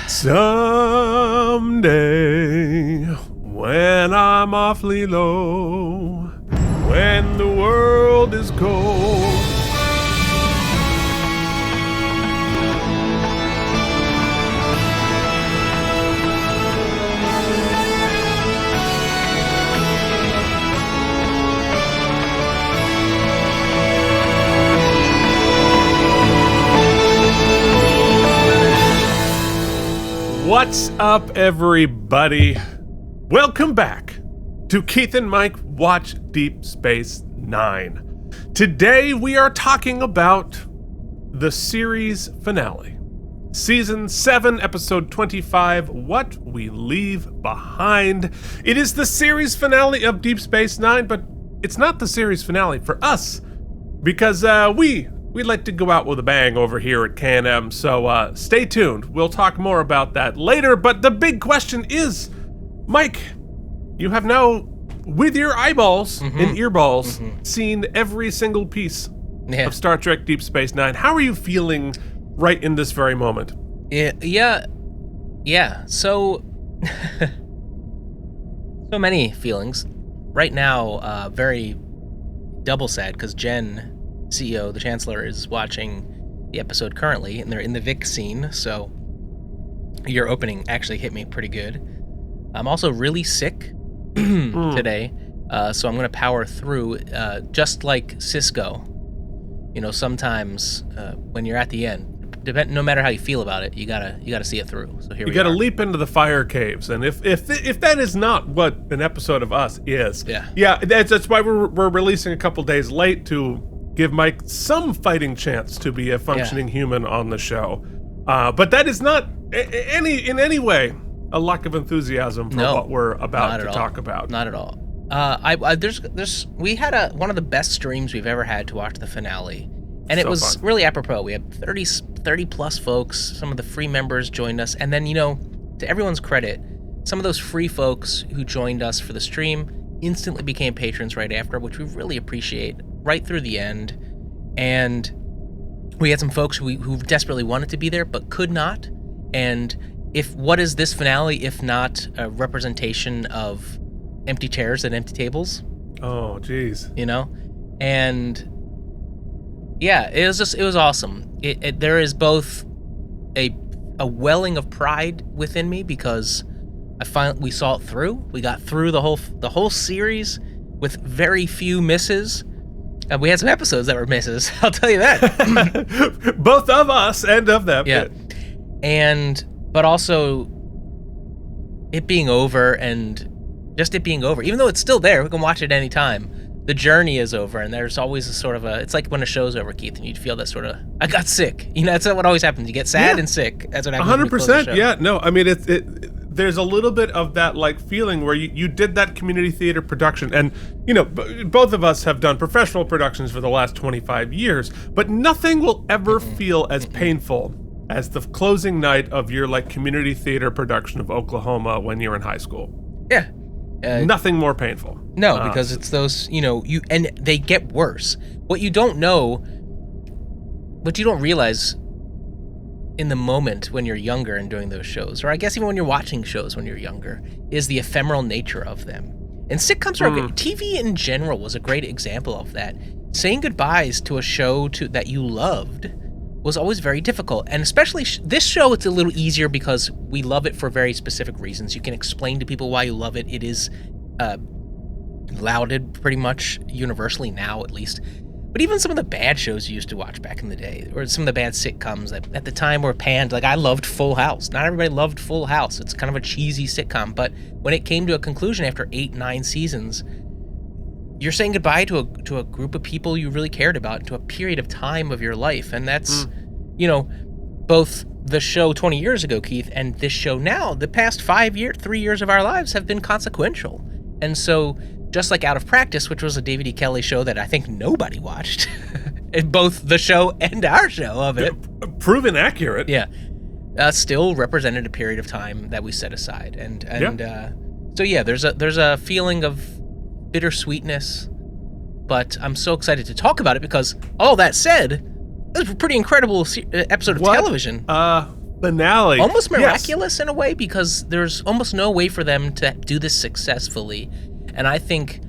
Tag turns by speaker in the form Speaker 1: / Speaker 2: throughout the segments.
Speaker 1: Someday, when I'm awfully low, when the world is cold, What's up, everybody? Welcome back to Keith and Mike Watch Deep Space Nine. Today we are talking about the series finale. Season 7, episode 25, What We Leave Behind. It is the series finale of Deep Space Nine, but it's not the series finale for us, because we like to go out with a bang over here at K&M, so stay tuned. We'll talk more about that later, but the big question is, Mike, you have now, with your eyeballs and earballs, seen every single piece of Star Trek Deep Space Nine. How are you feeling right in this very moment?
Speaker 2: Yeah. So, so many feelings. Right now, very double sad, because Jen, CEO, the Chancellor, is watching the episode currently, and they're in the Vic scene, so your opening actually hit me pretty good. I'm also really sick today, so I'm going to power through, just like Cisco. You know, sometimes when you're at the end, no matter how you feel about it, you gotta see it through. So here we are. You gotta
Speaker 1: leap into the fire caves, and if that is not what an episode of Us is, that's why we're releasing a couple days late to give Mike some fighting chance to be a functioning human on the show. But that is not in any way a lack of enthusiasm for what we're about to talk about.
Speaker 2: Not at all. We had one of the best streams we've ever had to watch the finale. And it was fun. Really apropos. We had 30 plus folks. Some of the free members joined us. And then, to everyone's credit, some of those free folks who joined us for the stream instantly became patrons right after, which we really appreciate, right through the end. And we had some folks who desperately wanted to be there but could not. And what is this finale if not a representation of empty chairs and empty tables?
Speaker 1: Oh, geez.
Speaker 2: And yeah, it was awesome. There is both a welling of pride within me because we saw it through. We got through the whole series with very few misses. We had some episodes that were misses, I'll tell you that.
Speaker 1: Both of us and of them.
Speaker 2: Yeah. But also it being over, and just it being over, even though it's still there, we can watch it any time. The journey is over, and there's always a sort of it's like when a show's over, Keith, and you feel that sort of, I got sick. That's what always happens. You get sad and sick. That's what happens.
Speaker 1: 100%. Yeah. No, I mean, there's a little bit of that like feeling where you did that community theater production, and both of us have done professional productions for the last 25 years, but nothing will ever feel as painful as the closing night of your like community theater production of Oklahoma when you're in high school.
Speaker 2: Yeah.
Speaker 1: Nothing more painful.
Speaker 2: No, because it's those, and they get worse. What you don't realize in the moment when you're younger and doing those shows, or I guess even when you're watching shows when you're younger, is the ephemeral nature of them. And sitcoms are TV in general was a great example of that. Saying goodbyes to a show that you loved was always very difficult. And especially this show, it's a little easier because we love it for very specific reasons. You can explain to people why you love it. It is lauded pretty much universally now, at least. But even some of the bad shows you used to watch back in the day, or some of the bad sitcoms that at the time were panned, like I loved Full House. Not everybody loved Full House. It's kind of a cheesy sitcom. But when it came to a conclusion after 8-9 seasons, you're saying goodbye to a group of people you really cared about, to a period of time of your life. And that's, both the show 20 years ago, Keith, and this show now, the past 3 years of our lives have been consequential. And so, just like Out of Practice, which was a David E. Kelley show that I think nobody watched, both the show and our show of it.
Speaker 1: Proven accurate.
Speaker 2: Yeah. Still represented a period of time that we set aside. So there's a feeling of bittersweetness, but I'm so excited to talk about it because, all that said, it was a pretty incredible episode of television.
Speaker 1: finale.
Speaker 2: Almost
Speaker 1: Yes.
Speaker 2: miraculous in a way, because there's almost no way for them to do this successfully. And I think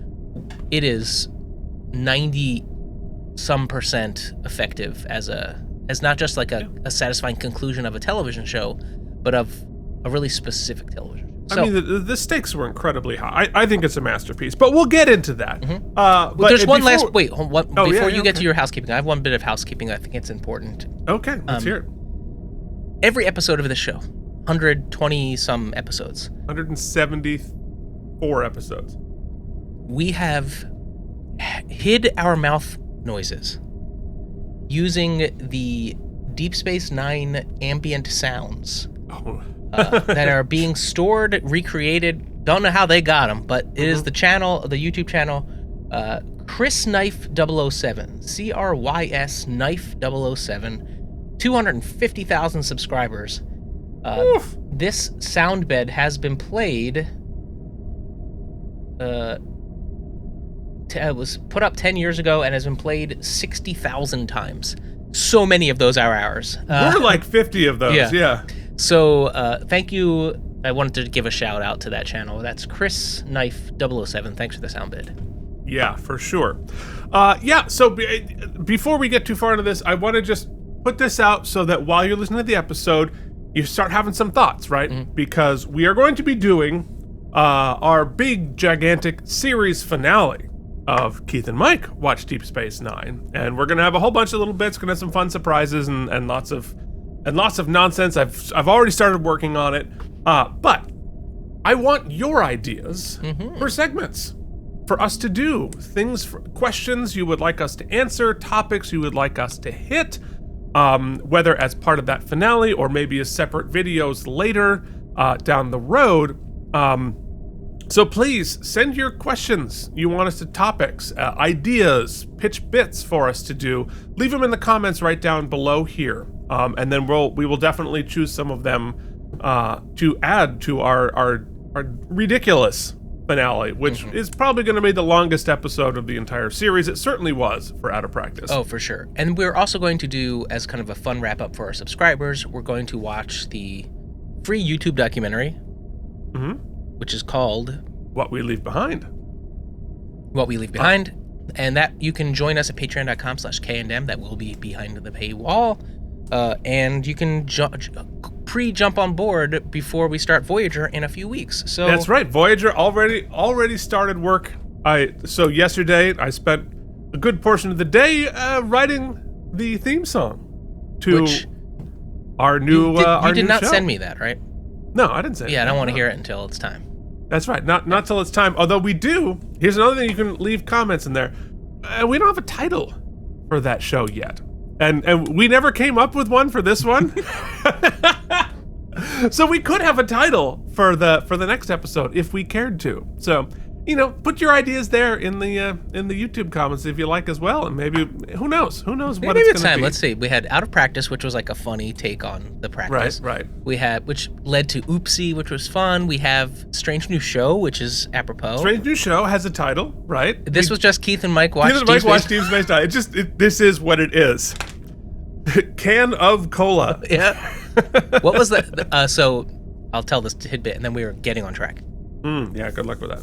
Speaker 2: it is 90-some% effective as not just like a satisfying conclusion of a television show, but of a really specific television show.
Speaker 1: I mean, the stakes were incredibly high. I think it's a masterpiece, but we'll get into that.
Speaker 2: But there's one last... Wait, before you get
Speaker 1: okay.
Speaker 2: to your housekeeping, I have one bit of housekeeping. I think it's important.
Speaker 1: Okay, let's hear it.
Speaker 2: Every episode of the show, 120-some episodes.
Speaker 1: 174 episodes.
Speaker 2: We have hid our mouth noises using the Deep Space Nine ambient sounds that are being stored, recreated. Don't know how they got them, but it is the YouTube channel, Chris Knife 007, CRYS Knife 007, 250,000 subscribers. This sound bed has been played. It was put up 10 years ago and has been played 60,000 times. So many of those are ours.
Speaker 1: We're like 50 of those, yeah.
Speaker 2: So thank you. I wanted to give a shout out to that channel. That's Chris Knife 007. Thanks for the sound bed.
Speaker 1: Yeah, for sure. So before we get too far into this, I want to just put this out so that while you're listening to the episode, you start having some thoughts, right? Because we are going to be doing our big, gigantic series finale of Keith and Mike Watch Deep Space Nine, and we're gonna have a whole bunch of little bits, gonna have some fun surprises and lots of nonsense. I've already started working on it, but I want your ideas for segments for us to do, questions you would like us to answer, topics you would like us to hit, whether as part of that finale or maybe as separate videos later down the road. So please send your questions you want us to, topics, ideas, pitch bits for us to do. Leave them in the comments right down below here, and then we will definitely choose some of them to add to our ridiculous finale, which is probably going to be the longest episode of the entire series. It certainly was for Out of Practice.
Speaker 2: Oh, for sure. And we're also going to do, as kind of a fun wrap up for our subscribers, we're going to watch the free YouTube documentary, which is called
Speaker 1: What We Leave Behind.
Speaker 2: What We Leave Behind. And that you can join us at patreon.com/KNM. That will be behind the paywall. And you can jump on board before we start Voyager in a few weeks. So
Speaker 1: that's right. Voyager already started work. So yesterday I spent a good portion of the day writing the theme song to our new
Speaker 2: You did not
Speaker 1: show.
Speaker 2: send me that, right?
Speaker 1: No, I didn't say.
Speaker 2: Yeah, I don't want to hear it until it's time.
Speaker 1: That's right. Not till it's time. Although we do. Here's another thing: you can leave comments in there. We don't have a title for that show yet, and we never came up with one for this one. So we could have a title for the next episode if we cared to. So, put your ideas there in the YouTube comments if you like as well, and maybe who knows what it's going to be.
Speaker 2: Let's see. We had Out of Practice, which was like a funny take on the practice.
Speaker 1: Right.
Speaker 2: We had, which led to Oopsie, which was fun. We have Strange New Show, which is apropos.
Speaker 1: Strange New Show has a title, right?
Speaker 2: This was just Keith and Mike watch Deep
Speaker 1: Space Nine. This is what it is. Can of cola.
Speaker 2: Yeah. What was that? So I'll tell this tidbit, and then we were getting on track.
Speaker 1: Yeah, good luck with that.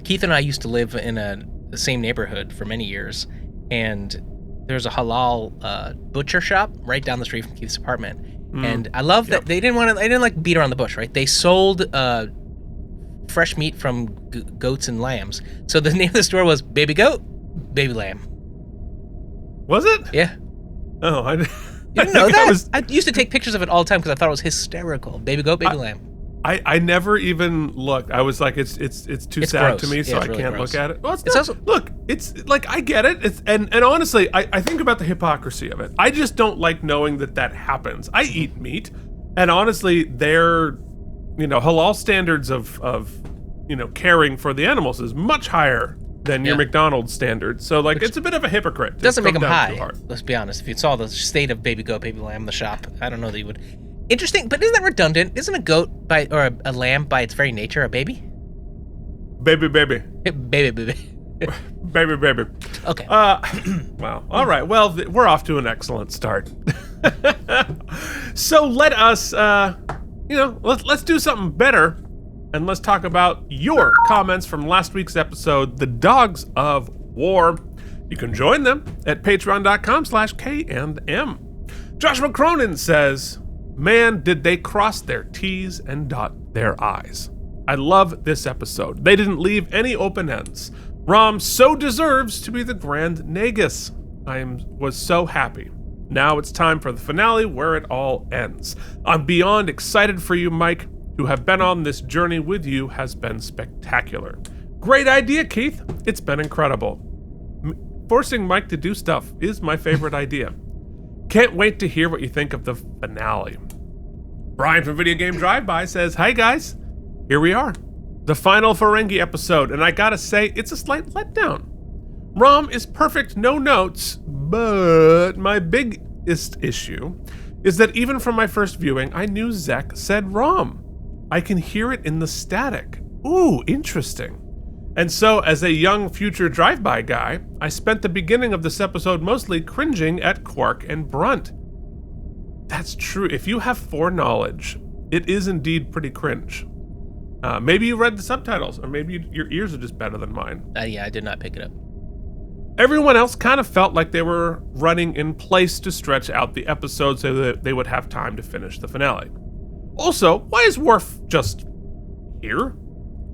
Speaker 2: Keith and I used to live in the same neighborhood for many years, and there's a halal butcher shop right down the street from Keith's apartment. And I love that they didn't like beat around the bush, right? They sold fresh meat from goats and lambs. So the name of the store was Baby Goat, Baby Lamb.
Speaker 1: Was it?
Speaker 2: Yeah.
Speaker 1: Oh,
Speaker 2: You didn't know that? I used to take pictures of it all the time because I thought it was hysterical. Baby Goat, Baby Lamb.
Speaker 1: I never even looked. I was like, it's too sad
Speaker 2: gross.
Speaker 1: to me, so I
Speaker 2: really
Speaker 1: can't
Speaker 2: gross.
Speaker 1: look at it. Well, it's
Speaker 2: also,
Speaker 1: look, it's like, I get it. And honestly, I think about the hypocrisy of it. I just don't like knowing that happens. I eat meat, and honestly, their halal standards of caring for the animals is much higher than your McDonald's standards. So it's a bit of a hypocrite.
Speaker 2: Doesn't make them high. Let's be honest. If you saw the state of Baby Goat, Baby Lamb in the shop, I don't know that you would. Interesting, but isn't that redundant? Isn't a goat or a lamb by its very nature a baby?
Speaker 1: Baby.
Speaker 2: Baby.
Speaker 1: Baby.
Speaker 2: Okay.
Speaker 1: Wow. All right. Well, we're off to an excellent start. So let us, let's do something better, and let's talk about your comments from last week's episode, The Dogs of War. You can join them at patreon.com/K&M. Joshua Cronin says, man, did they cross their T's and dot their I's. I love this episode. They didn't leave any open ends. Rom so deserves to be the Grand Nagus. Was so happy. Now it's time for the finale where it all ends. I'm beyond excited for you, Mike. To have been on this journey with you has been spectacular. Great idea, Keith. It's been incredible. Forcing Mike to do stuff is my favorite idea. Can't wait to hear what you think of the finale. Brian from Video Game Drive-By says, hi guys, here we are. The final Ferengi episode, and I gotta say, it's a slight letdown. Rom is perfect, no notes, but my biggest issue is that even from my first viewing, I knew Zek said Rom. I can hear it in the static. Ooh, interesting. And so, as a young future drive-by guy, I spent the beginning of this episode mostly cringing at Quark and Brunt. That's true. If you have foreknowledge, it is indeed pretty cringe. Maybe you read the subtitles, or maybe your ears are just better than mine.
Speaker 2: Yeah, I did not pick it up.
Speaker 1: Everyone else kind of felt like they were running in place to stretch out the episode so that they would have time to finish the finale. Also, why is Worf just here?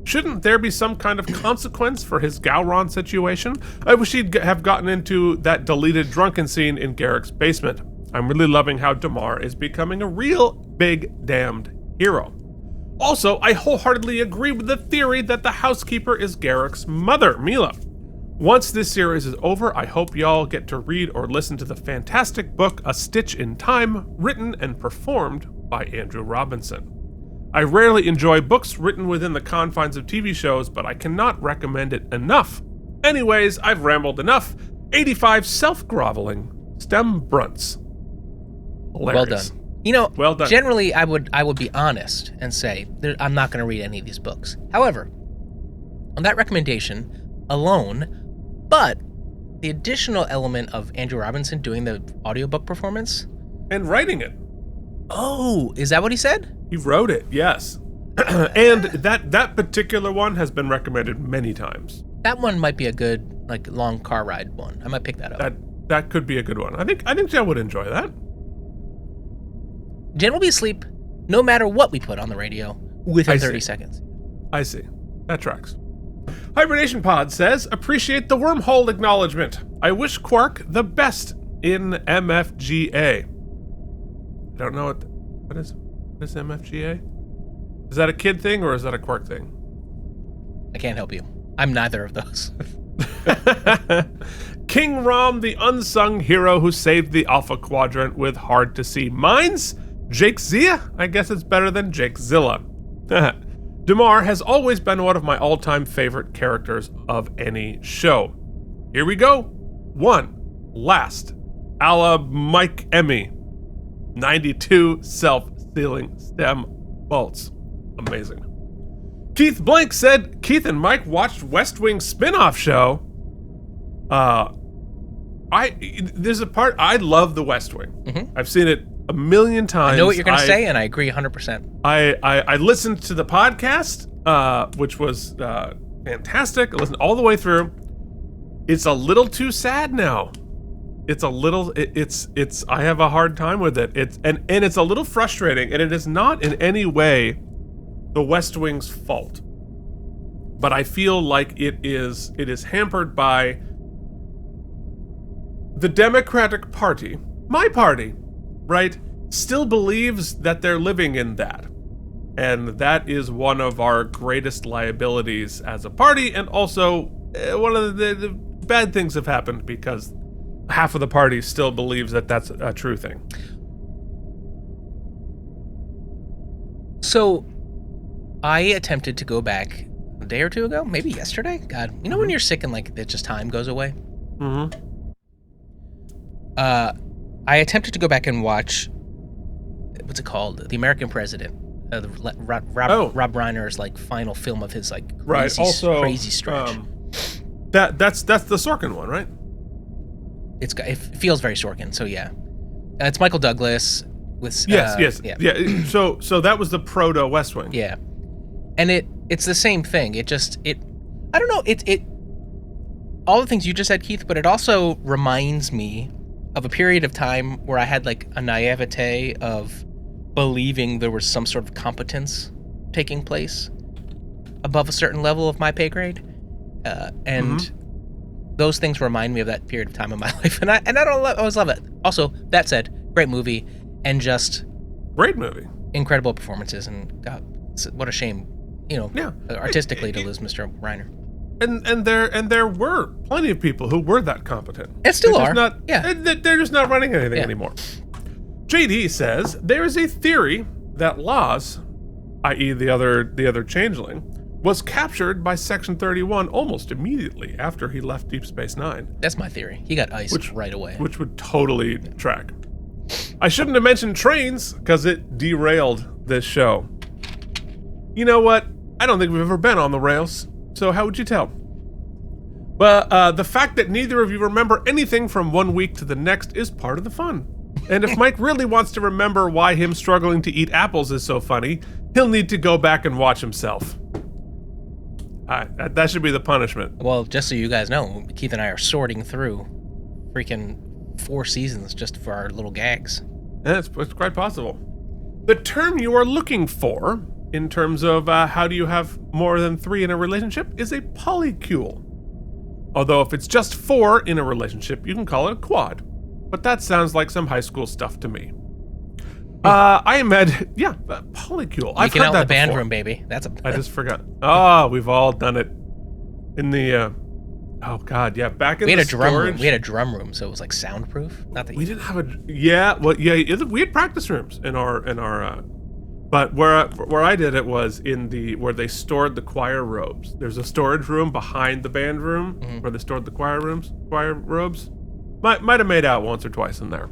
Speaker 1: Shouldn't there be some kind of consequence for his Gowron situation? I wish he'd have gotten into that deleted drunken scene in Garrick's basement. I'm really loving how Damar is becoming a real big damned hero. Also, I wholeheartedly agree with the theory that the housekeeper is Garrick's mother, Mila. Once this series is over, I hope y'all get to read or listen to the fantastic book A Stitch in Time, written and performed by Andrew Robinson. I rarely enjoy books written within the confines of TV shows, but I cannot recommend it enough. Anyways, I've rambled enough. 85 self-groveling STEM brunts. Hilarious.
Speaker 2: Well done. You know,
Speaker 1: well done.
Speaker 2: Generally, I would be honest and say I'm not going to read any of these books. However, on that recommendation alone, but the additional element of Andrew Robinson doing the audiobook performance
Speaker 1: and writing it.
Speaker 2: Oh, is that what he said?
Speaker 1: He wrote it, yes. And that particular one has been recommended many times.
Speaker 2: That one might be a good, long car ride one. I might pick that up.
Speaker 1: That could be a good one. I think Jen would enjoy that.
Speaker 2: Jen will be asleep no matter what we put on the radio within 30 seconds.
Speaker 1: I see. That tracks. Hibernation Pod says, appreciate the wormhole acknowledgement. I wish Quark the best in MFGA. I don't know what is MFGA? Is that a kid thing or is that a Quark thing?
Speaker 2: I can't help you. I'm neither of those.
Speaker 1: King Rom, the unsung hero who saved the Alpha Quadrant with hard to see mines. Jake Zia? I guess it's better than Jake Zilla. Damar has always been one of my all-time favorite characters of any show. Here we go. One last AlamarEmmys 92 self-sealing stem bolts. Amazing. Keith Blank said, Keith and Mike watched West Wing spin-off show. There's a part, I love the West Wing. Mm-hmm. I've seen it a million times.
Speaker 2: I know what you're going to say, and I agree 100%.
Speaker 1: I listened to the podcast, which was fantastic. I listened all the way through. It's a little too sad now. It's a little, it's, I have a hard time with it. And it's a little frustrating, and it is not in any way the West Wing's fault. But I feel like it is hampered by the Democratic Party, my party, right, still believes that they're living in that. And that is one of our greatest liabilities as a party, and also one of the bad things have happened because half of the party still believes that that's a true thing.
Speaker 2: So, I attempted to go back a day or two ago, maybe yesterday. God, you know when you're sick and that just time goes away?
Speaker 1: Mm-hmm.
Speaker 2: I attempted to go back and watch, what's it called? The American President. Rob Reiner's final film of his crazy stretch.
Speaker 1: That's the Sorkin one, right?
Speaker 2: It feels very Sorkin, so yeah. It's Michael Douglas with
Speaker 1: Yes.
Speaker 2: yeah.
Speaker 1: Yeah. So that was the proto West Wing.
Speaker 2: Yeah. And it's the same thing. I don't know, it all the things you just said, Keith, but it also reminds me of a period of time where I had like a naivete of believing there was some sort of competence taking place above a certain level of my pay grade. And those things remind me of that period of time in my life. And I don't always love it. Also, that said, great movie and just
Speaker 1: great movie.
Speaker 2: Incredible performances, and God, what a shame, artistically to lose Mr. Reiner.
Speaker 1: And there were plenty of people who were that competent.
Speaker 2: And still are.
Speaker 1: They're just not running anything anymore. JD says there is a theory that Laws, i.e. the other changeling, was captured by Section 31 almost immediately after he left Deep Space Nine.
Speaker 2: That's my theory. He got iced right away.
Speaker 1: Which would totally track. I shouldn't have mentioned trains because it derailed this show. You know what? I don't think we've ever been on the rails. So how would you tell? Well, the fact that neither of you remember anything from one week to the next is part of the fun. And if Mike really wants to remember why him struggling to eat apples is so funny, he'll need to go back and watch himself. That should be the punishment.
Speaker 2: Well, just so you guys know, Keith and I are sorting through freaking 4 seasons just for our little gags.
Speaker 1: Yeah, it's quite possible. The term you are looking for, in terms of how do you have more than 3 in a relationship, is a polycule. Although if it's just 4 in a relationship, you can call it a quad. But that sounds like some high school stuff to me. I imagine, polycule. I've heard
Speaker 2: out
Speaker 1: that
Speaker 2: in the band
Speaker 1: before.
Speaker 2: room, baby.
Speaker 1: I just forgot. Oh, we've all done it. In the, back in the storage.
Speaker 2: We had a drum room, so it was like soundproof. Not that
Speaker 1: we didn't have we had practice rooms in our but where I did it was in where they stored the choir robes. There's a storage room behind the band room where they stored the choir robes. Might have made out once or twice in there.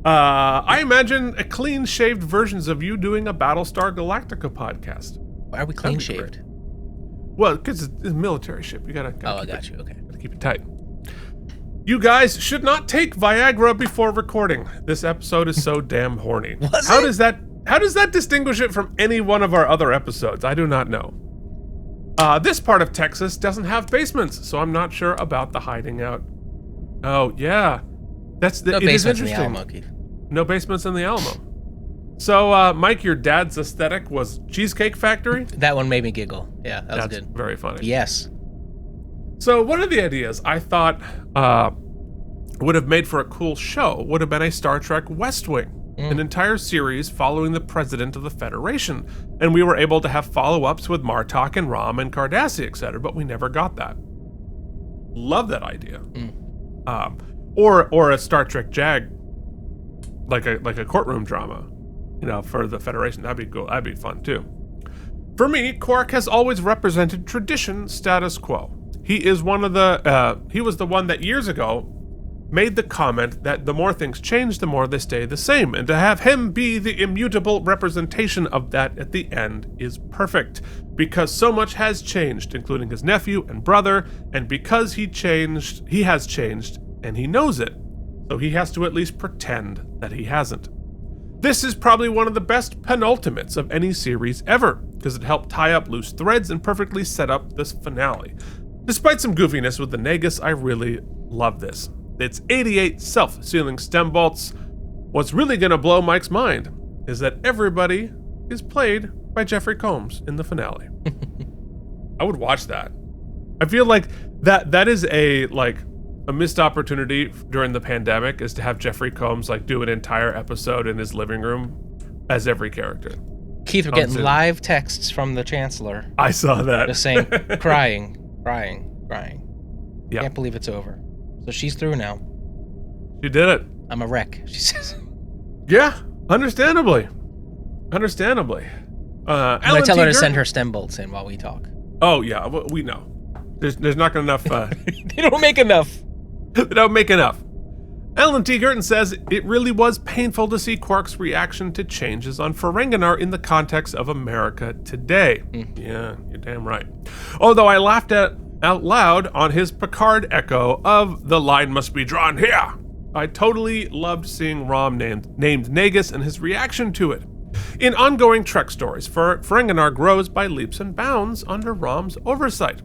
Speaker 1: I imagine a clean-shaved versions of you doing a Battlestar Galactica podcast.
Speaker 2: Why are we clean-shaved?
Speaker 1: Well, because it's a military ship. You gotta
Speaker 2: I got you. Okay.
Speaker 1: Gotta keep it tight. You guys should not take Viagra before recording. This episode is so damn horny. How does that distinguish it from any one of our other episodes? I do not know. This part of Texas doesn't have basements, so I'm not sure about the hiding out. Oh yeah,
Speaker 2: no basements in the Alamo, Keith.
Speaker 1: No basements in the Alamo. So, Mike, your dad's aesthetic was Cheesecake Factory?
Speaker 2: That one made me giggle. Yeah, that's good.
Speaker 1: Very funny.
Speaker 2: Yes.
Speaker 1: So one of the ideas I thought would have made for a cool show would have been a Star Trek West Wing, an entire series following the President of the Federation. And we were able to have follow-ups with Martok and Rom and Cardassia, etc., but we never got that. Love that idea. Or a Star Trek JAG, like a courtroom drama, for the Federation. That'd be cool. That'd be fun too. For me, Quark has always represented tradition, status quo. He was the one that years ago made the comment that the more things change, the more they stay the same. And to have him be the immutable representation of that at the end is perfect. Because so much has changed, including his nephew and brother, and because he has changed, and he knows it. So he has to at least pretend that he hasn't. This is probably one of the best penultimates of any series ever, because it helped tie up loose threads and perfectly set up this finale. Despite some goofiness with the Nagus, I really love this. It's 88 self-sealing stem bolts. What's really going to blow Mike's mind is that everybody is played by Jeffrey Combs in the finale. I would watch that. I feel like that is a missed opportunity during the pandemic, is to have Jeffrey Combs do an entire episode in his living room as every character.
Speaker 2: Keith, we're getting live texts from the Chancellor.
Speaker 1: I saw that.
Speaker 2: Just saying, crying.
Speaker 1: Yeah.
Speaker 2: Can't believe it's over. So she's through now.
Speaker 1: She did it.
Speaker 2: I'm a wreck, she says.
Speaker 1: Yeah, understandably.
Speaker 2: I'm gonna tell her to send her stem bolts in while we talk.
Speaker 1: Oh yeah, we know. There's not enough.
Speaker 2: They don't make enough.
Speaker 1: They don't make enough. Alan T. Girton says, it really was painful to see Quark's reaction to changes on Ferenginar in the context of America today. Yeah, you're damn right. Although I laughed out loud on his Picard echo of "the line must be drawn here." I totally loved seeing Rom named Nagus and his reaction to it. In ongoing Trek stories, Ferenginar grows by leaps and bounds under Rom's oversight.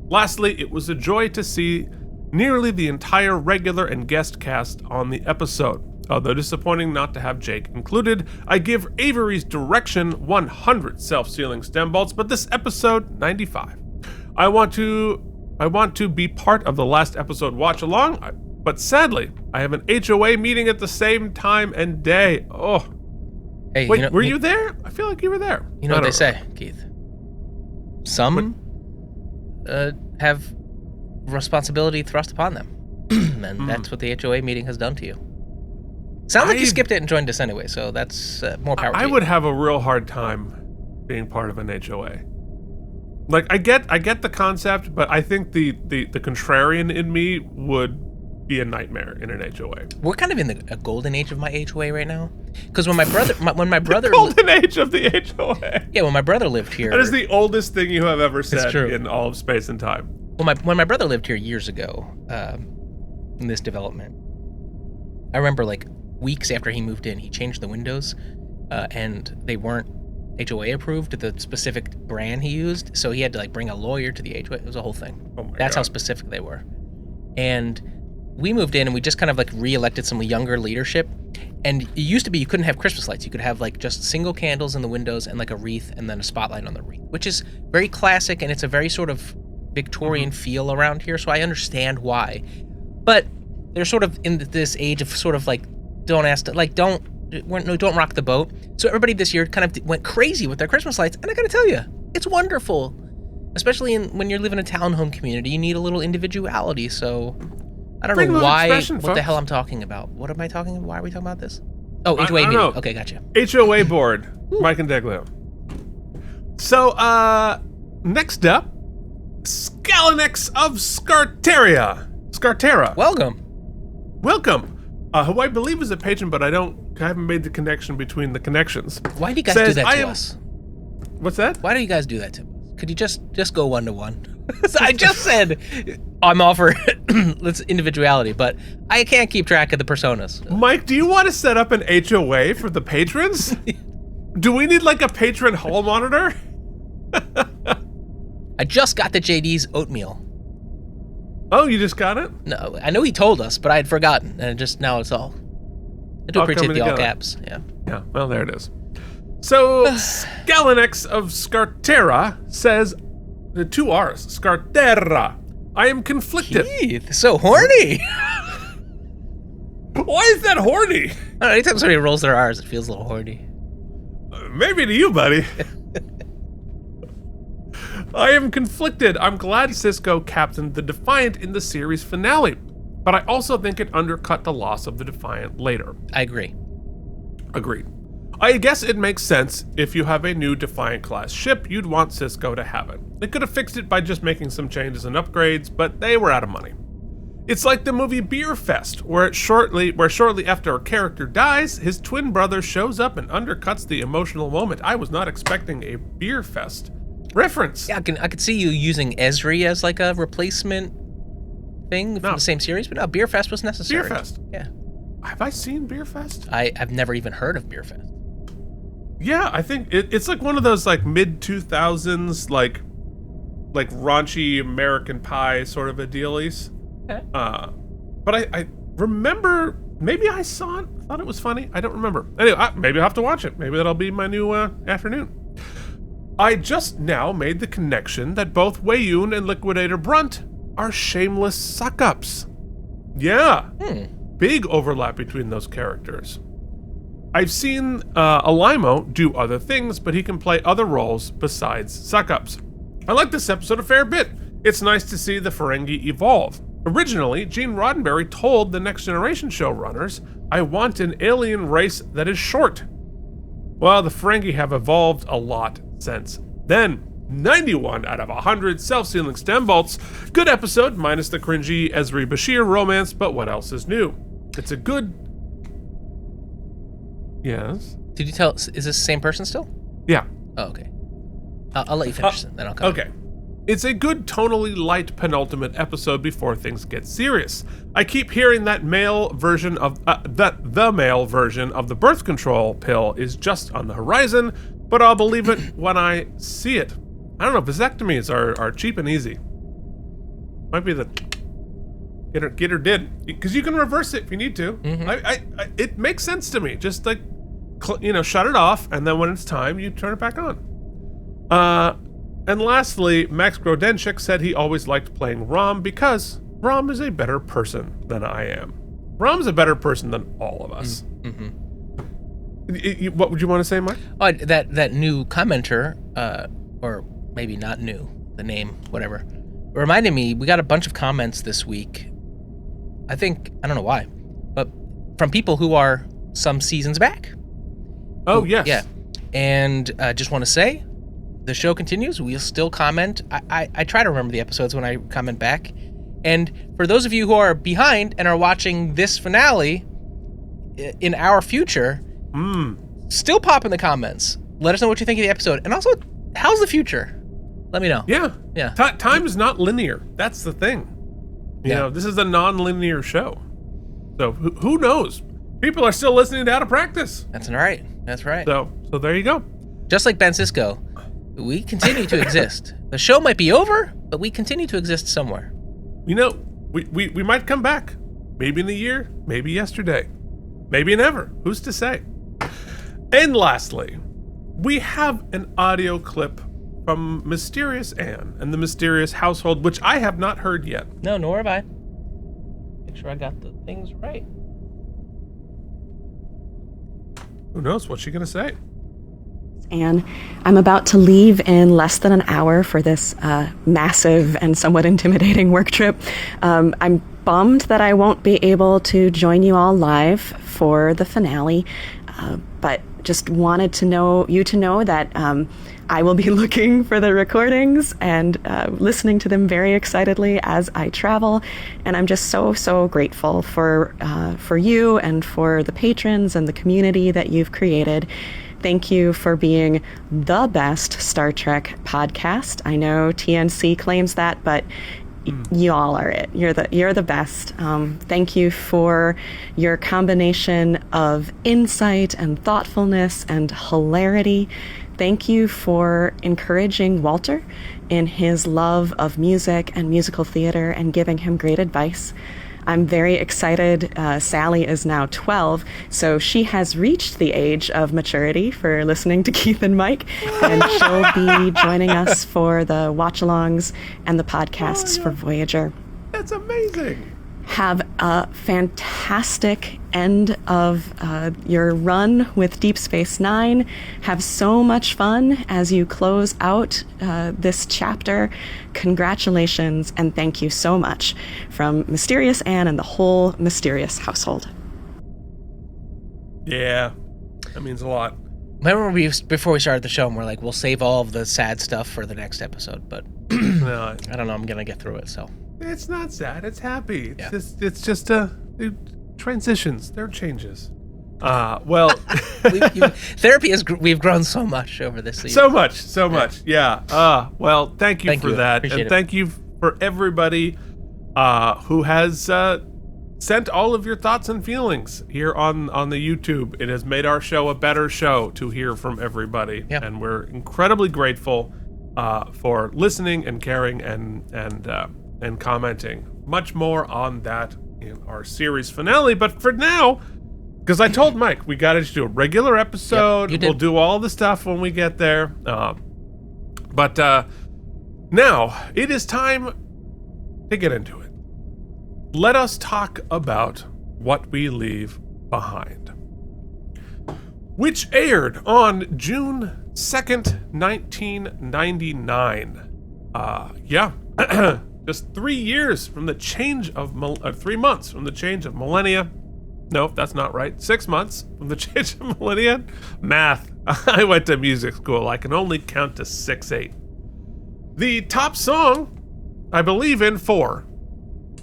Speaker 1: Lastly, it was a joy to see nearly the entire regular and guest cast on the episode. Although disappointing not to have Jake included, I give Avery's direction 100 self-sealing stem bolts, but this episode 95. I want to be part of the last episode watch along, but sadly, I have an HOA meeting at the same time and day. Oh.
Speaker 2: Hey,
Speaker 1: wait, were you there? I feel like you were there.
Speaker 2: You know what they say, Keith? Some have responsibility thrust upon them. And that's what the HOA meeting has done to you. Sounds like you skipped it and joined us anyway, so that's more power to you.
Speaker 1: I would have a real hard time being part of an HOA. Like, I get the concept, but I think the contrarian in me would be a nightmare in an HOA.
Speaker 2: We're kind of in a golden age of my HOA right now, because when my brother
Speaker 1: the golden age of the HOA.
Speaker 2: Yeah, when my brother lived here.
Speaker 1: That is the oldest thing you have ever said in all of space and time.
Speaker 2: When my brother lived here years ago, in this development, I remember like weeks after he moved in, he changed the windows, and they weren't HOA approved to the specific brand he used, so he had to like bring a lawyer to the HOA. It was a whole thing.
Speaker 1: Oh my
Speaker 2: That's
Speaker 1: God.
Speaker 2: how specific they were. And we moved in and we just kind of like re-elected some younger leadership. And it used to be you couldn't have Christmas lights. You could have like just single candles in the windows and like a wreath and then a spotlight on the wreath, which is very classic and it's a very sort of Victorian feel around here. So I understand why. But they're sort of in this age of sort of like, don't rock the boat. So everybody this year kind of went crazy with their Christmas lights. And I got to tell you, it's wonderful. Especially when you're living in a townhome community, you need a little individuality. So I don't know what the hell I'm talking about. What am I talking about? Why are we talking about this? Oh, HOA meeting. Okay, gotcha.
Speaker 1: HOA board. Mike and Deglio. So, next up, Scalanex of Scartera. Welcome. Who I believe is a patron, but I haven't made the connection between the connections.
Speaker 2: Why do you guys do that to us?
Speaker 1: What's that?
Speaker 2: Why do you guys do that to us? Could you just go 1-to-1? I just said I'm all for individuality, but I can't keep track of the personas.
Speaker 1: Mike, do you want to set up an HOA for the patrons? Do we need like a patron hall monitor?
Speaker 2: I just got the JD's oatmeal.
Speaker 1: Oh, you just got it?
Speaker 2: No, I know he told us, but I had forgotten, and just now it's all. I do appreciate the all caps. Yeah.
Speaker 1: Yeah. Well, there it is. So, Scalanex of Scartera says the 2 R's. Scartera. I am conflicted.
Speaker 2: Keith, so horny.
Speaker 1: Why is that horny?
Speaker 2: I don't know, anytime somebody rolls their R's, it feels a little horny.
Speaker 1: Maybe to you, buddy. I am conflicted. I'm glad Sisko captained the Defiant in the series finale, but I also think it undercut the loss of the Defiant later.
Speaker 2: I agree.
Speaker 1: Agreed. I guess it makes sense if you have a new Defiant-class ship, you'd want Sisko to have it. They could have fixed it by just making some changes and upgrades, but they were out of money. It's like the movie Beer Fest, where shortly after a character dies, his twin brother shows up and undercuts the emotional moment. I was not expecting a Beer Fest reference.
Speaker 2: Yeah, I could see you using Ezri as like a replacement thing from the same series, but no, Beer Fest was necessary.
Speaker 1: Beer Fest.
Speaker 2: Yeah.
Speaker 1: Have I seen Beer Fest?
Speaker 2: I've never even heard of Beer Fest.
Speaker 1: Yeah, I think it's like one of those like mid-2000s like raunchy American Pie sort of a dealies.
Speaker 2: Okay.
Speaker 1: But I remember, maybe I saw it, thought it was funny. I don't remember. Anyway, maybe I'll have to watch it. Maybe that'll be my new afternoon. I just now made the connection that both Weyoun and Liquidator Brunt are shameless suck-ups. Yeah. Big overlap between those characters. I've seen Alimo do other things, but he can play other roles besides suck-ups. I like this episode a fair bit. It's nice to see the Ferengi evolve. Originally, Gene Roddenberry told the Next Generation showrunners, I want an alien race that is short. Well, the Ferengi have evolved a lot since then. 91 out of 100 self-sealing stem bolts. Good episode, minus the cringy Ezri Bashir romance, but what else is new? It's a good... Yes?
Speaker 2: Did you tell, is this the same person still?
Speaker 1: Yeah.
Speaker 2: Oh, okay. I'll let you finish, then I'll come.
Speaker 1: Okay. It's a good tonally light penultimate episode before things get serious. I keep hearing that male version of the male version of the birth control pill is just on the horizon, but I'll believe it when I see it. I don't know, vasectomies are cheap and easy. Might be the get her did, because you can reverse it if you need to.
Speaker 2: Mm-hmm.
Speaker 1: It makes sense to me. Just like, shut it off, and then when it's time, you turn it back on. And lastly, Max Grodenchik said he always liked playing Rom because Rom is a better person than I am. Rom's a better person than all of us.
Speaker 2: Mm-hmm.
Speaker 1: What would you want to say, Mike?
Speaker 2: Oh, that new commenter, or maybe not new, the name, whatever, reminded me, we got a bunch of comments this week. I don't know why, but from people who are some seasons back.
Speaker 1: Oh, yes.
Speaker 2: Yeah. And just want to say, the show continues. We'll still comment. I try to remember the episodes when I comment back. And for those of you who are behind and are watching this finale in our future, still pop in the comments. Let us know what you think of the episode. And also, how's the future? Let me know.
Speaker 1: Yeah.
Speaker 2: Yeah.
Speaker 1: Time is not linear. That's the thing. You know, this is a non-linear show. So who knows? People are still listening to Out of Practice.
Speaker 2: That's right. That's right.
Speaker 1: So there you go.
Speaker 2: Just like Ben Sisko, we continue to exist. The show might be over, but we continue to exist somewhere.
Speaker 1: We might come back. Maybe in a year, maybe yesterday, maybe never. Who's to say? And lastly, we have an audio clip from Mysterious Anne and the Mysterious Household, which I have not heard yet.
Speaker 2: No, nor have I. Make sure I got the things right.
Speaker 1: Who knows? What's she going to say?
Speaker 3: And I'm about to leave in less than an hour for this massive and somewhat intimidating work trip. I'm bummed that I won't be able to join you all live for the finale, but just wanted to know that I will be looking for the recordings and listening to them very excitedly as I travel. And I'm just so grateful for you and for the patrons and the community that you've created. Thank you for being the best Star Trek podcast. I know TNC claims that, but you all are it. You're the best. Thank you for your combination of insight and thoughtfulness and hilarity. Thank you for encouraging Walter in his love of music and musical theater and giving him great advice. I'm very excited. Sally is now 12, so she has reached the age of maturity for listening to Keith and Mike, and she'll be joining us for the watch-alongs and the podcasts for Voyager.
Speaker 1: That's amazing.
Speaker 3: Have a fantastic end of your run with Deep Space Nine. Have so much fun as you close out this chapter. Congratulations and thank you so much from Mysterious Anne and the whole Mysterious household.
Speaker 1: Yeah, that means a lot.
Speaker 2: Remember before we started the show, and we're like, we'll save all of the sad stuff for the next episode, but
Speaker 1: No,
Speaker 2: I don't know. I'm gonna get through it. So
Speaker 1: it's not sad. It's happy.
Speaker 2: Yeah.
Speaker 1: It's just transitions. They're changes. Well,
Speaker 2: therapy is. We've grown so much over this season.
Speaker 1: so much. Yeah. Well, thank you for that,
Speaker 2: Appreciate
Speaker 1: and
Speaker 2: it.
Speaker 1: thank you for everybody who has sent all of your thoughts and feelings here on the YouTube. It has made our show a better show to hear from everybody, and we're incredibly grateful for listening and caring and commenting. Much more on that in our series finale, but for now, because I told Mike we got to do a regular episode.
Speaker 2: Yep, you did.
Speaker 1: We'll do all the stuff when we get there. But now it is time to get into it. Let us talk about What We Leave Behind, which aired on June 2nd, 1999. Just 3 years from the change of 3 months from the change of millennia. No, that's not right. 6 months from the change of millennia. Math. I went to music school. I can only count to 6, 8. The top song, I believe, in 4.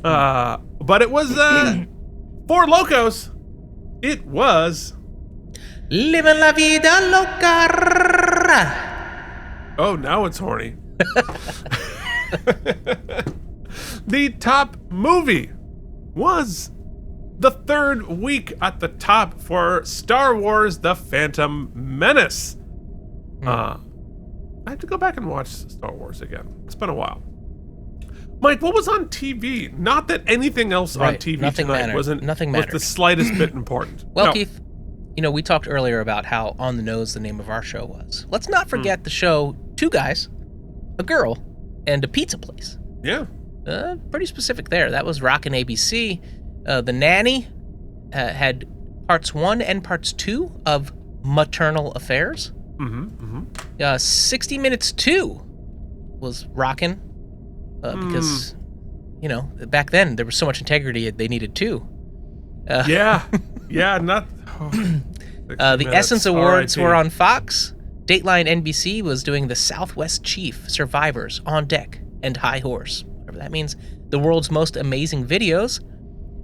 Speaker 1: But it was 4 Locos. It was
Speaker 2: Living la vida loca.
Speaker 1: Oh, now it's horny. The top movie was the third week at the top for Star Wars The Phantom Menace. I have to go back and watch Star Wars again. It's been a while. Mike, what was on TV? Not that anything else on TV tonight was the slightest bit important.
Speaker 2: Well, no. Keith, we talked earlier about how on the nose the name of our show was. Let's not forget the show Two Guys, a Girl, and a Pizza Place.
Speaker 1: Yeah.
Speaker 2: Pretty specific there. That was rockin' ABC. The Nanny had parts 1 and parts 2 of Maternal Affairs. 60 Minutes 2 was rockin'. Because, back then there was so much integrity they needed 2.
Speaker 1: The
Speaker 2: Essence Awards were on Fox. Dateline NBC was doing the Southwest Chief, Survivors, On Deck, and High Horse, whatever that means, the world's most amazing videos.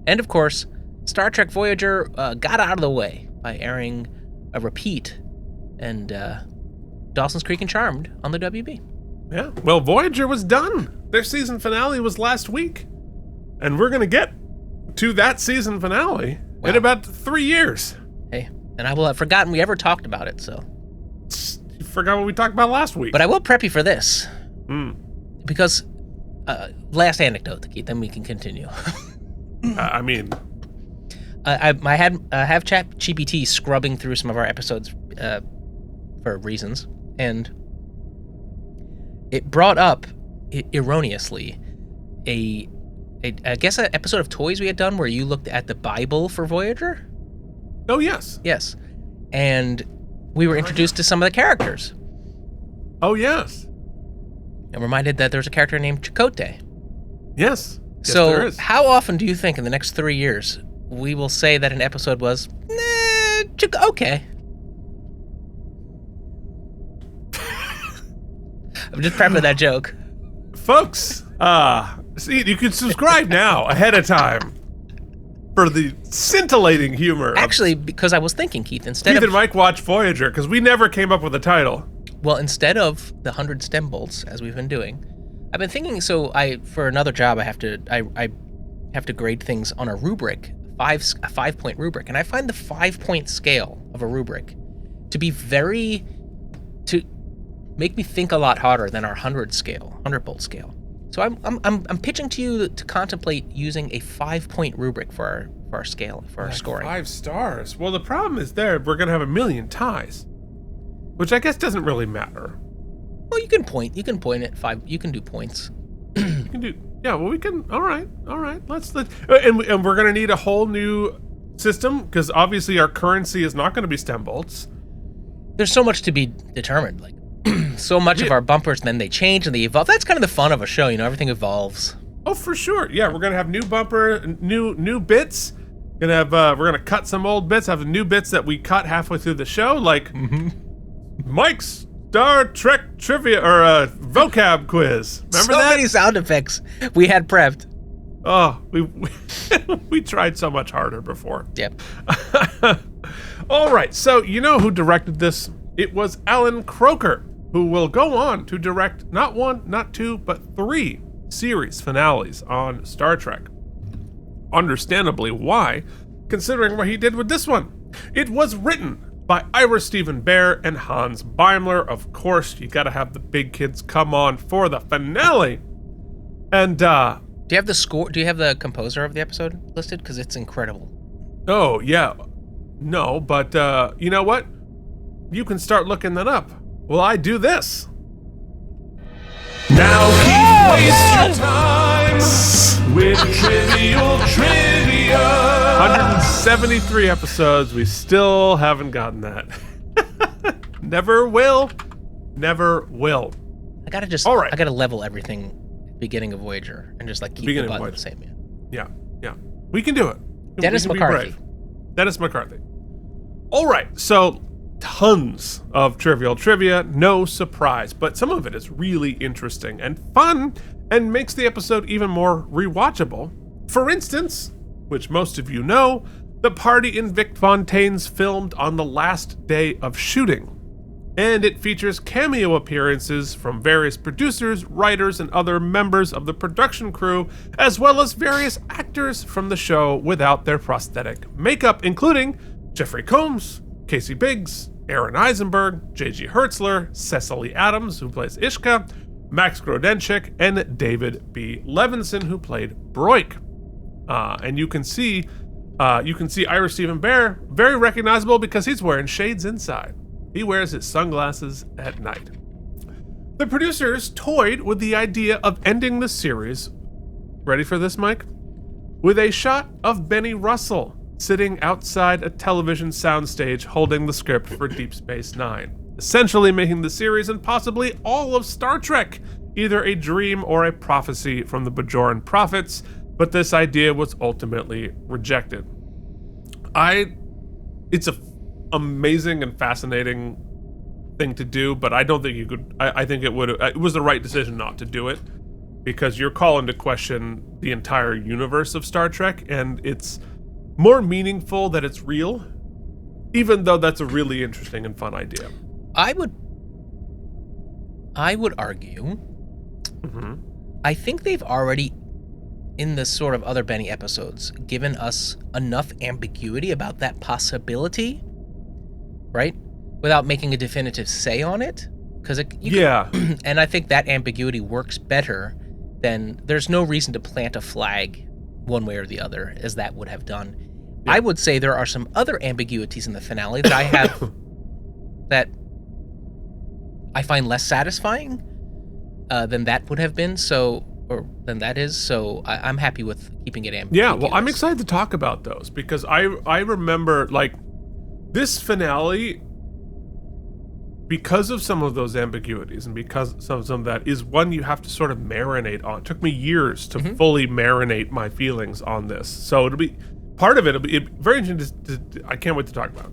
Speaker 2: And of course, Star Trek Voyager got out of the way by airing a repeat and Dawson's Creek and Charmed on the WB.
Speaker 1: Yeah, well, Voyager was done. Their season finale was last week. And we're going to get to that season finale in about 3 years.
Speaker 2: Hey, and I will have forgotten we ever talked about it, so.
Speaker 1: You forgot what we talked about last week.
Speaker 2: But I will prep you for this. Because, last anecdote, Keith, then we can continue.
Speaker 1: I
Speaker 2: have ChatGPT scrubbing through some of our episodes for reasons, and it brought up, erroneously, I guess an episode of Toys we had done where you looked at the Bible for Voyager?
Speaker 1: Oh, yes.
Speaker 2: Yes. And we were introduced to some of the characters.
Speaker 1: Oh, yes.
Speaker 2: And reminded that there's a character named Chakotay.
Speaker 1: Yes.
Speaker 2: So
Speaker 1: there is.
Speaker 2: How often do you think in the next 3 years we will say that an episode was, okay? I'm just prepping that joke.
Speaker 1: Folks, see, you can subscribe now ahead of time for the scintillating humor.
Speaker 2: Actually, because I was thinking, Keith,
Speaker 1: Keith and Mike watch Voyager, because we never came up with a title.
Speaker 2: Well, instead of the 100 stem bolts, as we've been doing, I've been thinking, for another job, I have to grade things on a rubric, a 5-point rubric, and I find the 5-point scale of a rubric to be to make me think a lot harder than our 100 bolt scale. So I'm pitching to you to contemplate using a 5-point rubric for our scale, for our scoring.
Speaker 1: 5 stars. Well, the problem is we're going to have 1 million ties, which I guess doesn't really matter.
Speaker 2: Well, you can point at 5. You can do points.
Speaker 1: You can do. Yeah. Well, we can. All right. Let's. And we're going to need a whole new system because obviously our currency is not going to be stem bolts.
Speaker 2: There's so much to be determined. Like so much of our bumpers, then they change and they evolve. That's kind of the fun of a show. Everything evolves.
Speaker 1: Oh, for sure. Yeah, we're gonna have new bumper, new bits. We're gonna cut some old bits. Have new bits that we cut halfway through the show, like Mike's Star Trek trivia or vocab quiz. Remember that?
Speaker 2: So many sound effects we had prepped.
Speaker 1: Oh, we tried so much harder before.
Speaker 2: Yep.
Speaker 1: All right. So you know who directed this? It was Alan Croker, who will go on to direct not 1, not 2, but 3 series finales on Star Trek. Understandably why, considering what he did with this one. It was written by Ira Stephen Bear and Hans Beimler. Of course, you gotta have the big kids come on for the finale. And,
Speaker 2: do you have the score? Do you have the composer of the episode listed? Because it's incredible.
Speaker 1: Oh, yeah. No, but, you know what? You can start looking that up. Well, I do this. Now keep waste your time with trivial trivia. 173 episodes. We still haven't gotten that. Never will.
Speaker 2: I gotta level everything at the beginning of Voyager and just keep the button the same.
Speaker 1: Yeah. We can do it.
Speaker 2: Dennis McCarthy.
Speaker 1: Dennis McCarthy. All right, so tons of trivial trivia, no surprise, but some of it is really interesting and fun and makes the episode even more rewatchable. For instance, which most of you know, the party in Vic Fontaine's filmed on the last day of shooting. and it features cameo appearances from various producers, writers, and other members of the production crew, as well as various actors from the show without their prosthetic makeup, including Jeffrey Combs, Casey Biggs, Aaron Eisenberg, J.G. Hertzler, Cecily Adams, who plays Ishka, Max Grodenchik, and David B. Levinson, who played Broik. And you can see Ira Stephen Bear, very recognizable because he's wearing shades inside. He wears his sunglasses at night. The producers toyed with the idea of ending the series, ready for this, Mike? With a shot of Benny Russell sitting outside a television soundstage holding the script for Deep Space Nine, essentially making the series and possibly all of Star Trek either a dream or a prophecy from the Bajoran prophets, but this idea was ultimately rejected. It's a amazing and fascinating thing to do, but I don't think you could. I think it was the right decision not to do it, because you're calling into question the entire universe of Star Trek, and it's more meaningful that it's real, even though that's a really interesting and fun idea.
Speaker 2: I would argue.
Speaker 1: Mm-hmm.
Speaker 2: I think they've already, in the sort of other Benny episodes, given us enough ambiguity about that possibility, right? Without making a definitive say on it. And I think that ambiguity works better than, there's no reason to plant a flag one way or the other, as that would have done. Yeah. I would say there are some other ambiguities in the finale that I have that I find less satisfying than that would have been, than that is, so I'm happy with keeping it ambiguous.
Speaker 1: Yeah, well, I'm excited to talk about those, because I remember, like, this finale, because of some of those ambiguities and because some of that, is one you have to sort of marinate on. It took me years to fully marinate my feelings on this, so it'll be very interesting. I can't wait to talk about it.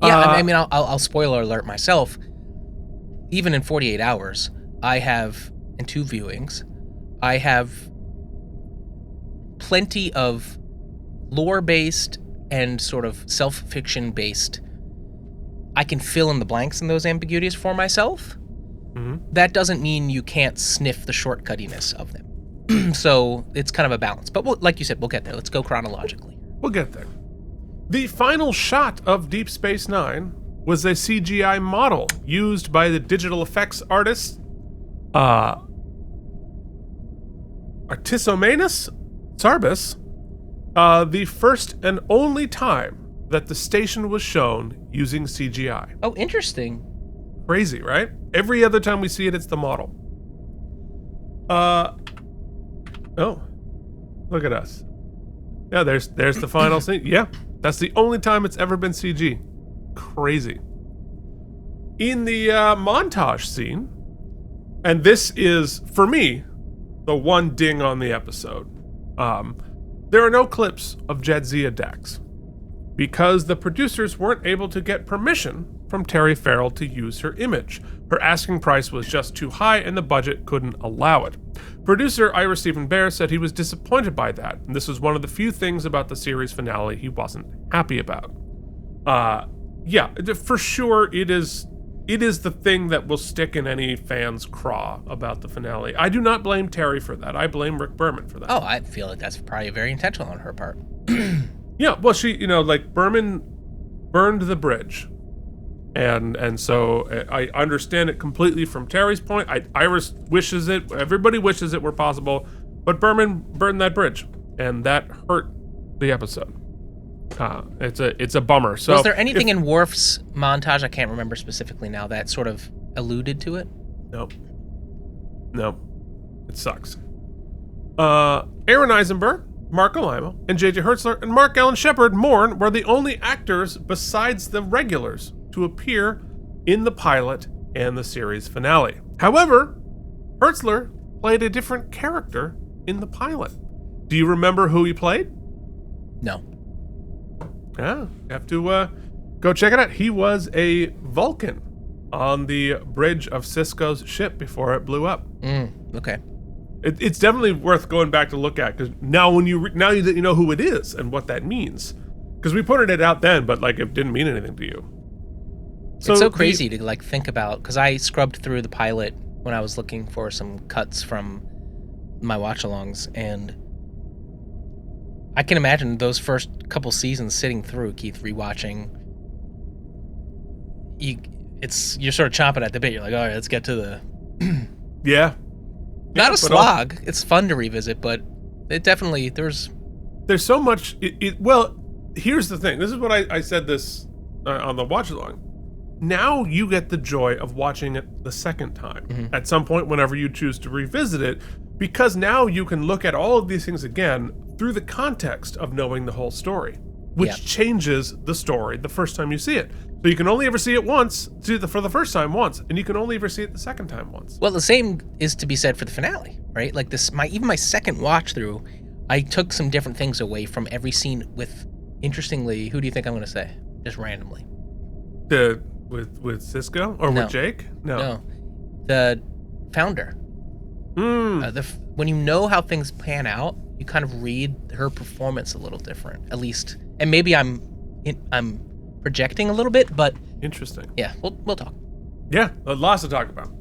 Speaker 2: Yeah, I mean, I'll spoiler alert myself. Even in 48 hours, I have, in 2 viewings, I have plenty of lore-based and sort of self-fiction-based. I can fill in the blanks in those ambiguities for myself. Mm-hmm. That doesn't mean you can't sniff the shortcuttiness of them. So it's kind of a balance. But like you said, we'll get there. Let's go chronologically.
Speaker 1: We'll get there. The final shot of Deep Space Nine was a CGI model used by the digital effects artist Artisomanus Sarbis, the first and only time that the station was shown using CGI.
Speaker 2: Oh, interesting.
Speaker 1: Crazy, right? Every other time we see it, it's the model. Oh, look at us. Yeah, there's the final scene. Yeah, that's the only time it's ever been CG. Crazy. In the montage scene, and this is, for me, the one ding on the episode, there are no clips of Jadzia Dax, because the producers weren't able to get permission from Terry Farrell to use her image. Her asking price was just too high and the budget couldn't allow it. Producer Ira Stephen Bear said he was disappointed by that, and this was one of the few things about the series finale he wasn't happy about. Yeah, for sure it is the thing that will stick in any fan's craw about the finale. I do not blame Terry for that. I blame Rick Berman for that.
Speaker 2: Oh, I feel like that's probably very intentional on her part.
Speaker 1: Yeah, well, she, Berman burned the bridge. And so I understand it completely from Terry's point. Iris wishes it, everybody wishes it were possible, but Berman burned that bridge, and that hurt the episode. It's a bummer. So
Speaker 2: was there anything in Worf's montage, I can't remember specifically now, that sort of alluded to it?
Speaker 1: Nope. It sucks. Aaron Eisenberg, Mark Alimo, and J.J. Hertzler and Mark Allen Shepard Morn were the only actors besides the regulars to appear in the pilot and the series finale. However, Hertzler played a different character in the pilot. Do you remember who he played?
Speaker 2: No.
Speaker 1: Yeah, you have to go check it out. He was a Vulcan on the bridge of Sisko's ship before it blew up.
Speaker 2: Okay.
Speaker 1: It's definitely worth going back to look at, because now now that you know who it is and what that means, because we pointed it out then, but like it didn't mean anything to you.
Speaker 2: It's so crazy to like think about, because I scrubbed through the pilot when I was looking for some cuts from my watch-alongs, and I can imagine those first couple seasons sitting through, Keith, rewatching. You're sort of chomping at the bit. You're like, all right, let's get to the.
Speaker 1: Yeah.
Speaker 2: Not a slog. It's fun to revisit, but it definitely there's
Speaker 1: so much. Well, here's the thing. This is what I said this on the watch along. Now you get the joy of watching it the second time at some point whenever you choose to revisit it, because now you can look at all of these things again through the context of knowing the whole story, which changes the story the first time you see it. So you can only ever see it once, for the first time once, and you can only ever see it the second time once.
Speaker 2: Well, the same is to be said for the finale, right? Like even my second watch through, I took some different things away from every scene with, interestingly, who do you think I'm going to say? Just randomly.
Speaker 1: With Cisco? Or with Jake? No.
Speaker 2: The founder. When you know how things pan out, you kind of read her performance a little different, at least. And maybe I'm projecting a little bit, but
Speaker 1: interesting.
Speaker 2: Yeah, we'll talk.
Speaker 1: Yeah, lots to talk about.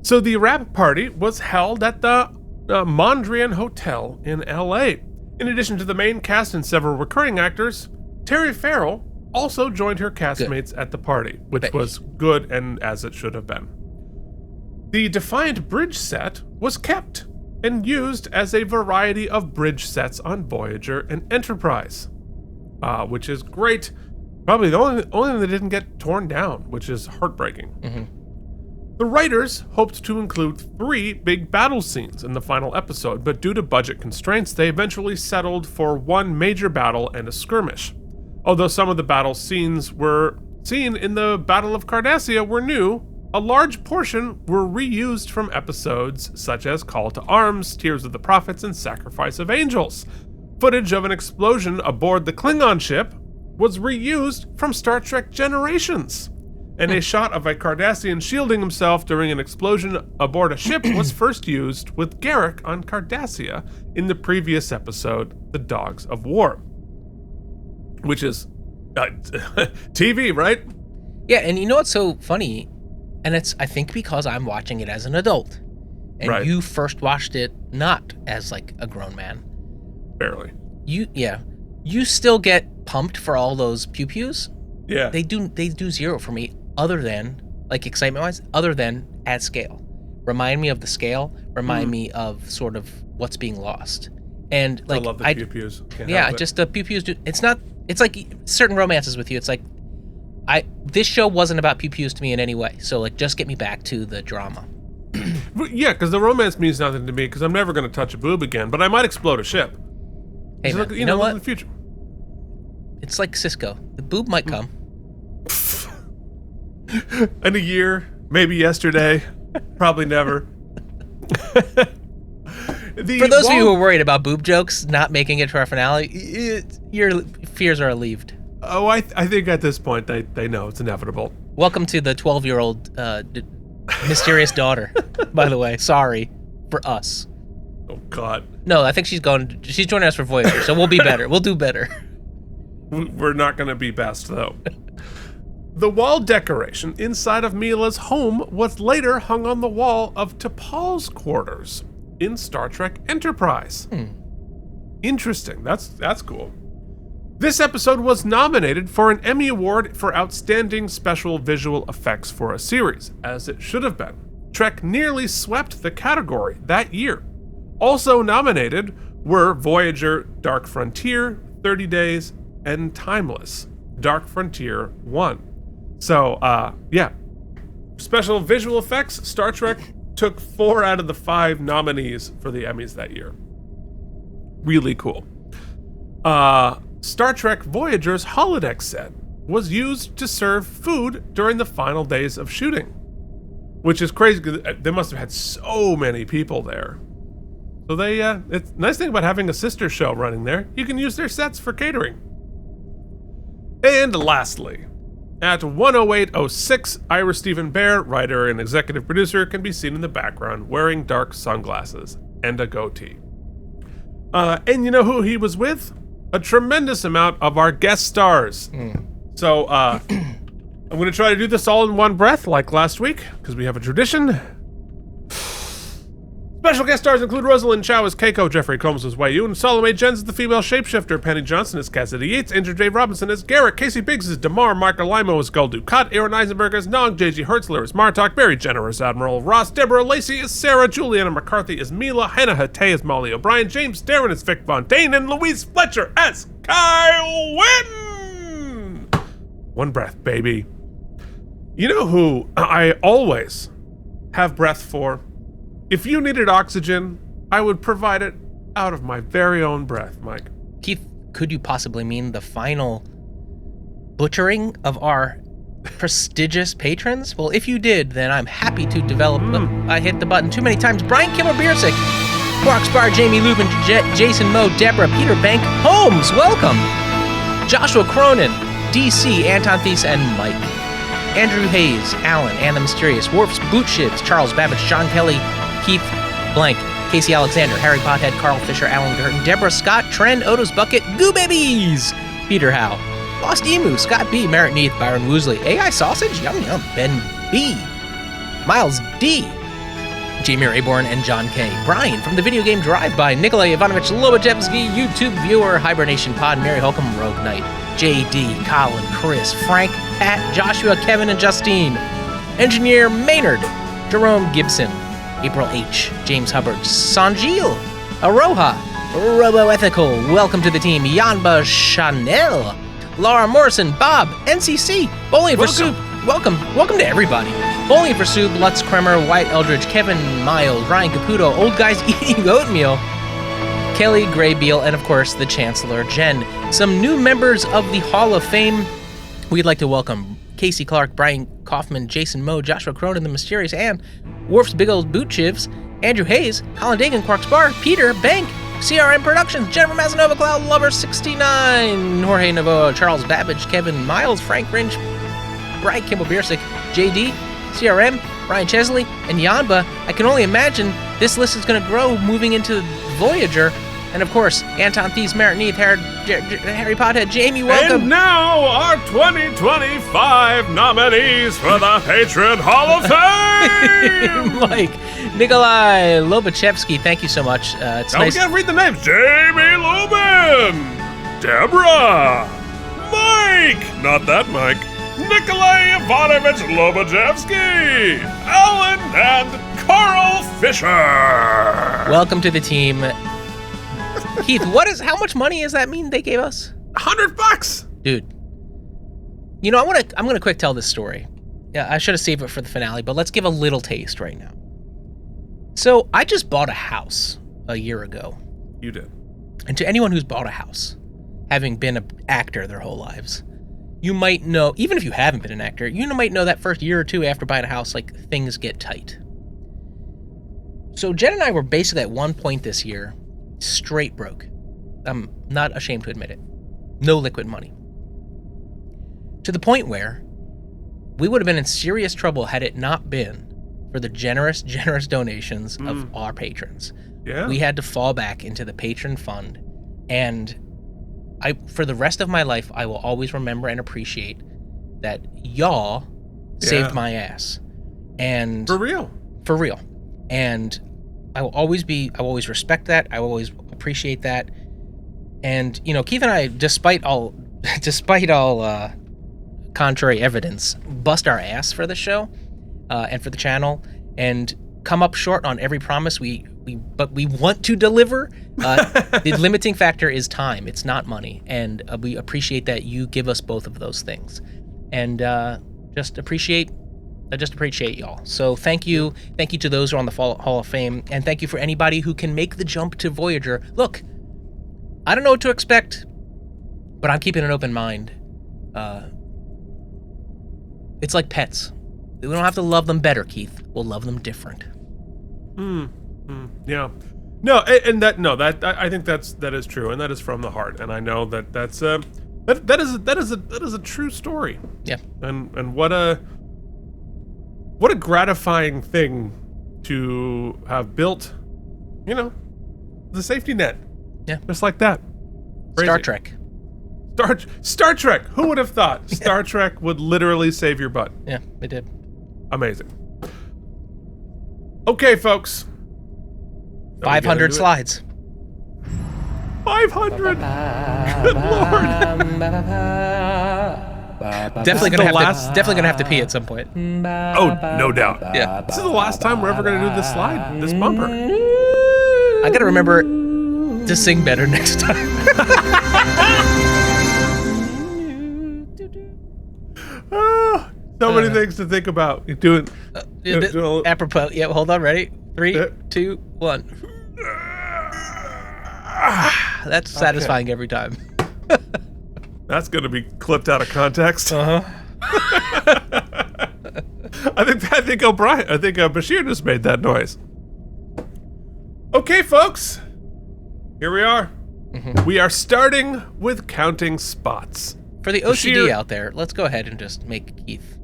Speaker 1: So the wrap party was held at the Mondrian Hotel in LA. In addition to the main cast and several recurring actors, Terry Farrell also joined her castmates at the party, which was good and as it should have been. The Defiant bridge set was kept and used as a variety of bridge sets on Voyager and Enterprise, which is great. Probably the only thing that didn't get torn down, which is heartbreaking. The writers hoped to include 3 big battle scenes in the final episode, but due to budget constraints, they eventually settled for 1 major battle and a skirmish. Although some of the battle scenes were seen in the Battle of Cardassia were new, a large portion were reused from episodes such as Call to Arms, Tears of the Prophets, and Sacrifice of Angels. Footage of an explosion aboard the Klingon ship was reused from Star Trek Generations. And a shot of a Cardassian shielding himself during an explosion aboard a ship was first used with Garrick on Cardassia in the previous episode, The Dogs of War. Which is TV, right?
Speaker 2: Yeah, and you know what's so funny? And it's, I think, because I'm watching it as an adult. And you first watched it not as, like, a grown man.
Speaker 1: Barely.
Speaker 2: You still get pumped for all those pew-pews.
Speaker 1: Yeah.
Speaker 2: They do zero for me, other than, like, excitement-wise, other than at scale. Remind me of the scale. Remind me of sort of what's being lost. And, like,
Speaker 1: I love the pew-pews.
Speaker 2: Just the pew-pews do. It's like certain romances with you. It's like, this show wasn't about pew-pews to me in any way. So, like, just get me back to the drama.
Speaker 1: Yeah, because the romance means nothing to me, because I'm never going to touch a boob again, but I might explode a ship.
Speaker 2: Hey, man, you know what?
Speaker 1: In the future.
Speaker 2: It's like Cisco. The boob might come.
Speaker 1: In a year, maybe yesterday, probably never.
Speaker 2: For those of you who are worried about boob jokes not making it to our finale, your fears are relieved.
Speaker 1: Oh, I think at this point they know it's inevitable.
Speaker 2: Welcome to the 12-year-old mysterious daughter, by the way. Sorry for us.
Speaker 1: Oh, God.
Speaker 2: No, I think she's joining us for Voyager, so we'll be better. We'll do better.
Speaker 1: We're not going to be best, though. The wall decoration inside of Mila's home was later hung on the wall of T'Pol's quarters in Star Trek Enterprise. Interesting. That's cool. This episode was nominated for an Emmy Award for Outstanding Special Visual Effects for a Series, as it should have been. Trek nearly swept the category that year. Also nominated were Voyager, Dark Frontier, 30 Days, and Timeless. Dark Frontier won. So, special visual effects, Star Trek took 4 out of the 5 nominees for the Emmys that year. Really cool. Star Trek Voyager's holodeck set was used to serve food during the final days of shooting, which is crazy because they must have had so many people there. So it's nice thing about having a sister show running there. You can use their sets for catering. And lastly, at 1:08:06, Ira Stephen Bear, writer and executive producer, can be seen in the background wearing dark sunglasses and a goatee. And you know who he was with? A tremendous amount of our guest stars. So, I'm going to try to do this all in one breath like last week, because we have a tradition. Special guest stars include Rosalind Chow as Keiko, Jeffrey Combs as Wei-Yun, Salome Jens as the female shapeshifter, Penny Johnson as Cassidy Yates, Andrew J. Robinson as Garrett, Casey Biggs as Damar, Mark Alimo as Gul Dukat, Aaron Eisenberg as Nog, J.G. Hertzler as Martok, Barry Jenner as Admiral Ross, Deborah Lacey as Sarah, Juliana McCarthy as Mila, Hannah Hatay as Molly O'Brien, James Darren as Vic Fontaine, and Louise Fletcher as Kyle Wynn! One breath, baby. You know who I always have breath for? If you needed oxygen, I would provide it out of my very own breath, Mike.
Speaker 2: Keith, could you possibly mean the final butchering of our prestigious patrons? Well, if you did, then I'm happy to develop them. I hit the button too many times. Brian Kimmel-Biersick, Quarkspar, Jamie Lubin, Jason Moe, Deborah, Peter Bank, Holmes, welcome. Joshua Cronin, DC, Anton Thies, and Mike. Andrew Hayes, Alan, Ann the Mysterious, Worf's Boot Shivs, Charles Babbage, John Kelly, Keith Blank, Casey Alexander, Harry Pothead, Carl Fisher, Alan Gurton, Deborah Scott, Trent, Otis Bucket, Goo Babies, Peter Howe, Lost Emu, Scott B, Merritt Neath, Byron Woosley, AI Sausage, Yum Yum, Ben B, Miles D, Jamie Rayborn, and John K. Brian from the Video Game Drive-By, Nikolai Ivanovich Lobachevsky, YouTube viewer, Hibernation Pod, Mary Holcomb, Rogue Knight, JD, Colin, Chris, Frank, Pat, Joshua, Kevin, and Justine, Engineer Maynard, Jerome Gibson, April H., James Hubbard, Sanjil, Aroha, Roboethical, welcome to the team, Yanba Chanel, Laura Morrison, Bob, NCC, Bowling for Soup, welcome to everybody. Bowling for Soup, Lutz Kremer, White Eldridge, Kevin Miles, Ryan Caputo, Old Guys Eating Oatmeal, Kelly Gray Beal, and of course the Chancellor, Jen. Some new members of the Hall of Fame. We'd like to welcome Casey Clark, Brian Kaufman, Jason Moe, Joshua Cronin, the Mysterious Ann, Worf's Big Old Boot Chivs, Andrew Hayes, Colin Dagan, Quark's Bar, Peter Bank, CRM Productions, Jennifer Mazanova, Cloud Lover 69, Jorge Navoa, Charles Babbage, Kevin Miles, Frank Rinch, Brian Kimmel-Biersick, JD, CRM, Ryan Chesley, and Yanba. I can only imagine this list is going to grow moving into Voyager. And of course, Anton Thies, Merritt Neath, Harry Pothead, Jamie, welcome.
Speaker 1: And now, our 2025 nominees for the Patron Hall of Fame!
Speaker 2: Mike, Nikolai Lobachevsky, thank you so much. It's nice.
Speaker 1: We gotta read the names. Jamie Lubin, Deborah, Mike, not that Mike, Nikolai Ivanovich Lobachevsky, Alan, and Carl Fisher.
Speaker 2: Welcome to the team. Keith, how much money does that mean they gave us?
Speaker 1: $100,
Speaker 2: dude. You know, I'm gonna quick tell this story. Yeah, I should have saved it for the finale, but let's give a little taste right now. So I just bought a house a year ago.
Speaker 1: You did.
Speaker 2: And to anyone who's bought a house, having been an actor their whole lives, you might know, even if you haven't been an actor, you might know that first year or two after buying a house, like, things get tight. So Jen and I were basically at one point this year straight broke. I'm not ashamed to admit it. No liquid money. To the point where we would have been in serious trouble had it not been for the generous donations of our patrons.
Speaker 1: Yeah.
Speaker 2: We had to fall back into the patron fund, and for the rest of my life, I will always remember and appreciate that y'all saved my ass. And
Speaker 1: For real.
Speaker 2: And I will always respect that. I will always appreciate that. And, you know, Keith and I, despite all contrary evidence, bust our ass for the show and for the channel, and come up short on every promise but we want to deliver. The limiting factor is time. It's not money. And we appreciate that you give us both of those things. And I just appreciate y'all. So thank you to those who are on the Hall of Fame, and thank you for anybody who can make the jump to Voyager. Look, I don't know what to expect, but I'm keeping an open mind. It's like pets. We don't have to love them better, Keith. We'll love them different.
Speaker 1: Yeah. No, and I think that is true, and that is from the heart, and I know that is a true story.
Speaker 2: Yeah.
Speaker 1: And what a gratifying thing to have built, you know, the safety net.
Speaker 2: Yeah.
Speaker 1: Just like that. Crazy.
Speaker 2: Star Trek.
Speaker 1: Star Trek. Who would have thought Star Trek would literally save your butt?
Speaker 2: Yeah, it did.
Speaker 1: Amazing. Okay, folks.
Speaker 2: 500 slides.
Speaker 1: 500. Good Lord.
Speaker 2: Definitely gonna have to pee at some point.
Speaker 1: Oh, no doubt.
Speaker 2: Yeah.
Speaker 1: This is the last time we're ever gonna do this slide, this bumper.
Speaker 2: I gotta remember to sing better next time.
Speaker 1: So many things to think about. You're doing.
Speaker 2: Apropos. Yeah, hold on. Ready? 3, 2, 1. That's satisfying every time.
Speaker 1: That's going to be clipped out of context.
Speaker 2: Uh-huh.
Speaker 1: I think Bashir just made that noise. Okay, folks. Here we are.
Speaker 2: Mm-hmm.
Speaker 1: We are starting with counting spots.
Speaker 2: For the OCD
Speaker 1: Bashir,
Speaker 2: out there, let's go ahead and just make Keith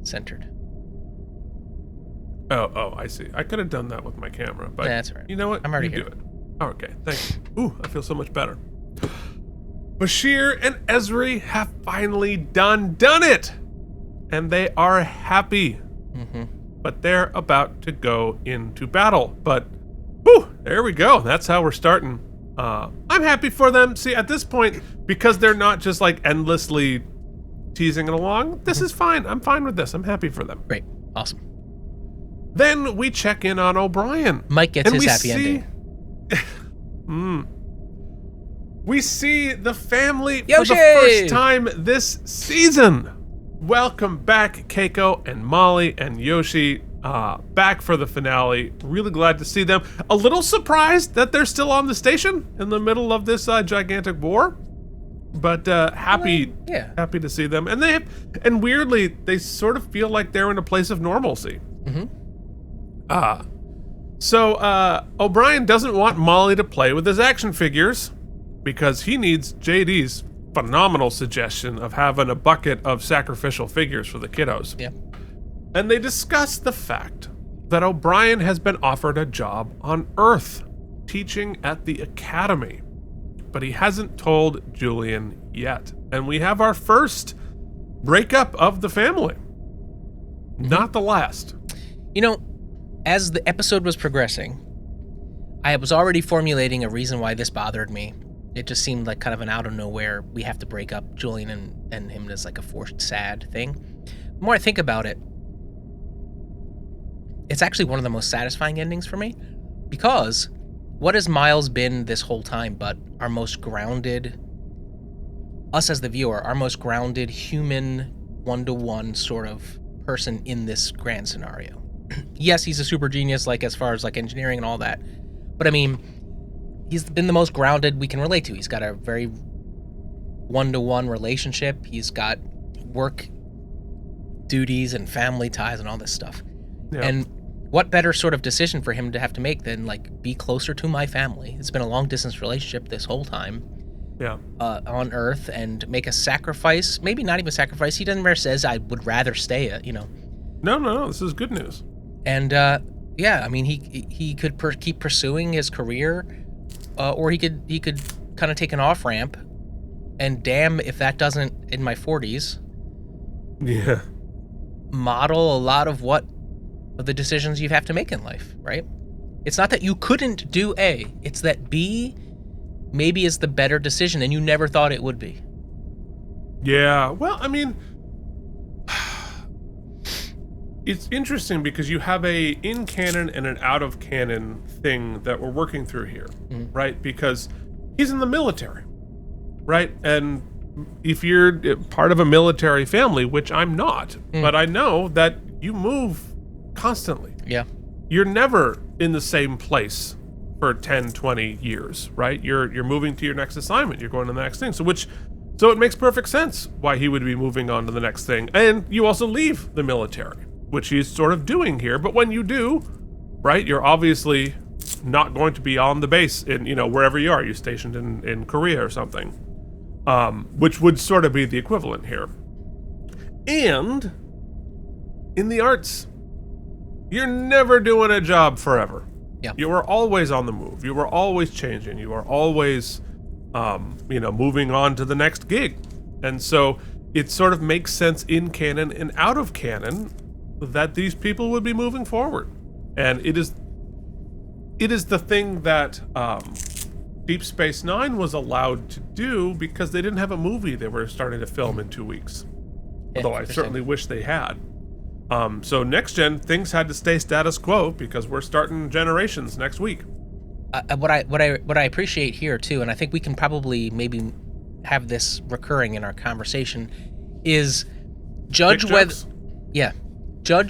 Speaker 2: centered.
Speaker 1: Oh, I see. I could have done that with my camera, but
Speaker 2: That's all right.
Speaker 1: You know what?
Speaker 2: I'm already
Speaker 1: You
Speaker 2: here.
Speaker 1: do it. Oh, okay, thank you. Ooh, I feel so much better. Bashir and Ezri have finally done it! And they are happy.
Speaker 2: Mm-hmm.
Speaker 1: But they're about to go into battle. But, whew, there we go. That's how we're starting. I'm happy for them. See, at this point, because they're not just like endlessly teasing it along, this is fine. I'm fine with this. I'm happy for them.
Speaker 2: Great. Awesome.
Speaker 1: Then we check in on O'Brien.
Speaker 2: Mike gets his happy ending.
Speaker 1: We see the family
Speaker 2: Yoshi!
Speaker 1: for the first time this season. Welcome back, Keiko and Molly and Yoshi, back for the finale. Really glad to see them. A little surprised that they're still on the station in the middle of this gigantic war, but happy to see them. And weirdly, they sort of feel like they're in a place of normalcy. So O'Brien doesn't want Molly to play with his action figures because he needs JD's phenomenal suggestion of having a bucket of sacrificial figures for the kiddos.
Speaker 2: Yeah.
Speaker 1: And they discuss the fact that O'Brien has been offered a job on Earth, teaching at the academy, but he hasn't told Julian yet. And we have our first breakup of the family. Not the last.
Speaker 2: You know, as the episode was progressing, I was already formulating a reason why this bothered me. It just seemed like kind of an out of nowhere, we have to break up Julian and him as like a forced sad thing. The more I think about it, it's actually one of the most satisfying endings for me, because what has Miles been this whole time but our most grounded, us as the viewer, our most grounded human one-to-one sort of person in this grand scenario. Yes, he's a super genius, like as far as like engineering and all that, but I mean, he's been the most grounded we can relate to. He's got a very one-to-one relationship. He's got work duties and family ties and all this stuff. Yeah. And what better sort of decision for him to have to make than like be closer to my family? It's been a long-distance relationship this whole time.
Speaker 1: Yeah.
Speaker 2: On Earth, and make a sacrifice. Maybe not even sacrifice. He doesn't ever says I would rather stay.
Speaker 1: No. This is good news.
Speaker 2: And yeah, I mean, he could keep pursuing his career. Or he could kind of take an off ramp, and damn if that doesn't, in my 40s, model a lot of the decisions you have to make in life, right? It's not that you couldn't do A, it's that B maybe is the better decision, and you never thought it would be.
Speaker 1: Yeah, well, I mean, it's interesting because you have a in canon and an out of canon thing that we're working through here, right? Because he's in the military, right? And if you're part of a military family, which I'm not, but I know that you move constantly.
Speaker 2: Yeah.
Speaker 1: You're never in the same place for 10, 20 years, right? You're moving to your next assignment. You're going to the next thing. So it makes perfect sense why he would be moving on to the next thing. And you also leave the military, which he's sort of doing here. But when you do, right, you're obviously not going to be on the base in, wherever you are. You're stationed in Korea or something, which would sort of be the equivalent here. And in the arts, you're never doing a job forever.
Speaker 2: Yeah.
Speaker 1: You are always on the move. You are always changing. You are always moving on to the next gig. And so it sort of makes sense in canon and out of canon that these people would be moving forward. And it is the thing that Deep Space Nine was allowed to do because they didn't have a movie they were starting to film in 2 weeks.
Speaker 2: Yeah,
Speaker 1: Although I certainly wish they had. So next gen, things had to stay status quo because we're starting Generations next week.
Speaker 2: What I appreciate here too, and I think we can probably maybe have this recurring in our conversation, is judge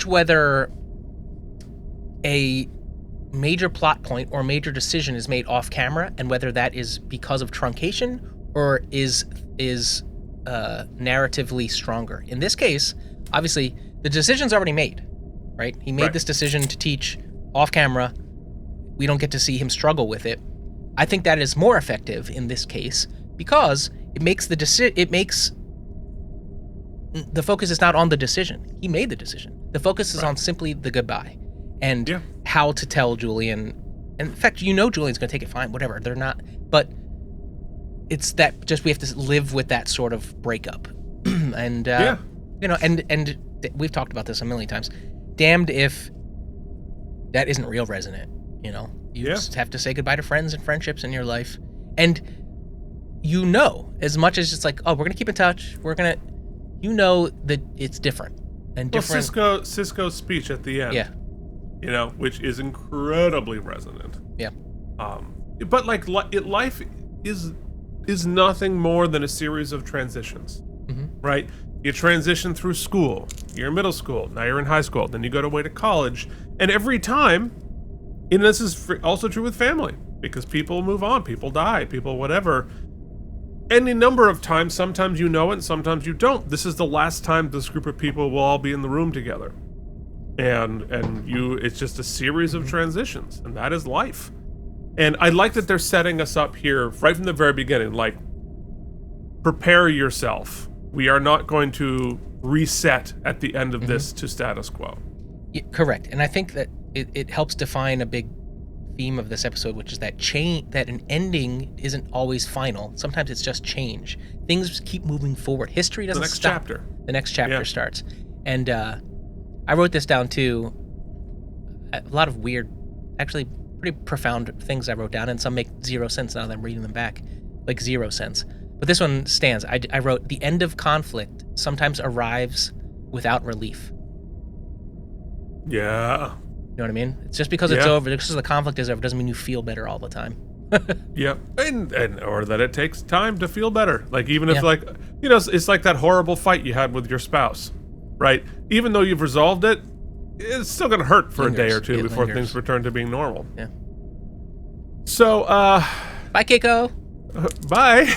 Speaker 2: whether a major plot point or major decision is made off camera, and whether that is because of truncation or is narratively stronger. In this case, obviously the decision's already made, right? He made this decision to teach off camera. We don't get to see him struggle with it. I think that is more effective in this case because it makes the focus is not on the decision. He made the decision. The focus is on simply the goodbye and how to tell Julian. And in fact, Julian's going to take it fine, whatever. They're not, but it's that just we have to live with that sort of breakup. And and we've talked about this a million times. Damned if that isn't real resonant. You just have to say goodbye to friends and friendships in your life. And as much as it's like, oh, we're going to keep in touch. We're going to, that it's different. And different.
Speaker 1: Well, Sisko's speech at the end.
Speaker 2: Yeah.
Speaker 1: Which is incredibly resonant.
Speaker 2: Yeah.
Speaker 1: But life is nothing more than a series of transitions, right? You transition through school. You're in middle school. Now you're in high school. Then you go away to college. And every time, and this is also true with family, because people move on, people die, people whatever. Any number of times, sometimes you know it, and sometimes you don't. This is the last time this group of people will all be in the room together. And it's just a series of transitions, and that is life. And I like that they're setting us up here right from the very beginning, like, prepare yourself. We are not going to reset at the end of this to status quo.
Speaker 2: Yeah, correct. And I think that it helps define a big theme of this episode, which is that that an ending isn't always final. Sometimes it's just change. Things keep moving forward. History doesn't stop. The next chapter starts. And I wrote this down too. A lot of weird, actually pretty profound things I wrote down, and some make zero sense now that I'm reading them back. Like 0 sense. But this one stands. I wrote, the end of conflict sometimes arrives without relief.
Speaker 1: Yeah.
Speaker 2: You know what I mean? It's just because it's over, just because the conflict is over, doesn't mean you feel better all the time.
Speaker 1: Yeah, and or that it takes time to feel better. Like, even if it's like that horrible fight you had with your spouse, right? Even though you've resolved it, it's still gonna hurt for a day or two before things return to being normal.
Speaker 2: Yeah.
Speaker 1: So,
Speaker 2: bye, Keiko.
Speaker 1: Bye.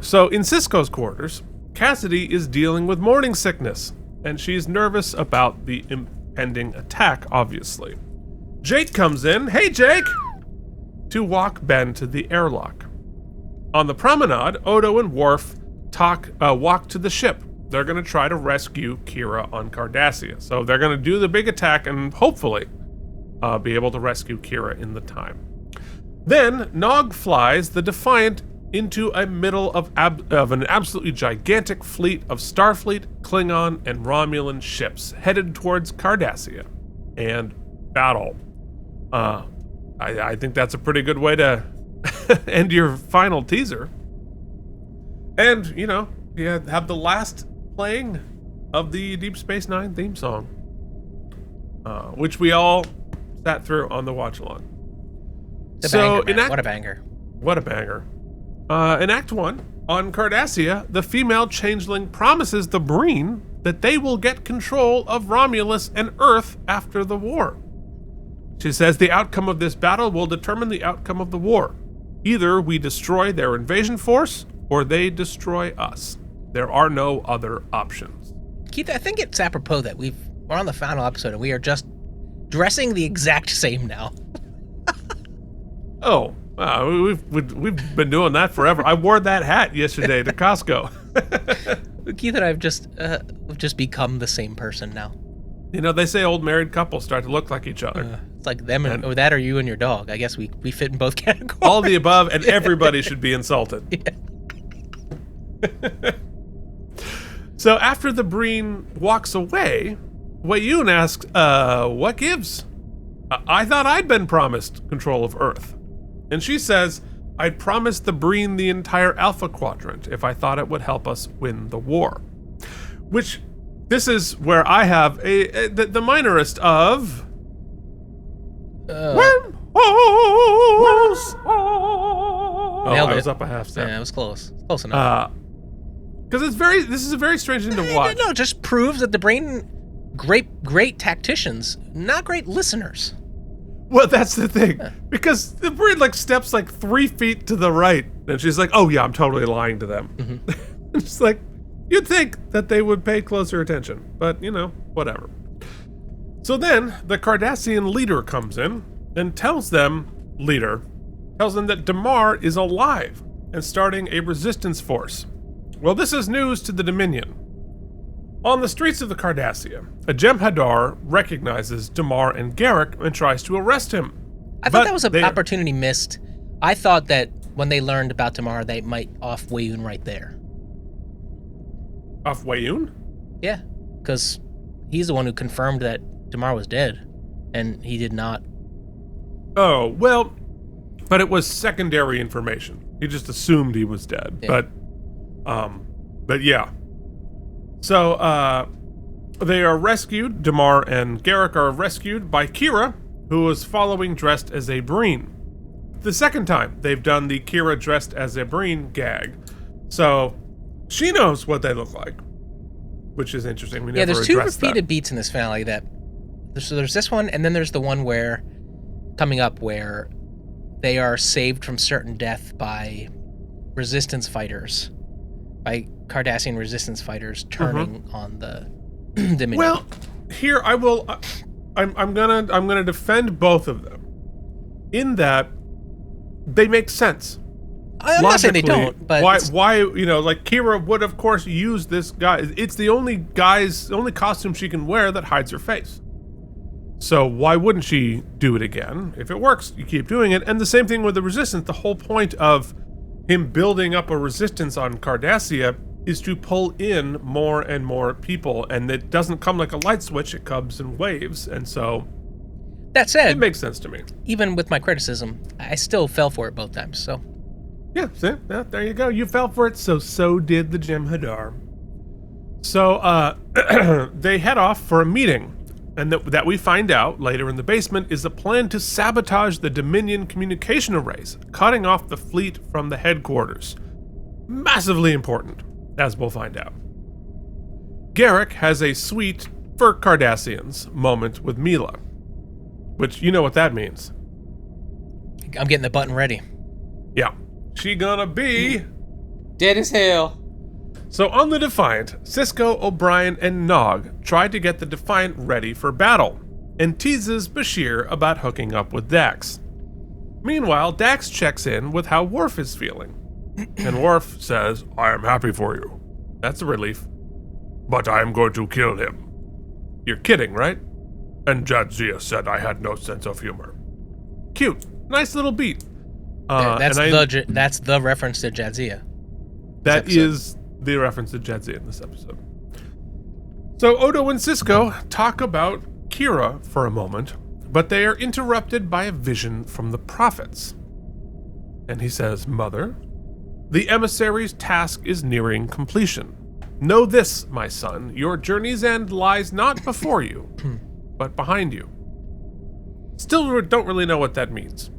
Speaker 1: So in Sisko's quarters, Cassidy is dealing with morning sickness, and she's nervous about the impending attack, obviously. Jake comes in, hey Jake, to walk Ben to the airlock. On the promenade, Odo and Worf walk to the ship. They're going to try to rescue Kira on Cardassia. So they're going to do the big attack and hopefully be able to rescue Kira in the time. Then Nog flies the Defiant into a middle of an absolutely gigantic fleet of Starfleet, Klingon, and Romulan ships headed towards Cardassia and battle. I think that's a pretty good way to end your final teaser. And, you have the last playing of the Deep Space Nine theme song, which we all sat through on the watch-along.
Speaker 2: What a banger.
Speaker 1: What a banger. In Act 1, on Cardassia, the female changeling promises the Breen that they will get control of Romulus and Earth after the war. She says the outcome of this battle will determine the outcome of the war. Either we destroy their invasion force, or they destroy us. There are no other options.
Speaker 2: Keith, I think it's apropos that we're on the final episode and we are just dressing the exact same now.
Speaker 1: Oh, we've been doing that forever. I wore that hat yesterday to Costco.
Speaker 2: Keith and I have we've just become the same person now.
Speaker 1: You know, they say old married couples start to look like each other.
Speaker 2: It's like them or that or you and your dog. I guess we fit in both categories.
Speaker 1: All the above, and everybody should be insulted.
Speaker 2: Yeah.
Speaker 1: So after the Breen walks away, Wei-Yun asks, what gives? I thought I'd been promised control of Earth. And she says, I'd promised the Breen the entire Alpha Quadrant if I thought it would help us win the war. Which, this is where I have the minorest of... wormholes!
Speaker 2: Nailed
Speaker 1: I was
Speaker 2: it.
Speaker 1: up a half step.
Speaker 2: Yeah, it was close. Close enough.
Speaker 1: Because this is a very strange thing to watch.
Speaker 2: No, it just proves that the Breen, great tacticians, not great listeners.
Speaker 1: Well, that's the thing. Because the Breen steps 3 feet to the right, and she's like, oh yeah, I'm totally lying to them. Mm-hmm. It's like, you'd think that they would pay closer attention, but whatever. So then the Cardassian leader comes in and tells them that Damar is alive and starting a resistance force. Well, this is news to the Dominion. On the streets of the Cardassia, a Jem'Hadar recognizes Damar and Garrick and tries to arrest him.
Speaker 2: I thought that was an opportunity missed. I thought that when they learned about Damar, they might off Wei-Yun right there.
Speaker 1: Off Wei-Yun?
Speaker 2: Yeah, because he's the one who confirmed that Damar was dead, and he did not.
Speaker 1: Oh, well, but it was secondary information. He just assumed he was dead.
Speaker 2: Yeah.
Speaker 1: But yeah. So, they are rescued. Damar and Garrick are rescued by Kira, who was following dressed as a Breen. The second time they've done the Kira dressed as a Breen gag. So, she knows what they look like, which is interesting. We never
Speaker 2: there's two
Speaker 1: addressed
Speaker 2: repeated
Speaker 1: that.
Speaker 2: beats in this finale that there's this one, and then there's the one where they are saved from certain death by resistance fighters, by Cardassian resistance fighters turning on the Dominion.
Speaker 1: Well, here I will. I'm gonna defend both of them, in that they make sense.
Speaker 2: I'm not saying they don't, but
Speaker 1: why Kira would of course use this guy. It's the only costume she can wear that hides her face. So why wouldn't she do it again? If it works, you keep doing it. And the same thing with the resistance. The whole point of him building up a resistance on Cardassia is to pull in more and more people, and it doesn't come like a light switch, it comes in waves, and so
Speaker 2: that said,
Speaker 1: it makes sense to me.
Speaker 2: Even with my criticism, I still fell for it both times, so.
Speaker 1: Yeah, see? Yeah, there you go. You fell for it, so did the Jem'Hadar. So, they head off for a meeting, and that we find out later in the basement is a plan to sabotage the Dominion communication arrays, cutting off the fleet from the headquarters. Massively important, as we'll find out. Garrick has a sweet, for Cardassians, moment with Mila, which you know what that means.
Speaker 2: I'm getting the button ready.
Speaker 1: Yeah. She gonna be...
Speaker 4: dead as hell.
Speaker 1: So on the Defiant, Sisko, O'Brien, and Nog try to get the Defiant ready for battle, and teases Bashir about hooking up with Dax. Meanwhile, Dax checks in with how Worf is feeling. And Worf says, I am happy for you. That's a relief. But I am going to kill him. You're kidding, right? And Jadzia said I had no sense of humor. Cute. Nice little beat.
Speaker 2: That's the reference to Jadzia.
Speaker 1: That is the reference to Jadzia in this episode. So Odo and Sisko talk about Kira for a moment, but they are interrupted by a vision from the prophets. And he says, Mother, the emissary's task is nearing completion. Know this, my son, your journey's end lies not before you, but behind you. Still don't really know what that means.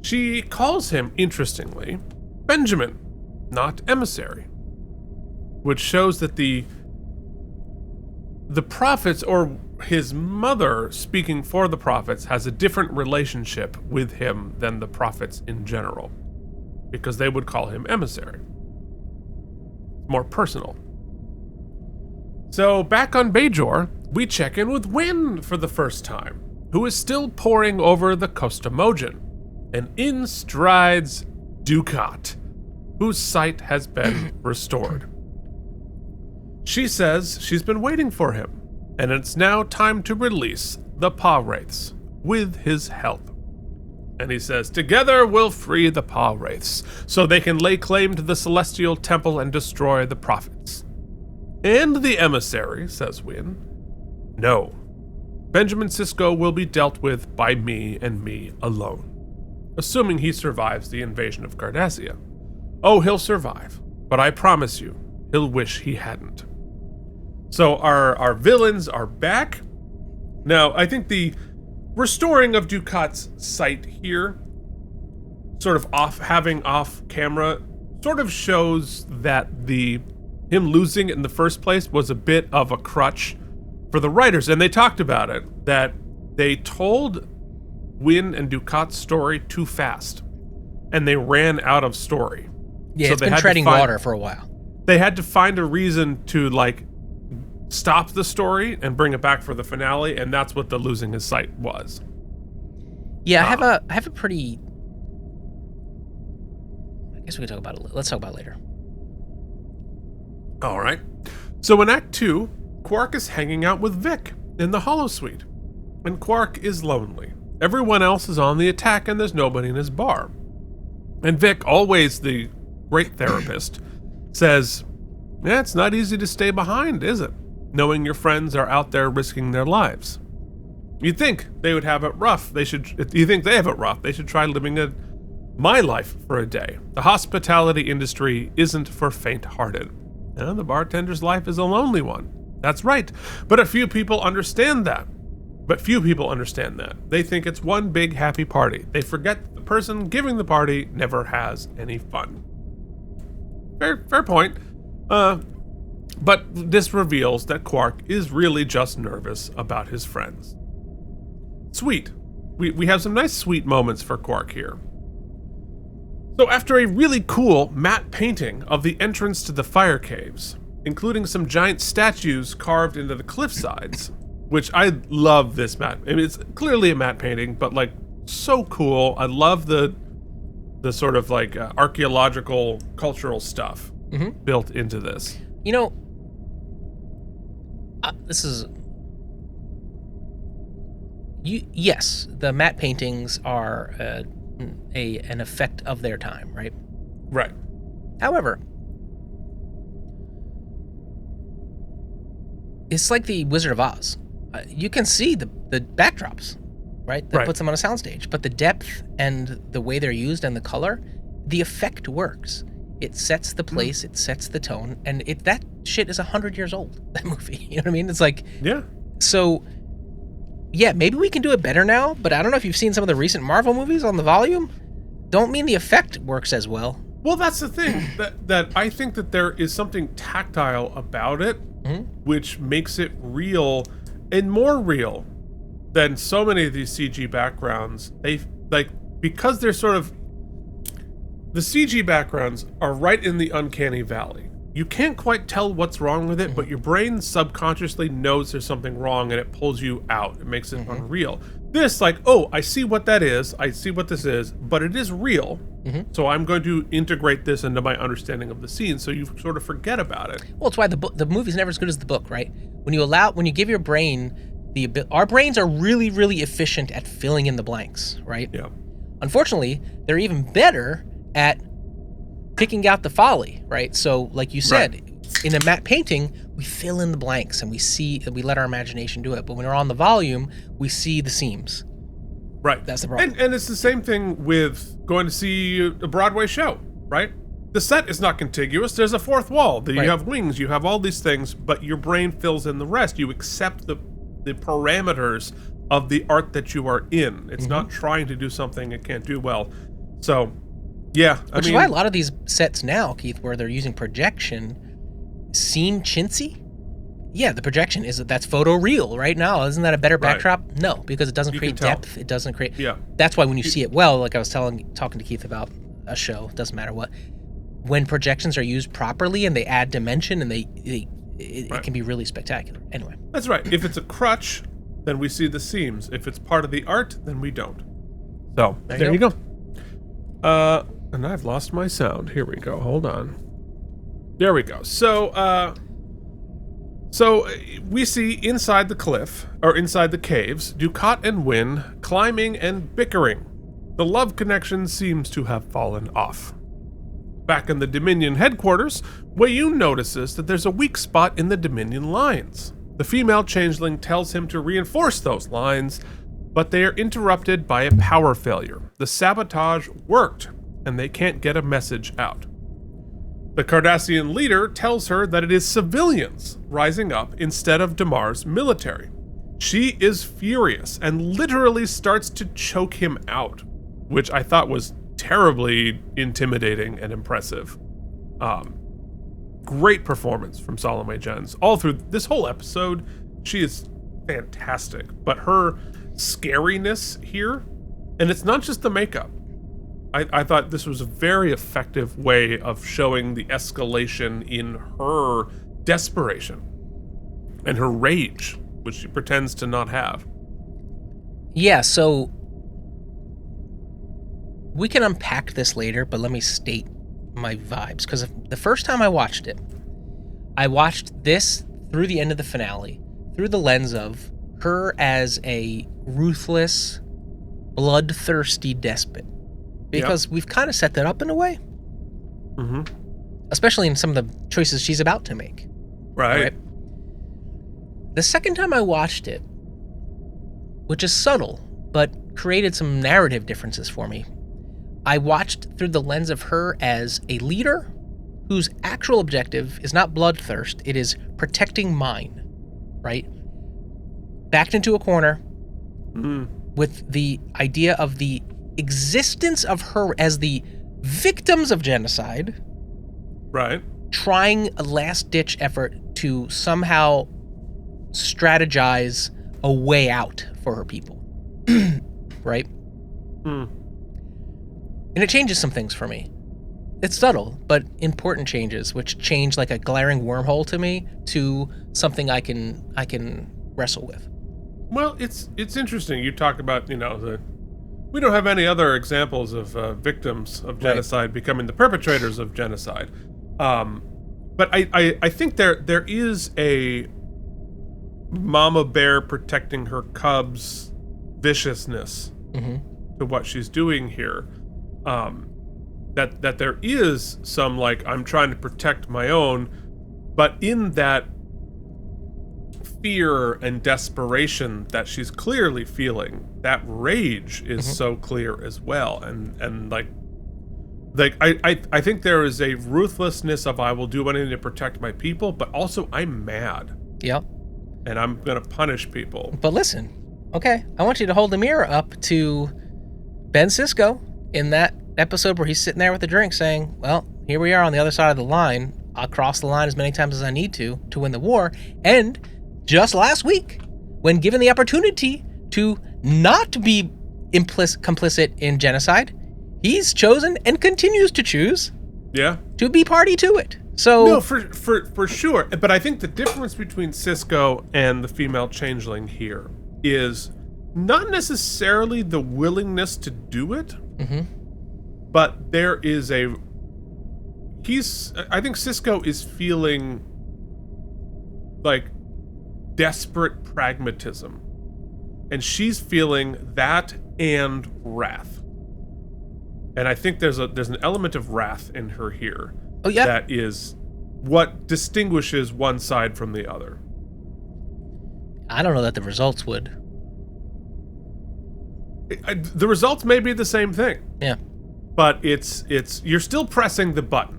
Speaker 1: She calls him, interestingly, Benjamin, not emissary, which shows that the prophets, or his mother speaking for the prophets, has a different relationship with him than the prophets in general, because they would call him emissary. More personal. So back on Bajor, we check in with Wynn for the first time, who is still poring over the Kostamojan, and in strides Dukat, whose sight has been restored. She says she's been waiting for him, and it's now time to release the Paw Wraiths with his help. And he says, together we'll free the Paw Wraiths, so they can lay claim to the Celestial Temple and destroy the prophets. And the emissary, says Wynn, no. Benjamin Sisko will be dealt with by me and me alone, assuming he survives the invasion of Cardassia. Oh, he'll survive, but I promise you, he'll wish he hadn't. So our villains are back. Now, I think the restoring of Ducat's sight here, sort of having off camera, sort of shows that him losing it in the first place was a bit of a crutch for the writers. And they talked about it, that they told Wynn and Ducat's story too fast, and they ran out of story.
Speaker 2: Yeah,
Speaker 1: so
Speaker 2: it's been treading water for a while.
Speaker 1: They had to find a reason to stop the story and bring it back for the finale, and that's what the losing his sight was.
Speaker 2: Yeah, I have a pretty. I guess we can talk about it. Let's talk about it later.
Speaker 1: All right. So in Act 2, Quark is hanging out with Vic in the holosuite, and Quark is lonely. Everyone else is on the attack, and there's nobody in his bar. And Vic, always the great therapist, says, "Yeah, it's not easy to stay behind, is it? Knowing your friends are out there risking their lives. You'd think they would have it rough. You think they have it rough? They should try living my life for a day. The hospitality industry isn't for faint-hearted. And the bartender's life is a lonely one. That's right. But few people understand that. They think it's one big happy party. They forget that the person giving the party never has any fun." Fair point. But this reveals that Quark is really just nervous about his friends. Sweet. We have some nice sweet moments for Quark here. So after a really cool matte painting of the entrance to the fire caves, including some giant statues carved into the cliff sides, which I love this matte. I mean, it's clearly a matte painting, but so cool. I love the sort of archaeological, cultural stuff built into this.
Speaker 2: You know, this is. Yes, the matte paintings are an effect of their time, right?
Speaker 1: Right.
Speaker 2: However, it's like the Wizard of Oz. You can see the backdrops, right? That puts them on a soundstage, but the depth and the way they're used and the color, the effect works. It sets the place, it sets the tone, and that shit is 100 years old, that movie. You know what I mean? It's
Speaker 1: yeah.
Speaker 2: So, yeah, maybe we can do it better now, but I don't know if you've seen some of the recent Marvel movies on the volume. Don't mean the effect works as well.
Speaker 1: Well, that's the thing, that I think that there is something tactile about it, which makes it real, and more real than so many of these CG backgrounds. Because they're sort of, the CG backgrounds are right in the uncanny valley. You can't quite tell what's wrong with it, but your brain subconsciously knows there's something wrong, and it pulls you out. It makes it unreal. This, I see what that is. I see what this is, but it is real. So I'm going to integrate this into my understanding of the scene, so you sort of forget about it.
Speaker 2: Well, it's why the movie's never as good as the book, right? When you give your brain our brains are really, really efficient at filling in the blanks, right?
Speaker 1: Yeah.
Speaker 2: Unfortunately, they're even better at picking out the folly, right? So, like you said, in a matte painting, we fill in the blanks and we let our imagination do it. But when we're on the volume, we see the seams.
Speaker 1: Right.
Speaker 2: That's the problem.
Speaker 1: And it's the same thing with going to see a Broadway show, right? The set is not contiguous. There's a fourth wall. You have wings, you have all these things, but your brain fills in the rest. You accept the parameters of the art that you are in. It's not trying to do something it can't do well. So, yeah.
Speaker 2: Which is why a lot of these sets now, Keith, where they're using projection, seem chintzy. Yeah, the projection that's photoreal right now. Isn't that a better backdrop? No, because it doesn't create depth. It doesn't create.
Speaker 1: Yeah.
Speaker 2: That's why when you see it well, like I was talking to Keith about a show, doesn't matter what. When projections are used properly and they add dimension and it can be really spectacular. Anyway.
Speaker 1: That's right. If it's a crutch, then we see the seams. If it's part of the art, then we don't. So there you go. And I've lost my sound. Here we go. Hold on. There we go. So So we see inside the cliff, or inside the caves, Ducat and Wynn climbing and bickering. The love connection seems to have fallen off. Back in the Dominion headquarters, Weyoun notices that there's a weak spot in the Dominion lines. The female changeling tells him to reinforce those lines, but they are interrupted by a power failure. The sabotage worked, and they can't get a message out. The Cardassian leader tells her that it is civilians rising up instead of Damar's military. She is furious and literally starts to choke him out, which I thought was terribly intimidating and impressive. Great performance from Salome Jens. All through this whole episode, she is fantastic. But her scariness here, and it's not just the makeup. I thought this was a very effective way of showing the escalation in her desperation and her rage, which she pretends to not have.
Speaker 2: Yeah, so we can unpack this later, but let me state my vibes. Because the first time I watched this through the end of the finale, through the lens of her as a ruthless, bloodthirsty despot. Because we've kind of set that up in a way.
Speaker 1: Mm-hmm.
Speaker 2: Especially in some of the choices she's about to make.
Speaker 1: Right.
Speaker 2: The second time I watched it, which is subtle, but created some narrative differences for me, I watched through the lens of her as a leader whose actual objective is not bloodthirst, it is protecting mine, right? Backed into a corner with the idea of the existence of her as the victims of genocide,
Speaker 1: right?
Speaker 2: Trying a last-ditch effort to somehow strategize a way out for her people, right? And it changes some things for me. It's subtle, but important changes, which change like a glaring wormhole to me to something I can wrestle with.
Speaker 1: Well, it's interesting. You talk about, we don't have any other examples of victims of genocide becoming the perpetrators of genocide. But I think there is a mama bear protecting her cubs viciousness to what she's doing here. That there is some, like, I'm trying to protect my own, but in that fear and desperation that she's clearly feeling, that rage is so clear as well. And I think there is a ruthlessness of I will do anything to protect my people, but also I'm mad.
Speaker 2: Yep.
Speaker 1: And I'm gonna punish people.
Speaker 2: But listen, okay, I want you to hold the mirror up to Ben Sisko in that episode where he's sitting there with a drink saying, well, here we are on the other side of the line. I'll cross the line as many times as I need to win the war. And just last week, when given the opportunity to not be complicit in genocide, he's chosen and continues to choose to be party to it. So
Speaker 1: no, for sure. But I think the difference between Sisko and the female changeling here is not necessarily the willingness to do it, but there is I think Sisko is feeling like desperate pragmatism, and she's feeling that and wrath. And I think there's an element of wrath in her here.
Speaker 2: Oh yeah,
Speaker 1: that is what distinguishes one side from the other.
Speaker 2: I don't know that the results would.
Speaker 1: The results may be the same thing.
Speaker 2: Yeah,
Speaker 1: but it's you're still pressing the button.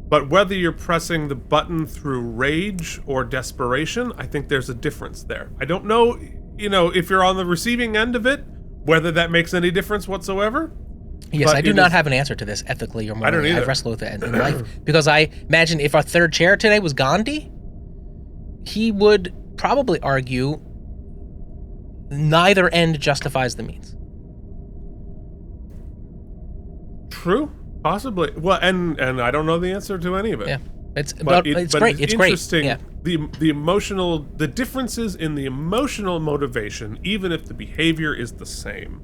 Speaker 1: But whether you're pressing the button through rage or desperation, I think there's a difference there. I don't know, if you're on the receiving end of it, whether that makes any difference whatsoever.
Speaker 2: Yes, I do not have an answer to this ethically or morally.
Speaker 1: I don't either.
Speaker 2: I've wrestled with it in life. Because I imagine if our third chair today was Gandhi, he would probably argue neither end justifies the means.
Speaker 1: True. Possibly. Well, and I don't know the answer to any of it.
Speaker 2: Yeah. It's
Speaker 1: great.
Speaker 2: It's
Speaker 1: Interesting.
Speaker 2: great. Yeah.
Speaker 1: The differences in the emotional motivation, even if the behavior is the same.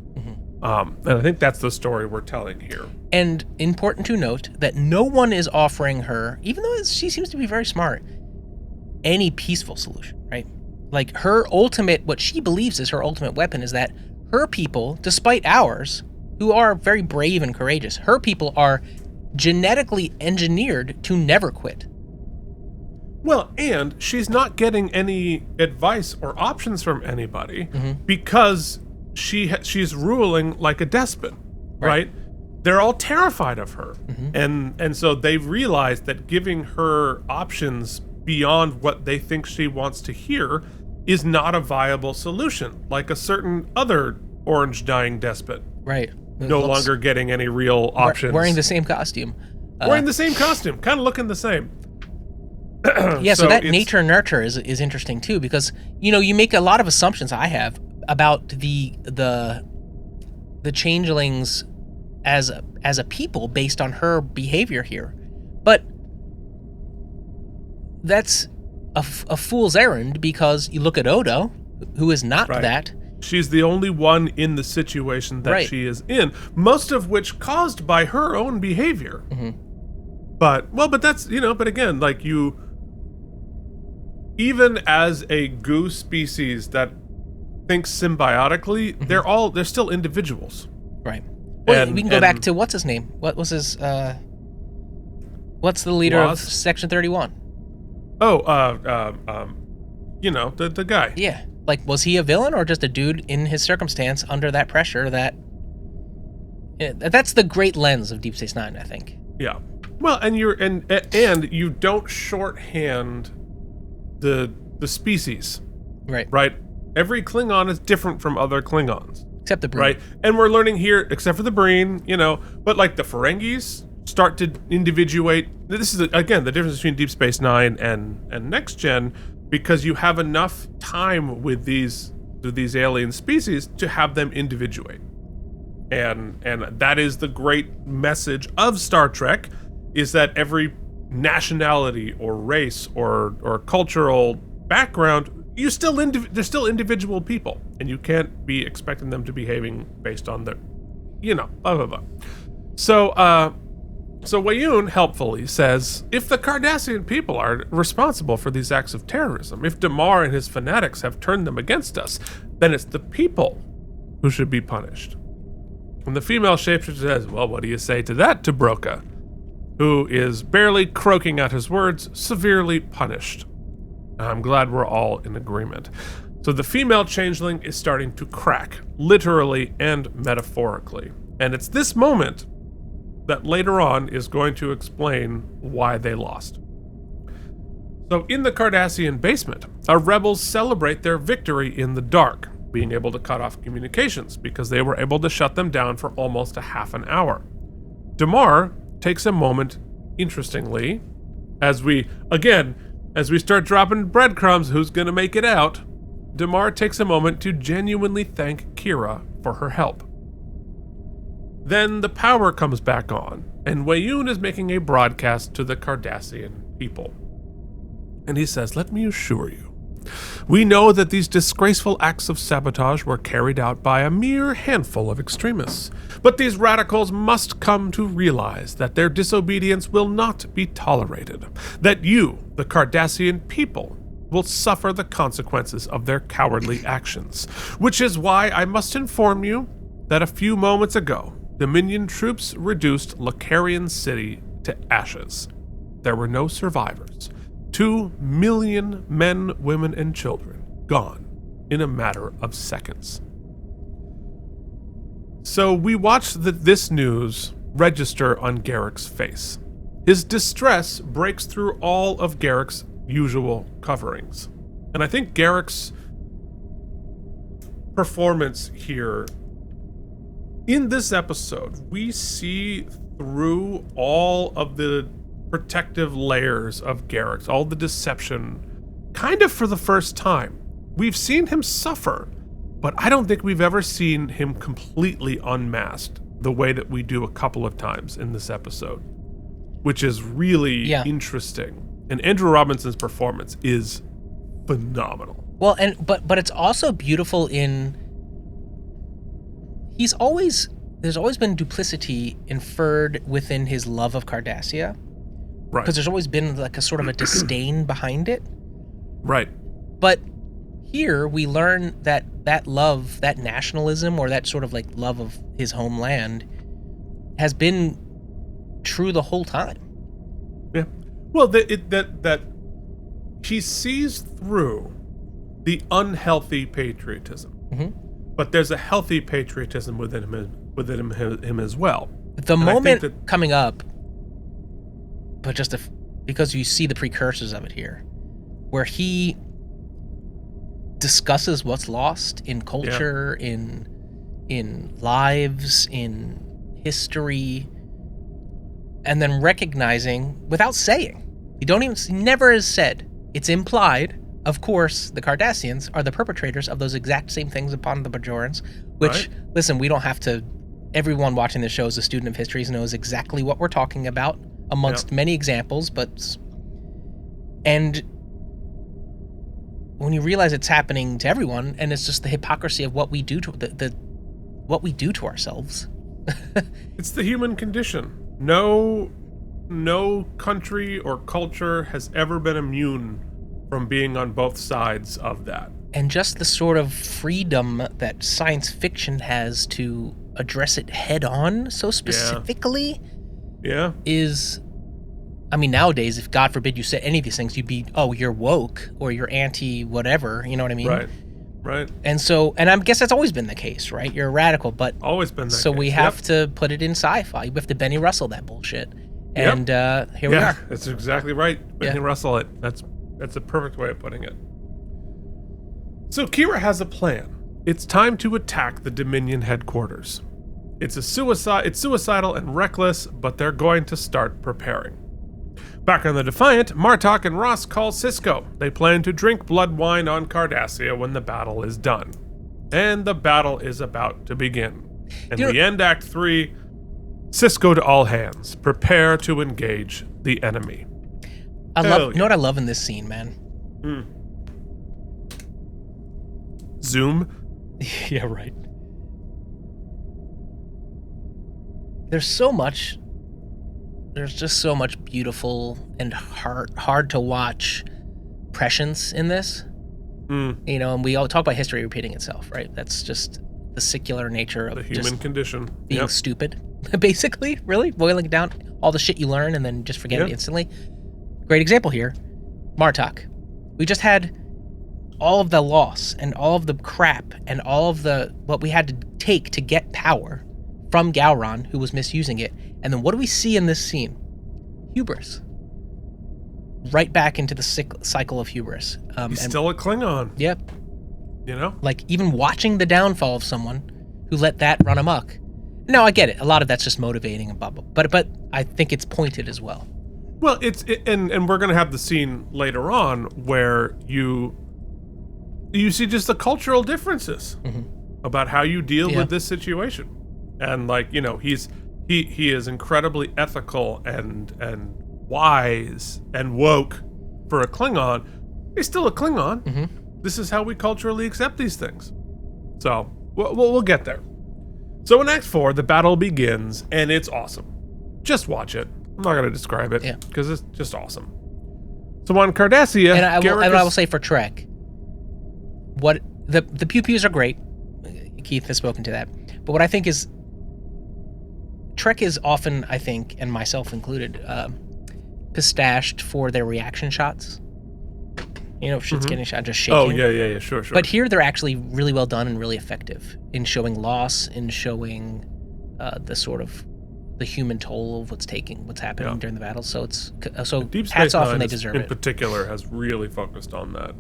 Speaker 1: And I think that's the story we're telling here.
Speaker 2: And important to note that no one is offering her, even though she seems to be very smart, any peaceful solution, right? Like her ultimate, what she believes is her ultimate weapon is that her people, despite ours, who are very brave and courageous, her people are genetically engineered to never quit.
Speaker 1: Well, and she's not getting any advice or options from anybody because she's ruling like a despot, right? They're all terrified of her. And so they've realized that giving her options beyond what they think she wants to hear is not a viable solution, like a certain other orange dying despot.
Speaker 2: Right.
Speaker 1: No longer getting any real options.
Speaker 2: Wearing the same costume.
Speaker 1: Wearing the same costume, kind of looking the same.
Speaker 2: Yeah, so that nature nurture is interesting too, because you make a lot of assumptions, I have, about the changelings as a people based on her behavior here, but that's a fool's errand, because you look at Odo, who is not that.
Speaker 1: She's the only one in the situation that she is in, most of which caused by her own behavior. But that's, but again, like even as a goo species that thinks symbiotically, they're still individuals.
Speaker 2: Right. Well, we can go back to what's his name? What was his what's the leader of Section 31?
Speaker 1: Oh, the guy.
Speaker 2: Yeah. Like, was he a villain or just a dude in his circumstance under that pressure that's the great lens of Deep Space Nine, I think.
Speaker 1: Yeah. Well, and you don't shorthand the species. Right? Every Klingon is different from other Klingons.
Speaker 2: Except the Breen.
Speaker 1: Right? And we're learning here, except for the Breen, but like the Ferengis start to individuate. This is, again, the difference between Deep Space Nine and Next Gen, because you have enough time with these alien species to have them individuate. And that is the great message of Star Trek, is that every nationality or race or cultural background, they're still individual people, and you can't be expecting them to behaving based on their, blah, blah, blah. So Weyoun helpfully says, if the Cardassian people are responsible for these acts of terrorism, if Damar and his fanatics have turned them against us, then it's the people who should be punished. And the female shapeshifter says, well, what do you say to that, Tobrova, who is barely croaking out his words, severely punished? I'm glad we're all in agreement. So the female changeling is starting to crack, literally and metaphorically. And it's this moment that later on is going to explain why they lost. So in the Cardassian basement, our rebels celebrate their victory in the dark, being able to cut off communications because they were able to shut them down for almost a half an hour. Damar takes a moment, interestingly, as we start dropping breadcrumbs, who's going to make it out, Damar takes a moment to genuinely thank Kira for her help. Then the power comes back on, and Weyoun is making a broadcast to the Cardassian people. And he says, let me assure you, we know that these disgraceful acts of sabotage were carried out by a mere handful of extremists, but these radicals must come to realize that their disobedience will not be tolerated, that you, the Cardassian people, will suffer the consequences of their cowardly actions, which is why I must inform you that a few moments ago, Dominion troops reduced Lacarian City to ashes. There were no survivors. 2 million men, women, and children gone in a matter of seconds. So we watch this news register on Garrick's face. His distress breaks through all of Garrick's usual coverings. And I think Garrick's performance here in this episode, we see through all of the protective layers of Garrick's, all the deception, kind of for the first time. We've seen him suffer, but I don't think we've ever seen him completely unmasked the way that we do a couple of times in this episode, which is really interesting. And Andrew Robinson's performance is phenomenal.
Speaker 2: Well, but it's also beautiful in there's always been duplicity inferred within his love of Cardassia.
Speaker 1: Right.
Speaker 2: Because there's always been like a sort of a disdain behind it.
Speaker 1: Right.
Speaker 2: But here we learn that love, that nationalism, or that sort of like love of his homeland has been true the whole time.
Speaker 1: Yeah. Well, that he sees through the unhealthy patriotism, but there's a healthy patriotism within him as well.
Speaker 2: The moment coming up, but just because you see the precursors of it here, where he discusses what's lost in culture, in lives, in history, and then recognizing without saying, he never has said, it's implied, of course, the Cardassians are the perpetrators of those exact same things upon the Bajorans, which, listen, we don't have to, everyone watching this show is a student of history, knows exactly what we're talking about amongst many examples, and when you realize it's happening to everyone, and it's just the hypocrisy of what we do to what we do to ourselves.
Speaker 1: It's the human condition. No country or culture has ever been immune from being on both sides of that.
Speaker 2: And just the sort of freedom that science fiction has to address it head on so specifically is, I mean, nowadays, if God forbid you said any of these things, you'd be, you're woke or you're anti whatever, you know what I mean?
Speaker 1: Right.
Speaker 2: And so, and I guess that's always been the case, right? You're a radical, but
Speaker 1: always been that
Speaker 2: so
Speaker 1: case.
Speaker 2: We have to put it in sci-fi. We have to Benny Russell that bullshit. And here we are.
Speaker 1: That's exactly right. Benny Russell it. That's a perfect way of putting it. So Kira has a plan. It's time to attack the Dominion headquarters. It's suicidal and reckless, but they're going to start preparing. Back on the Defiant, Martok and Ross call Sisko. They plan to drink blood wine on Cardassia when the battle is done. And the battle is about to begin. And we end Act 3, Sisko to all hands. Prepare to engage the enemy.
Speaker 2: You know what I love in this scene, man?
Speaker 1: Zoom?
Speaker 2: Yeah, right. There's just so much beautiful and hard to watch prescience in this. You know, and we all talk about history repeating itself, right? That's just the secular nature of
Speaker 1: the human condition.
Speaker 2: Being stupid, basically, really, boiling it down, all the shit you learn and then just forget it instantly. Great example here, Martok. We just had all of the loss and all of the crap and all of what we had to take to get power from Gowron, who was misusing it. And then what do we see in this scene? Hubris. Right back into the cycle of hubris.
Speaker 1: He's still a Klingon.
Speaker 2: Yep.
Speaker 1: You know?
Speaker 2: Like, even watching the downfall of someone who let that run amok. No, I get it. A lot of that's just motivating and blah, blah. But I think it's pointed as well.
Speaker 1: Well, and we're going to have the scene later on where you see just the cultural differences about how you deal with this situation. And, like, you know, he is incredibly ethical and wise and woke for a Klingon. He's still a Klingon. This is how we culturally accept these things. So we'll get there. So in Act 4, the battle begins, and it's awesome. Just watch it. I'm not going to describe it because it's just awesome. So on Cardassia,
Speaker 2: and I will say for Trek, what the pew pews are great. Keith has spoken to that, but what I think is Trek is often, I think, and myself included, pistached for their reaction shots. You know, if shit's getting shot, just shaking.
Speaker 1: Oh, yeah, sure.
Speaker 2: But here they're actually really well done and really effective in showing loss, in showing the sort of the human toll of what's happening during the battle. So it's
Speaker 1: Deep Space
Speaker 2: hats off,
Speaker 1: Nine
Speaker 2: and they deserve it.
Speaker 1: In particular, has really focused on that.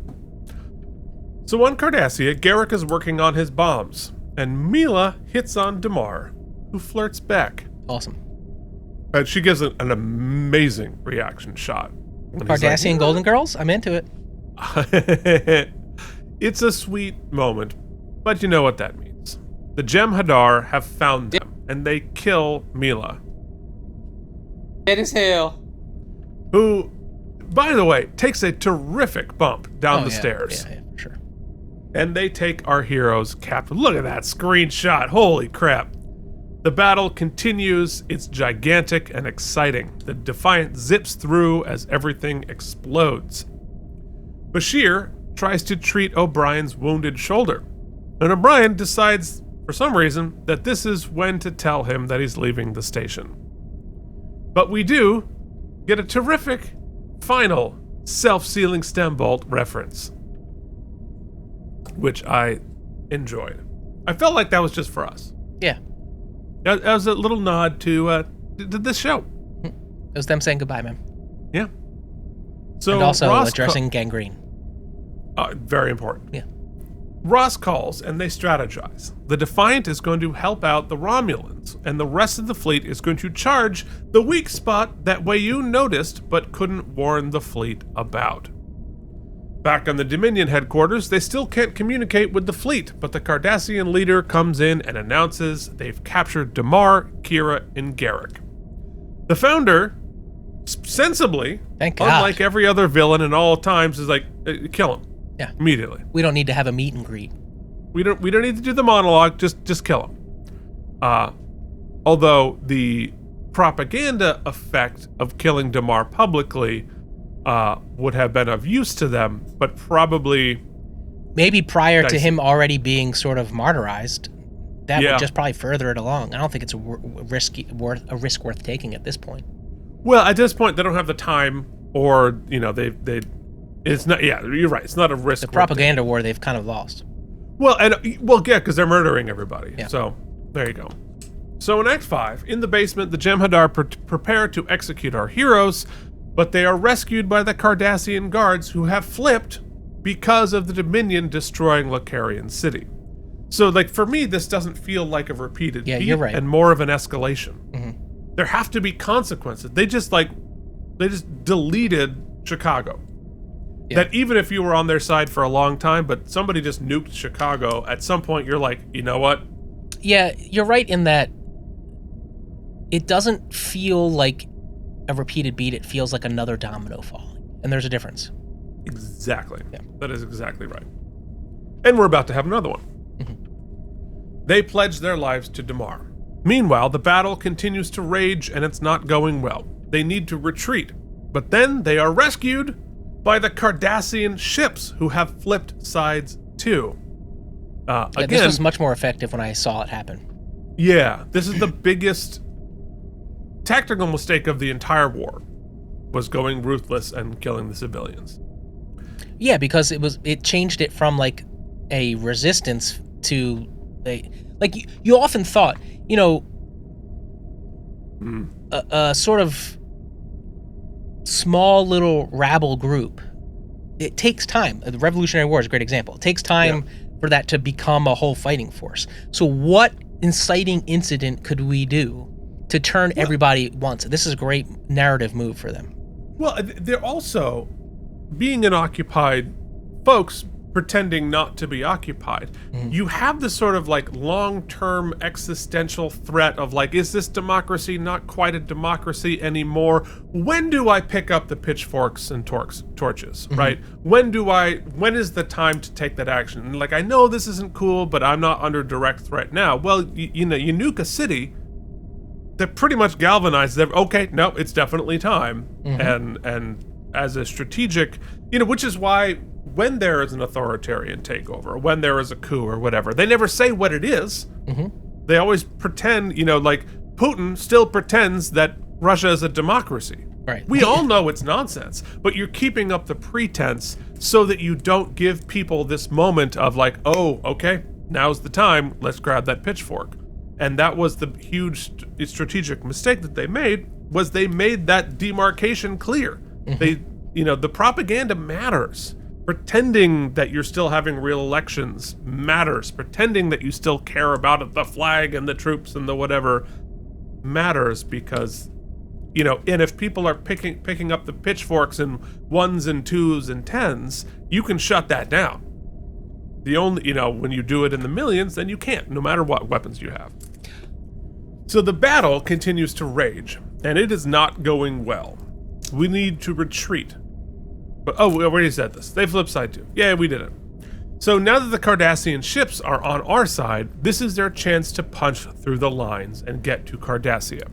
Speaker 1: So on Cardassia, Garrick is working on his bombs, and Mila hits on Damar, who flirts back.
Speaker 2: Awesome.
Speaker 1: And she gives an amazing reaction shot.
Speaker 2: Cardassian Golden Girls? I'm into it.
Speaker 1: It's a sweet moment, but you know what that means. The Jem'Hadar have found them, and they kill Mila.
Speaker 4: Dead as hell.
Speaker 1: Who, by the way, takes a terrific bump down the stairs.
Speaker 2: Yeah, for sure.
Speaker 1: And they take our hero's captain. Look at that screenshot. Holy crap. The battle continues. It's gigantic and exciting. The Defiant zips through as everything explodes. Bashir tries to treat O'Brien's wounded shoulder, and O'Brien decides, for some reason, that this is when to tell him that he's leaving the station. But we do get a terrific final self-sealing stem bolt reference, which I enjoyed. I felt like that was just for us.
Speaker 2: Yeah.
Speaker 1: That was a little nod to this show.
Speaker 2: It was them saying goodbye, man.
Speaker 1: Yeah. So
Speaker 2: and also
Speaker 1: Ross
Speaker 2: addressing gangrene.
Speaker 1: Very important.
Speaker 2: Yeah.
Speaker 1: Ross calls and they strategize. The Defiant is going to help out the Romulans, and the rest of the fleet is going to charge the weak spot that Weyoun noticed but couldn't warn the fleet about. Back on the Dominion headquarters, they still can't communicate with the fleet, but the Cardassian leader comes in and announces they've captured Damar, Kira, and Garrick. The Founder, sensibly,
Speaker 2: Thank God.
Speaker 1: unlike every other villain in all times, is like, kill him.
Speaker 2: Yeah.
Speaker 1: Immediately.
Speaker 2: We don't need to have a meet and greet.
Speaker 1: We don't need to do the monologue, just kill him. Although the propaganda effect of killing Damar publicly would have been of use to them, but probably
Speaker 2: maybe prior to
Speaker 1: dicey.
Speaker 2: him already being sort of martyrized, that
Speaker 1: Yeah.
Speaker 2: would just probably further it along. I don't think it's a risk worth taking at this point.
Speaker 1: Well, at this point, they don't have the time, or it's not. Yeah, you're right. It's not a risk.
Speaker 2: The propaganda war they've kind of lost.
Speaker 1: Well, yeah, because they're murdering everybody.
Speaker 2: Yeah.
Speaker 1: So there you go. So in Act 5, in the basement, the Jem'Hadar prepare to execute our heroes, but they are rescued by the Cardassian guards who have flipped because of the Dominion destroying Lacarian City. So, like, for me, this doesn't feel like a repeated beat,
Speaker 2: you're right.
Speaker 1: and more of an escalation.
Speaker 2: Mm-hmm.
Speaker 1: There have to be consequences. They just deleted Chicago.
Speaker 2: Yeah.
Speaker 1: That even if you were on their side for a long time, but somebody just nuked Chicago, at some point you're like, you know what?
Speaker 2: Yeah, you're right in that it doesn't feel like a repeated beat. It feels like another domino falling. And there's a difference.
Speaker 1: Exactly.
Speaker 2: Yeah.
Speaker 1: That is exactly right. And we're about to have another one.
Speaker 2: Mm-hmm.
Speaker 1: They pledge their lives to Damar. Meanwhile, the battle continues to rage and it's not going well. They need to retreat, but then they are rescued by the Cardassian ships who have flipped sides too. Again,
Speaker 2: this was much more effective when I saw it happen.
Speaker 1: Yeah, this is the biggest tactical mistake of the entire war, was going ruthless and killing the civilians.
Speaker 2: Yeah, because it changed it from like a resistance to you often thought, a sort of small little rabble group. It takes time. The Revolutionary War is a great example. It takes time for that to become a whole fighting force. So what inciting incident could we do to turn everybody at once? This is a great narrative move for them.
Speaker 1: Well, they're also being an occupied folks pretending not to be occupied. Mm-hmm. You have this sort of like long-term existential threat of like, is this democracy not quite a democracy anymore? When do I pick up the pitchforks and torches, mm-hmm. right? When is the time to take that action? And like, I know this isn't cool, but I'm not under direct threat now. Well, you nuke a city that pretty much galvanizes them. Okay, no, it's definitely time. Mm-hmm. And as a strategic, which is why when there is an authoritarian takeover, when there is a coup or whatever, they never say what it is. Mm-hmm. They always pretend, like Putin still pretends that Russia is a democracy.
Speaker 2: Right.
Speaker 1: We all know it's nonsense, but you're keeping up the pretense so that you don't give people this moment of like, oh, okay, now's the time, let's grab that pitchfork. And that was the huge strategic mistake that they made, was they made that demarcation clear. Mm-hmm. The propaganda matters. Pretending that you're still having real elections matters. Pretending that you still care about the flag and the troops and the whatever matters, because, and if people are picking up the pitchforks in 1s and 2s and 10s, you can shut that down. The only, when you do it in the millions, then you can't, no matter what weapons you have. So the battle continues to rage, and it is not going well. We need to retreat. But, we already said this. They flip side too. Yeah, we did it. So now that the Cardassian ships are on our side, this is their chance to punch through the lines and get to Cardassia.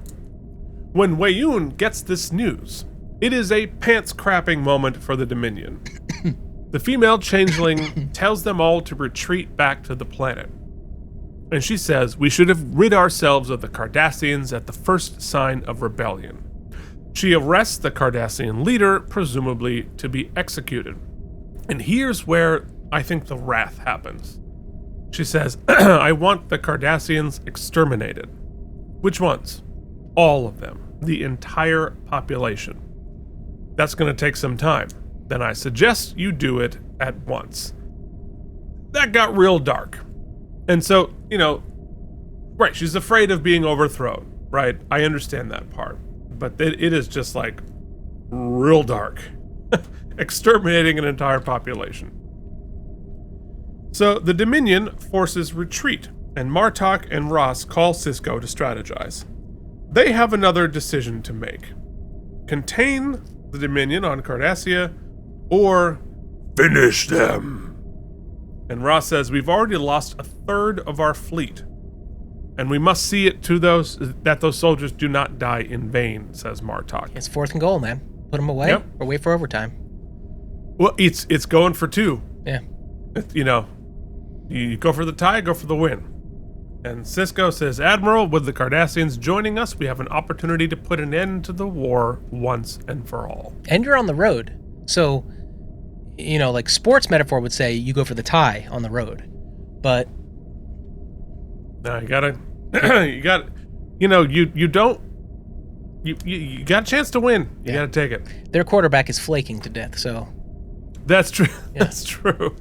Speaker 1: When Weyoun gets this news, it is a pants-crapping moment for the Dominion. The female changeling tells them all to retreat back to the planet. And she says we should have rid ourselves of the Cardassians at the first sign of rebellion. She arrests the Cardassian leader, presumably to be executed. And here's where I think the wrath happens. She says, I want the Cardassians exterminated. Which ones? All of them. The entire population. That's going to take some time. Then I suggest you do it at once. That got real dark. And so, right, she's afraid of being overthrown, right? I understand that part. But it is just like real dark. Exterminating an entire population. So the Dominion forces retreat, and Martok and Ross call Sisko to strategize. They have another decision to make. Contain the Dominion on Cardassia, or finish them. And Ross says, we've already lost a third of our fleet, and we must see it to that those soldiers do not die in vain, says Martok.
Speaker 2: It's 4th and goal, man. Put them away or wait for overtime.
Speaker 1: Well, it's going for 2.
Speaker 2: Yeah.
Speaker 1: You go for the tie, go for the win. And Sisko says, Admiral, with the Cardassians joining us, we have an opportunity to put an end to the war once and for all.
Speaker 2: And you're on the road. So, like sports metaphor would say you go for the tie on the road. But
Speaker 1: now you got a chance to win. You got to take it.
Speaker 2: Their quarterback is flaking to death, so.
Speaker 1: That's true.
Speaker 2: Yeah.
Speaker 1: That's true.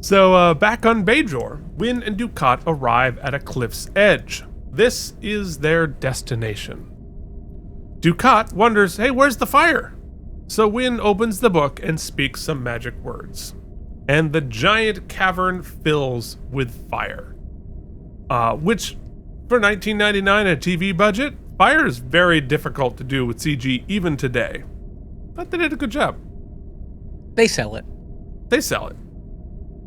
Speaker 1: So back on Bajor, Wynn and Dukat arrive at a cliff's edge. This is their destination. Dukat wonders, hey, where's the fire? So Wynn opens the book and speaks some magic words. And the giant cavern fills with fire. Which, for 1999 a TV budget, fire is very difficult to do with CG even today. But they did a good job.
Speaker 2: They sell it.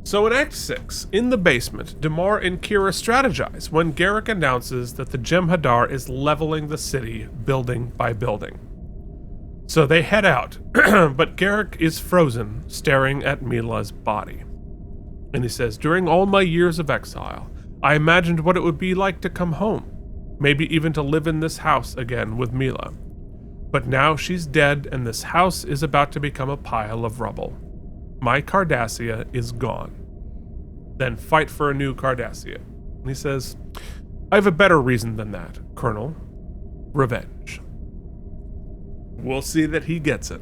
Speaker 1: So in Act 6, in the basement, Damar and Kira strategize when Garrick announces that the Jem'Hadar is leveling the city building by building. So they head out, but Garrick is frozen, staring at Mila's body. And he says, during all my years of exile, I imagined what it would be like to come home, maybe even to live in this house again with Mila. But now she's dead and this house is about to become a pile of rubble. My Cardassia is gone. Then fight for a new Cardassia. And he says, I have a better reason than that, Colonel. Revenge. We'll see that he gets it.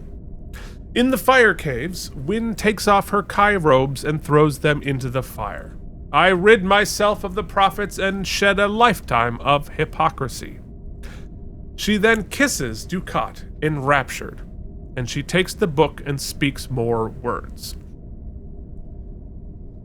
Speaker 1: In the fire caves, Wynn takes off her Kai robes and throws them into the fire. I rid myself of the prophets and shed a lifetime of hypocrisy. She then kisses Dukat, enraptured, and she takes the book and speaks more words.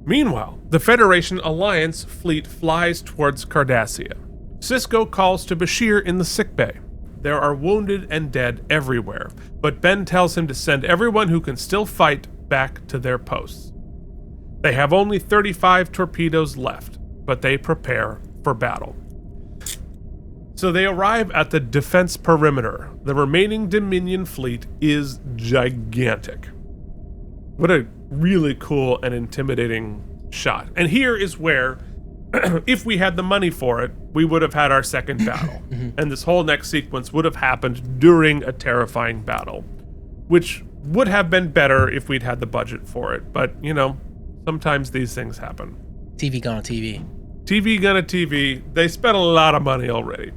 Speaker 1: Meanwhile, the Federation Alliance fleet flies towards Cardassia. Sisko calls to Bashir in the sickbay. There are wounded and dead everywhere, but Ben tells him to send everyone who can still fight back to their posts. They have only 35 torpedoes left, but they prepare for battle. So they arrive at the defense perimeter. The remaining Dominion fleet is gigantic. What a really cool and intimidating shot. And here is where, if we had the money for it, we would have had our second battle. And this whole next sequence would have happened during a terrifying battle, which would have been better if we'd had the budget for it. But, sometimes these things happen.
Speaker 2: TV gonna TV.
Speaker 1: TV gonna TV. They spent a lot of money already.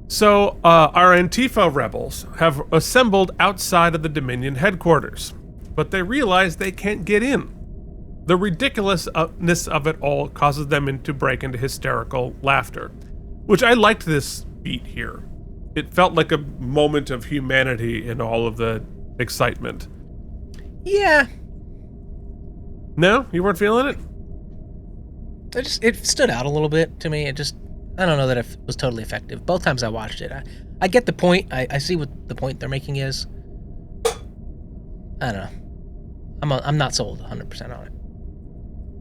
Speaker 1: So, our Antifa rebels have assembled outside of the Dominion headquarters, but they realize they can't get in. The ridiculousness of it all causes them to break into hysterical laughter, which I liked this beat here. It felt like a moment of humanity in all of the excitement.
Speaker 2: Yeah.
Speaker 1: No? You weren't feeling it?
Speaker 2: It stood out a little bit to me. I don't know that it was totally effective. Both times I watched it. I get the point. I see what the point they're making is. I don't know. I'm not sold 100% on it.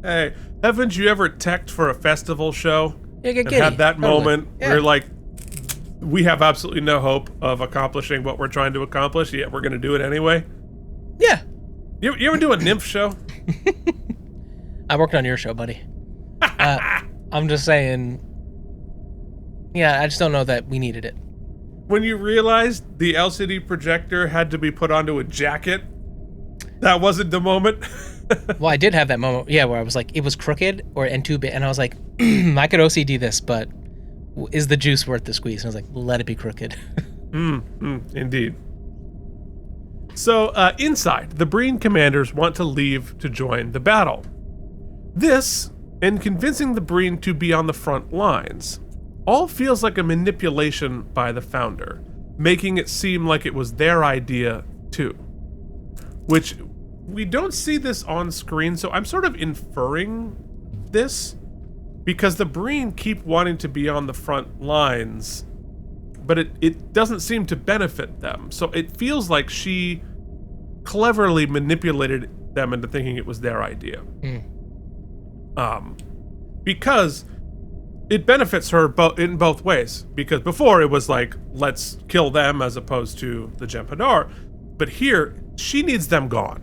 Speaker 1: Hey, haven't you ever teched for a festival show?
Speaker 2: Yeah, get
Speaker 1: and
Speaker 2: giddy.
Speaker 1: had that
Speaker 2: Totally.
Speaker 1: moment
Speaker 2: Yeah.
Speaker 1: where like, we have absolutely no hope of accomplishing what we're trying to accomplish, yet we're going to do it anyway?
Speaker 2: Yeah.
Speaker 1: You ever do a nymph show?
Speaker 2: I worked on your show, buddy. I'm just saying. Yeah, I just don't know that we needed it.
Speaker 1: When you realized the LCD projector had to be put onto a jacket, that wasn't the moment.
Speaker 2: Well, I did have that moment, yeah, where I was like, it was crooked and too big, and I was like, I could OCD this, but is the juice worth the squeeze? And I was like, let it be crooked.
Speaker 1: Indeed. So, inside, the Breen commanders want to leave to join the battle. This, and convincing the Breen to be on the front lines, all feels like a manipulation by the founder, making it seem like it was their idea, too. Which, we don't see this on screen, so I'm sort of inferring this, because the Breen keep wanting to be on the front lines, but it doesn't seem to benefit them. So it feels like she cleverly manipulated them into thinking it was their idea. Because it benefits her in both ways. Because before it was like, let's kill them as opposed to the Jem'Hadar. But here, she needs them gone.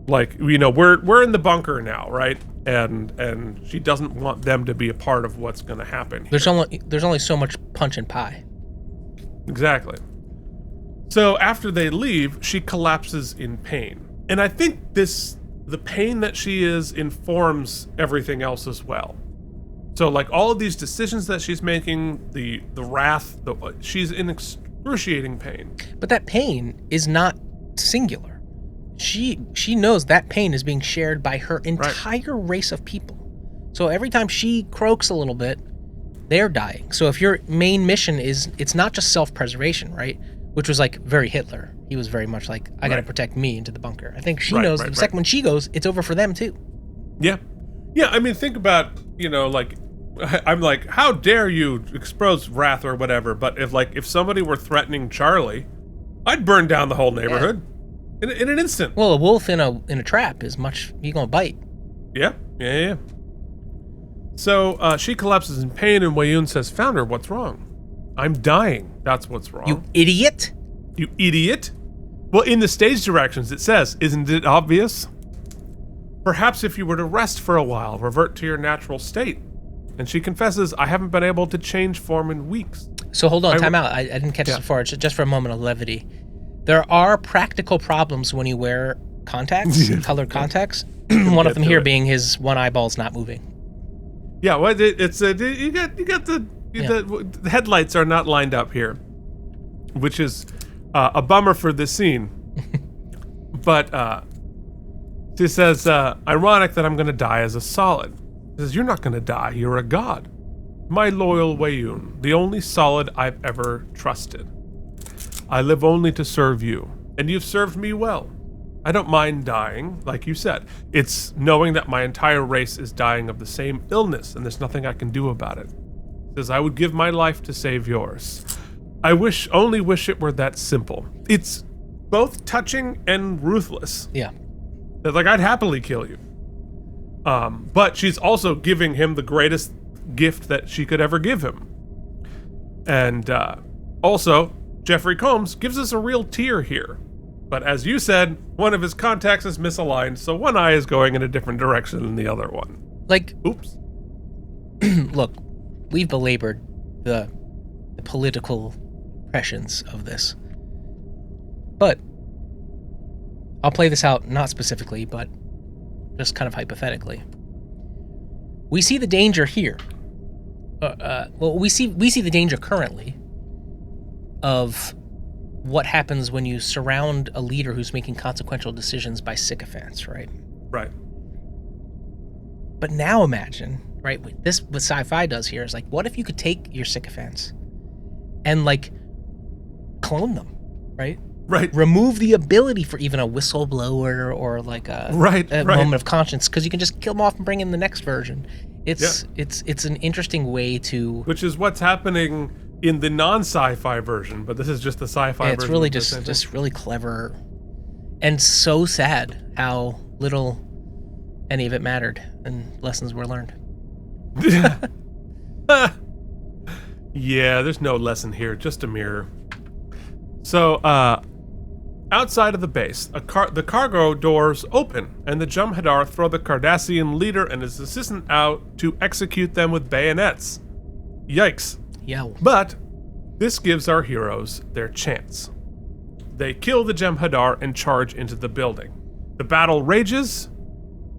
Speaker 1: Like, you know, we're in the bunker now, right? And she doesn't want them to be a part of what's going to happen here.
Speaker 2: There's only so much punch and pie.
Speaker 1: Exactly. So after they leave, she collapses in pain. And I think the pain that she is informs everything else as well. So like all of these decisions that she's making, the wrath, she's in excruciating pain.
Speaker 2: But that pain is not singular. She knows that pain is being shared by her entire race of people. So every time she croaks a little bit, they're dying. So if your main mission it's not just self-preservation, right? Which was like very Hitler. He was very much like, I gotta protect me into the bunker. I think she knows the second when she goes, it's over for them too.
Speaker 1: Yeah. Yeah, I mean, think about, you know, like, I'm like, how dare you expose wrath or whatever, but if somebody were threatening Charlie, I'd burn down the whole neighborhood in an instant.
Speaker 2: Well, a wolf in a trap is you're gonna bite.
Speaker 1: Yeah. So she collapses in pain, and Wayun says, Founder, what's wrong? I'm dying. That's what's wrong.
Speaker 2: You idiot.
Speaker 1: You idiot? Well, in the stage directions it says, isn't it obvious? Perhaps if you were to rest for a while, revert to your natural state. And she confesses, I haven't been able to change form in weeks.
Speaker 2: So hold on, time out. I didn't catch this before. Just for a moment of levity. There are practical problems when you wear contacts, colored contacts. One of them here being his one eyeball's not moving.
Speaker 1: Yeah, well, it's you got the headlights are not lined up here, which is a bummer for this scene. But she says, ironic that I'm going to die as a solid. She says, you're not going to die. You're a god. My loyal Wayun, the only solid I've ever trusted. I live only to serve you, and you've served me well. I don't mind dying, like you said. It's knowing that my entire race is dying of the same illness, and there's nothing I can do about it. She says, I would give my life to save yours. I only wish it were that simple. It's both touching and ruthless.
Speaker 2: Yeah.
Speaker 1: Like, I'd happily kill you. But she's also giving him the greatest gift that she could ever give him. And also, Jeffrey Combs gives us a real tear here. But as you said, one of his contacts is misaligned, so one eye is going in a different direction than the other one.
Speaker 2: Like,
Speaker 1: oops.
Speaker 2: Look, we've belabored the political impressions of this. But I'll play this out, not specifically, but just kind of hypothetically. We see the danger here. We see the danger currently of what happens when you surround a leader who's making consequential decisions by sycophants, right?
Speaker 1: Right.
Speaker 2: But now imagine, right, what sci-fi does here is like, what if you could take your sycophants and like clone them, right?
Speaker 1: Right.
Speaker 2: Remove the ability for even a whistleblower or like a moment of conscience, because you can just kill them off and bring in the next version. It's an interesting way to... Which
Speaker 1: is what's happening in the non-sci-fi version, but this is just the sci-fi version.
Speaker 2: It's really just really clever and so sad how little any of it mattered and lessons were learned.
Speaker 1: Yeah, there's no lesson here, just a mirror. So, Outside of the base, the cargo doors open, and the Jem'Hadar throw the Cardassian leader and his assistant out to execute them with bayonets. Yikes.
Speaker 2: Yeah.
Speaker 1: But this gives our heroes their chance. They kill the Jem'Hadar and charge into the building. The battle rages,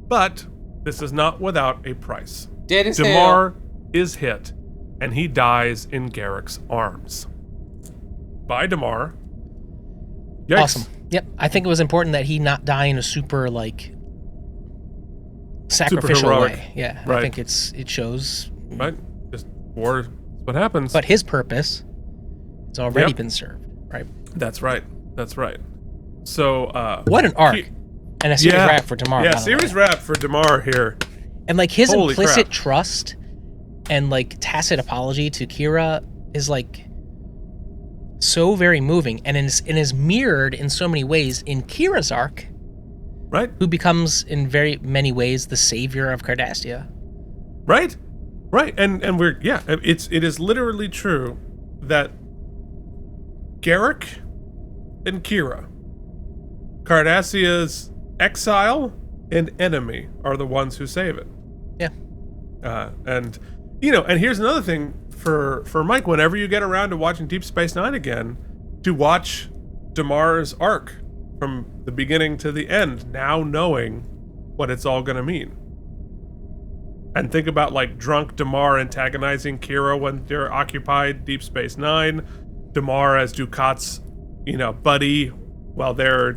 Speaker 1: but this is not without a price.
Speaker 4: Dead as
Speaker 1: Damar
Speaker 4: hell.
Speaker 1: is hit, and he dies in Garrick's arms. Bye, Damar. Yikes.
Speaker 2: Awesome. Yep. I think it was important that he not die in a super sacrificial
Speaker 1: heroic.
Speaker 2: way. Yeah.
Speaker 1: Right.
Speaker 2: I think it shows.
Speaker 1: Right? Just war is what happens.
Speaker 2: But his purpose has already
Speaker 1: Yep.
Speaker 2: been served. Right.
Speaker 1: That's right. That's right. So,
Speaker 2: What an arc. And a series
Speaker 1: yeah.
Speaker 2: wrap for Damar.
Speaker 1: Yeah,
Speaker 2: by the
Speaker 1: series
Speaker 2: way.
Speaker 1: wrap for Damar here.
Speaker 2: And his
Speaker 1: Holy
Speaker 2: implicit
Speaker 1: crap.
Speaker 2: trust and tacit apology to Kira is so very moving, and is mirrored in so many ways in Kira's arc,
Speaker 1: Right?
Speaker 2: who becomes in very many ways the savior of Cardassia.
Speaker 1: Right? Right. And it is literally true that Garrick and Kira, Cardassia's exile and enemy, are the ones who save it.
Speaker 2: Yeah.
Speaker 1: And here's another thing for Mike, whenever you get around to watching Deep Space Nine again, to watch Damar's arc from the beginning to the end, now knowing what it's all going to mean. And think about drunk Damar antagonizing Kira when they're occupied Deep Space Nine, Damar as Ducat's, buddy while they're,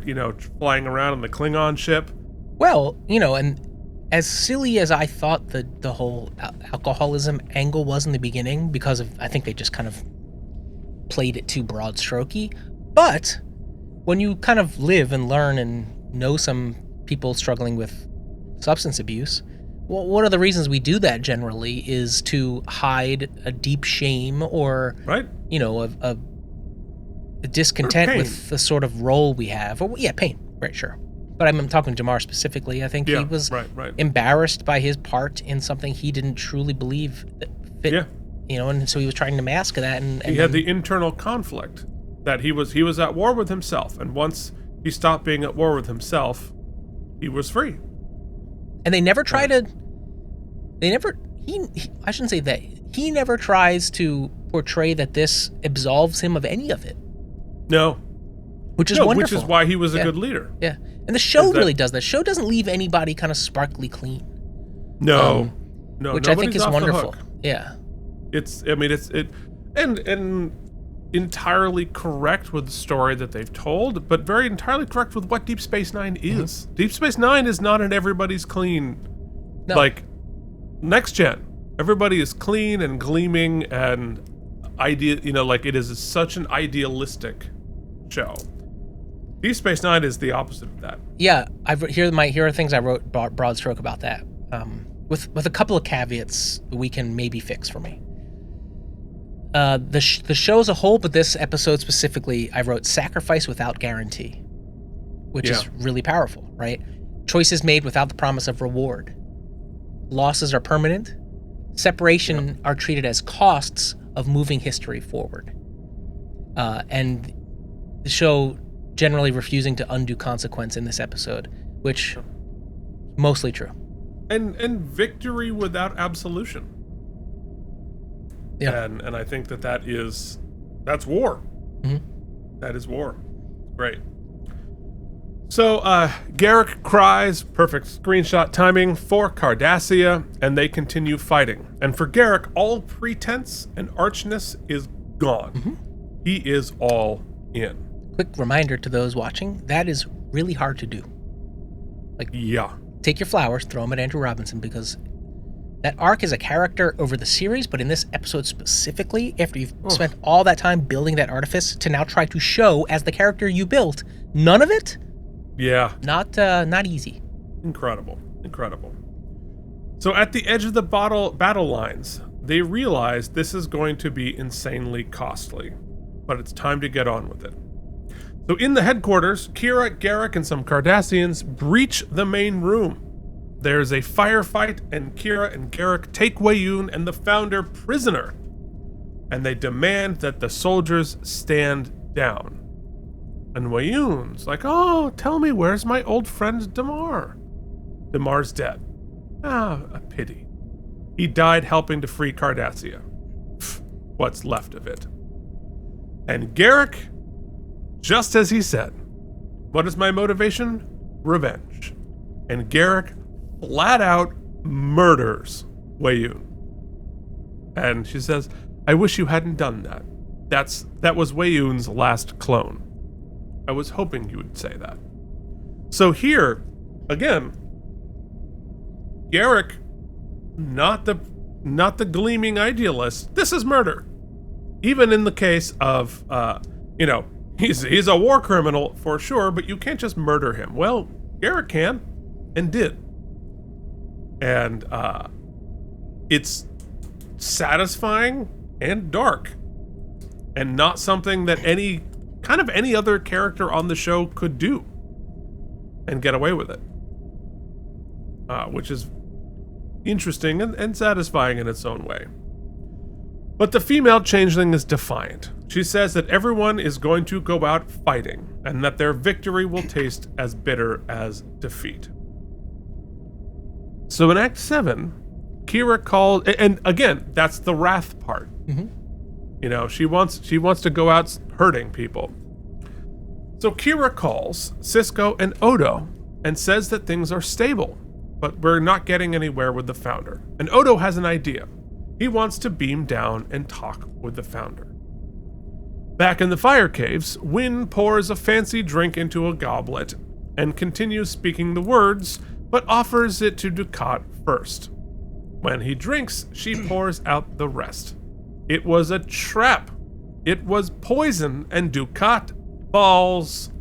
Speaker 1: flying around on the Klingon ship.
Speaker 2: Well, and as silly as I thought the whole alcoholism angle was in the beginning, because I think they just kind of played it too broad strokey. But when you kind of live and learn and know some people struggling with substance abuse, well, one of the reasons we do that generally is to hide a deep shame or,
Speaker 1: Right.
Speaker 2: A discontent
Speaker 1: Or pain.
Speaker 2: with the sort of role we have. Or, yeah, pain. Right, sure. But I'm talking to Damar specifically. I think he was
Speaker 1: right.
Speaker 2: embarrassed by his part in something he didn't truly believe that fit.
Speaker 1: Yeah.
Speaker 2: And so he was trying to mask that. And
Speaker 1: He had the internal conflict that he was at war with himself, and once he stopped being at war with himself, he was free.
Speaker 2: And they never try to. They never. I shouldn't say that. He never tries to portray that this absolves him of any of it.
Speaker 1: No.
Speaker 2: Which is wonderful.
Speaker 1: Which is why he was a
Speaker 2: Yeah.
Speaker 1: good leader.
Speaker 2: Yeah. And the show
Speaker 1: Is that-
Speaker 2: really does that. The show doesn't leave anybody kind of sparkly clean.
Speaker 1: No.
Speaker 2: Which I think
Speaker 1: nobody's
Speaker 2: is
Speaker 1: off the
Speaker 2: wonderful.
Speaker 1: hook.
Speaker 2: Yeah.
Speaker 1: And entirely correct with the story that they've told, but very entirely correct with what Deep Space Nine is.
Speaker 2: Mm-hmm.
Speaker 1: Deep Space Nine is not an everybody's clean,
Speaker 2: No.
Speaker 1: next gen. Everybody is clean and gleaming and it is such an idealistic show. Deep Space Nine is the opposite of that.
Speaker 2: Yeah, here are things I wrote broad stroke about that, with a couple of caveats that we can maybe fix for me. The show as a whole, but this episode specifically, I wrote sacrifice without guarantee, which is really powerful, right? Choices made without the promise of reward. Losses are permanent. Separation are treated as costs of moving history forward. And the show generally refusing to undo consequence in this episode, which mostly true.
Speaker 1: And victory without absolution.
Speaker 2: Yeah.
Speaker 1: And I think that's war.
Speaker 2: Mm-hmm.
Speaker 1: That is war. Great. So Garrick cries, perfect screenshot timing, for Cardassia, and they continue fighting. And for Garrick, all pretense and archness is gone.
Speaker 2: Mm-hmm.
Speaker 1: He is all in.
Speaker 2: Quick reminder to those watching, that is really hard to do.
Speaker 1: Yeah.
Speaker 2: Take your flowers, throw them at Andrew Robinson, because that arc is a character over the series, but in this episode specifically, after you've spent all that time building that artifice to now try to show as the character you built, none of it,
Speaker 1: Yeah.
Speaker 2: not easy.
Speaker 1: Incredible. So at the edge of the battle lines, they realize this is going to be insanely costly, but it's time to get on with it. So in the headquarters, Kira, Garrick, and some Cardassians breach the main room. There's a firefight, and Kira and Garrick take Weyoun and the Founder prisoner, and they demand that the soldiers stand down. And Wayun's like, oh, tell me, where's my old friend Damar? Damar's dead. Ah, a pity. He died helping to free Cardassia. What's left of it. And Garrick, just as he said, what is my motivation? Revenge. And Garrick flat out murders Wayun. And she says, I wish you hadn't done that. That was Wayun's last clone. I was hoping you would say that. So here, again, Garrick, not the gleaming idealist. This is murder. Even in the case of, he's a war criminal for sure, but you can't just murder him. Well, Garrick can, and did. And it's satisfying and dark, and not something that any other character on the show could do and get away with it, which is interesting and satisfying in its own way. But the female changeling is defiant. She says that everyone is going to go out fighting, and that their victory will taste as bitter as defeat. So in Act 7, Kira called, and again, that's the wrath part. Mm-hmm. She wants to go out hurting people. So Kira calls Cisco and Odo and says that things are stable, but we're not getting anywhere with the founder. And Odo has an idea. He wants to beam down and talk with the founder. Back in the fire caves, Wynn pours a fancy drink into a goblet and continues speaking the words, but offers it to Ducat first. When he drinks, she pours out the rest. It was a trap. It was poison, and Ducat falls.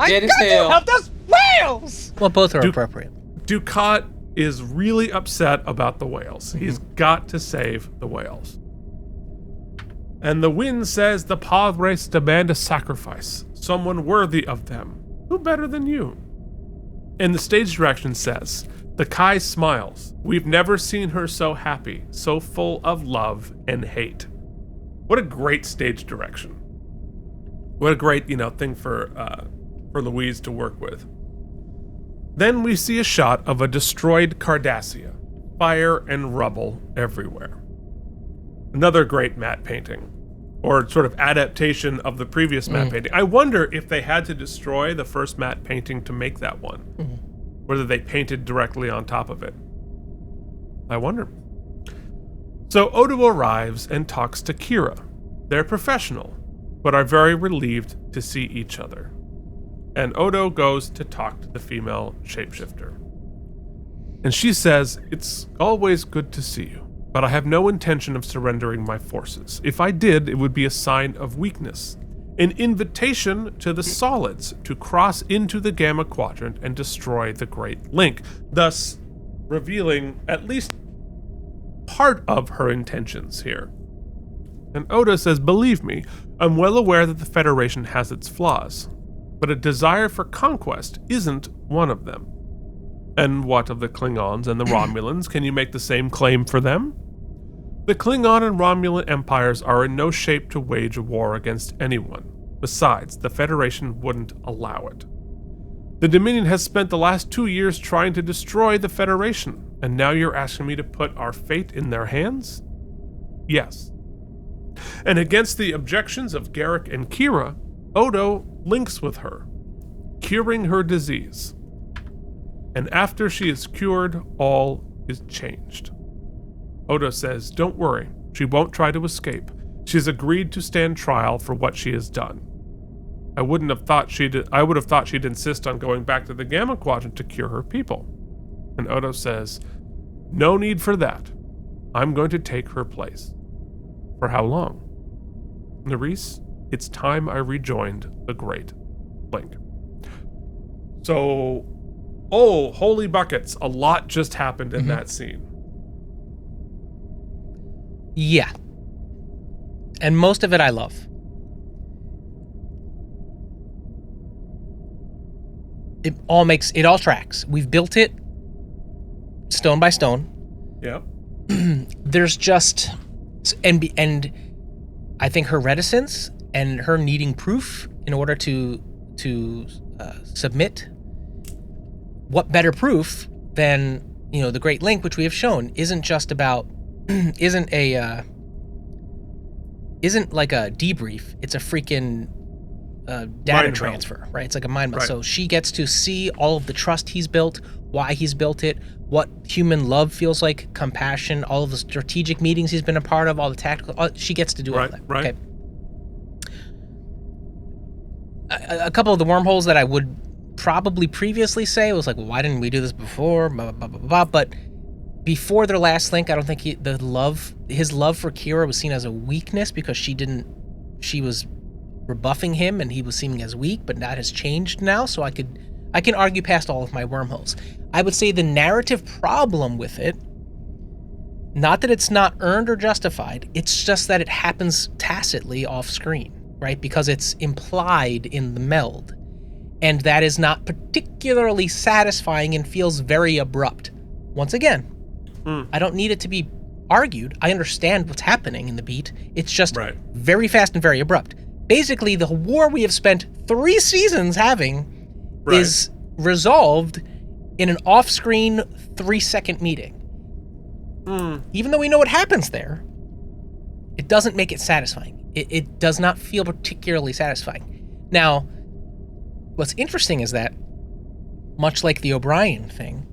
Speaker 4: Dead as hell.
Speaker 2: Help those whales! Well, both are appropriate.
Speaker 1: Ducat is really upset about the whales. Mm-hmm. He's got to save the whales. And the wind says the Padres demand a sacrifice, someone worthy of them. Who better than you? And the stage direction says, the Kai smiles. We've never seen her so happy, so full of love and hate. What a great stage direction. What a great, thing for Louise to work with. Then we see a shot of a destroyed Cardassia, fire and rubble everywhere. Another great matte painting, or sort of adaptation of the previous matte painting. I wonder if they had to destroy the first matte painting to make that one, whether they painted directly on top of it. I wonder. So Odo arrives and talks to Kira. They're professional, but are very relieved to see each other. And Odo goes to talk to the female shapeshifter. And she says, it's always good to see you, but I have no intention of surrendering my forces. If I did, it would be a sign of weakness. An invitation to the solids to cross into the Gamma Quadrant and destroy the Great Link, thus revealing at least part of her intentions here. And Odo says, believe me, I'm well aware that the Federation has its flaws, but a desire for conquest isn't one of them. And what of the Klingons and the Romulans? Can you make the same claim for them? The Klingon and Romulan empires are in no shape to wage a war against anyone. Besides, the Federation wouldn't allow it. The Dominion has spent the last 2 years trying to destroy the Federation, and now you're asking me to put our fate in their hands? Yes. And against the objections of Garrick and Kira, Odo links with her, curing her disease. And after she is cured, all is changed. Odo says, don't worry, she won't try to escape. She's agreed to stand trial for what she has done. I would have thought she'd insist on going back to the Gamma Quadrant to cure her people. And Odo says, no need for that. I'm going to take her place. For how long? Nerys, it's time I rejoined the Great Link. So, holy buckets, a lot just happened in that scene.
Speaker 2: Yeah. And most of it I love. It all tracks. We've built it stone by stone.
Speaker 1: Yeah.
Speaker 2: There's just, and I think her reticence and her needing proof in order to submit, what better proof than, the Great Link, which we have shown isn't just about, isn't like a debrief. It's a freaking data
Speaker 1: Mind
Speaker 2: transfer,
Speaker 1: meld.
Speaker 2: right? It's like a mind meld.
Speaker 1: Right.
Speaker 2: So she gets to see all of the trust he's built, why he's built it, what human love feels like, compassion, all of the strategic meetings he's been a part of, all the tactical. She gets to do all that.
Speaker 1: Right.
Speaker 2: Okay. A couple of the wormholes that I would probably previously say was like, well, why didn't we do this before? Blah, blah, blah, blah, blah. But before their last link, I don't think his love for Kira was seen as a weakness because she was rebuffing him and he was seeming as weak, but that has changed now. So I can argue past all of my wormholes. I would say the narrative problem with it, not that it's not earned or justified, it's just that it happens tacitly off screen, right? Because it's implied in the meld. And that is not particularly satisfying and feels very abrupt. Once again, I don't need it to be argued. I understand what's happening in the beat. It's just very fast and very abrupt. Basically, the war we have spent 3 seasons having is resolved in an off-screen 3-second meeting. Even though we know what happens there, it doesn't make it satisfying. It does not feel particularly satisfying. Now, what's interesting is that, much like the O'Brien thing,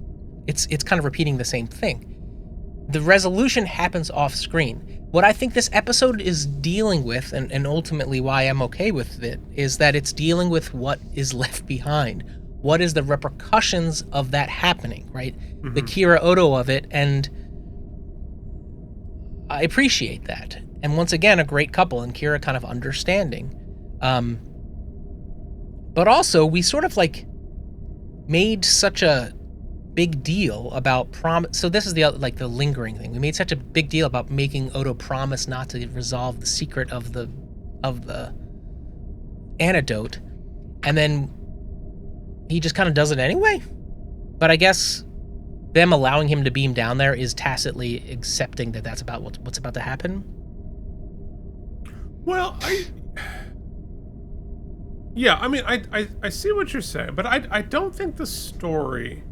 Speaker 2: it's kind of repeating the same thing. The resolution happens off screen. What I think this episode is dealing with, and ultimately why I'm okay with it, is that it's dealing with what is left behind. What is the repercussions of that happening, right? Mm-hmm. The Kira Odo of it, and I appreciate that. And once again, a great couple, and Kira kind of understanding. But also, we sort of like made such a big deal about promise. So this is the lingering thing. We made such a big deal about making Odo promise not to resolve the secret of the antidote, and then he just kind of does it anyway. But I guess them allowing him to beam down there is tacitly accepting that that's about what's about to happen.
Speaker 1: Well, I see what you're saying, but I don't think the story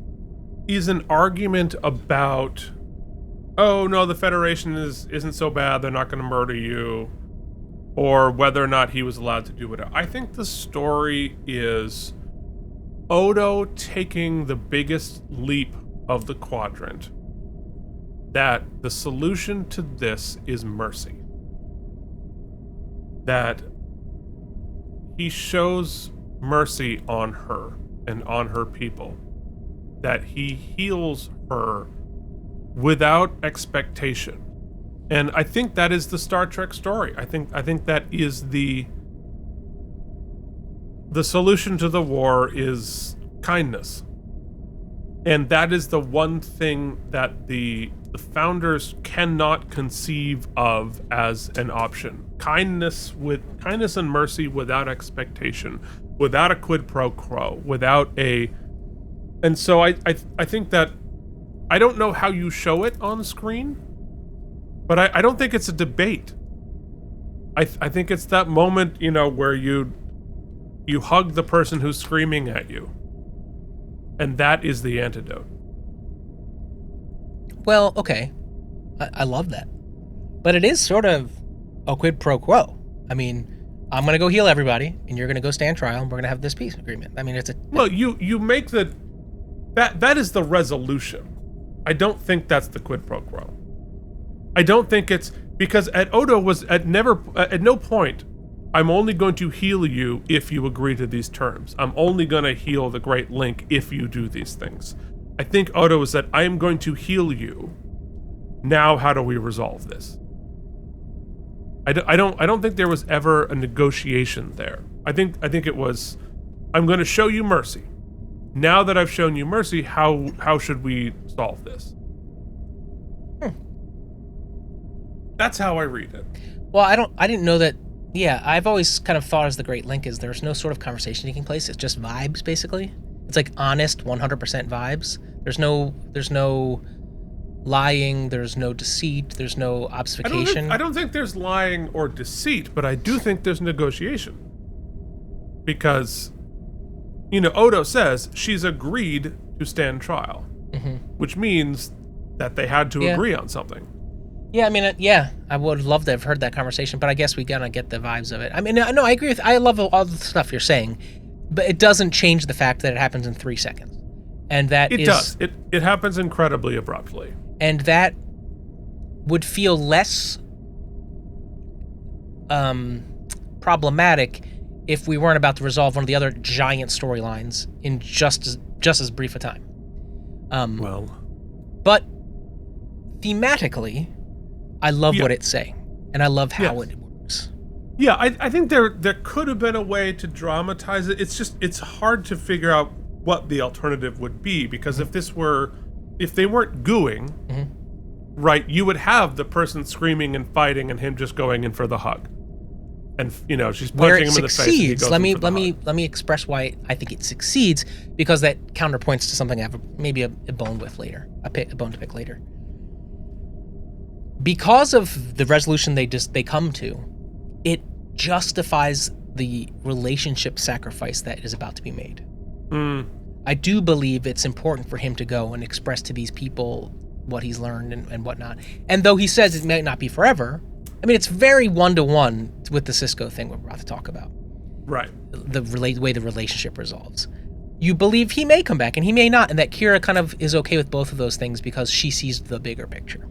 Speaker 1: is an argument about, oh no, the Federation isn't so bad, they're not going to murder you, or whether or not he was allowed to do whatever. I think the story is Odo taking the biggest leap of the quadrant, that the solution to this is mercy. That he shows mercy on her and on her people. That he heals her without expectation. And I think that is the Star Trek story. I think that is the solution to the war is kindness. And that is the one thing that the founders cannot conceive of as an option. Kindness and mercy without expectation, without a quid pro quo, without a. And so I think that I don't know how you show it on screen, but I don't think it's a debate. I think it's that moment, where you hug the person who's screaming at you, and that is the antidote.
Speaker 2: Well, okay, I love that, but it is sort of a quid pro quo. I mean, I'm gonna go heal everybody, and you're gonna go stand trial, and we're gonna have this peace agreement. I mean,
Speaker 1: you make that is the resolution. I don't think that's the quid pro quo. I don't think it's because Odo was at no point, I'm only going to heal you if you agree to these terms. I'm only going to heal the Great Link if you do these things. I think Odo was that I am going to heal you. Now, how do we resolve this? I don't think there was ever a negotiation there. I think it was, I'm going to show you mercy. Now that I've shown you mercy, how should we solve this? That's how I read it.
Speaker 2: Well, I didn't know that. Yeah, I've always kind of thought as the Great Link is there's no sort of conversation taking place. It's just vibes, basically. It's like honest, 100% vibes. There's no lying. There's no deceit. There's no obfuscation.
Speaker 1: I don't think there's lying or deceit, but I do think there's negotiation. Because Odo says she's agreed to stand trial, which means that they had to agree on something.
Speaker 2: Yeah, I mean, I would love to have heard that conversation, but I guess we gotta get the vibes of it. I mean, no, I agree I love all the stuff you're saying, but it doesn't change the fact that it happens in 3 seconds. And that
Speaker 1: it does. It happens incredibly abruptly.
Speaker 2: And that would feel less problematic if we weren't about to resolve one of the other giant storylines in just as brief a time. But thematically, I love what it's saying, and I love how it works.
Speaker 1: Yeah, I think there could have been a way to dramatize it. It's hard to figure out what the alternative would be, because if they weren't gooing, right, you would have the person screaming and fighting and him just going in for the hug. And she's punching him in the face. And he goes
Speaker 2: let me express why I think it succeeds, because that counterpoints to something I have maybe a bone with later, a bone to pick later. Because of the resolution they come to, it justifies the relationship sacrifice that is about to be made. I do believe it's important for him to go and express to these people what he's learned and whatnot. And though he says it may not be forever, I mean, it's very one-to-one with the Sisko thing we're about to talk about.
Speaker 1: Right.
Speaker 2: The way the relationship resolves. You believe he may come back and he may not, and that Kira kind of is okay with both of those things because she sees the bigger picture.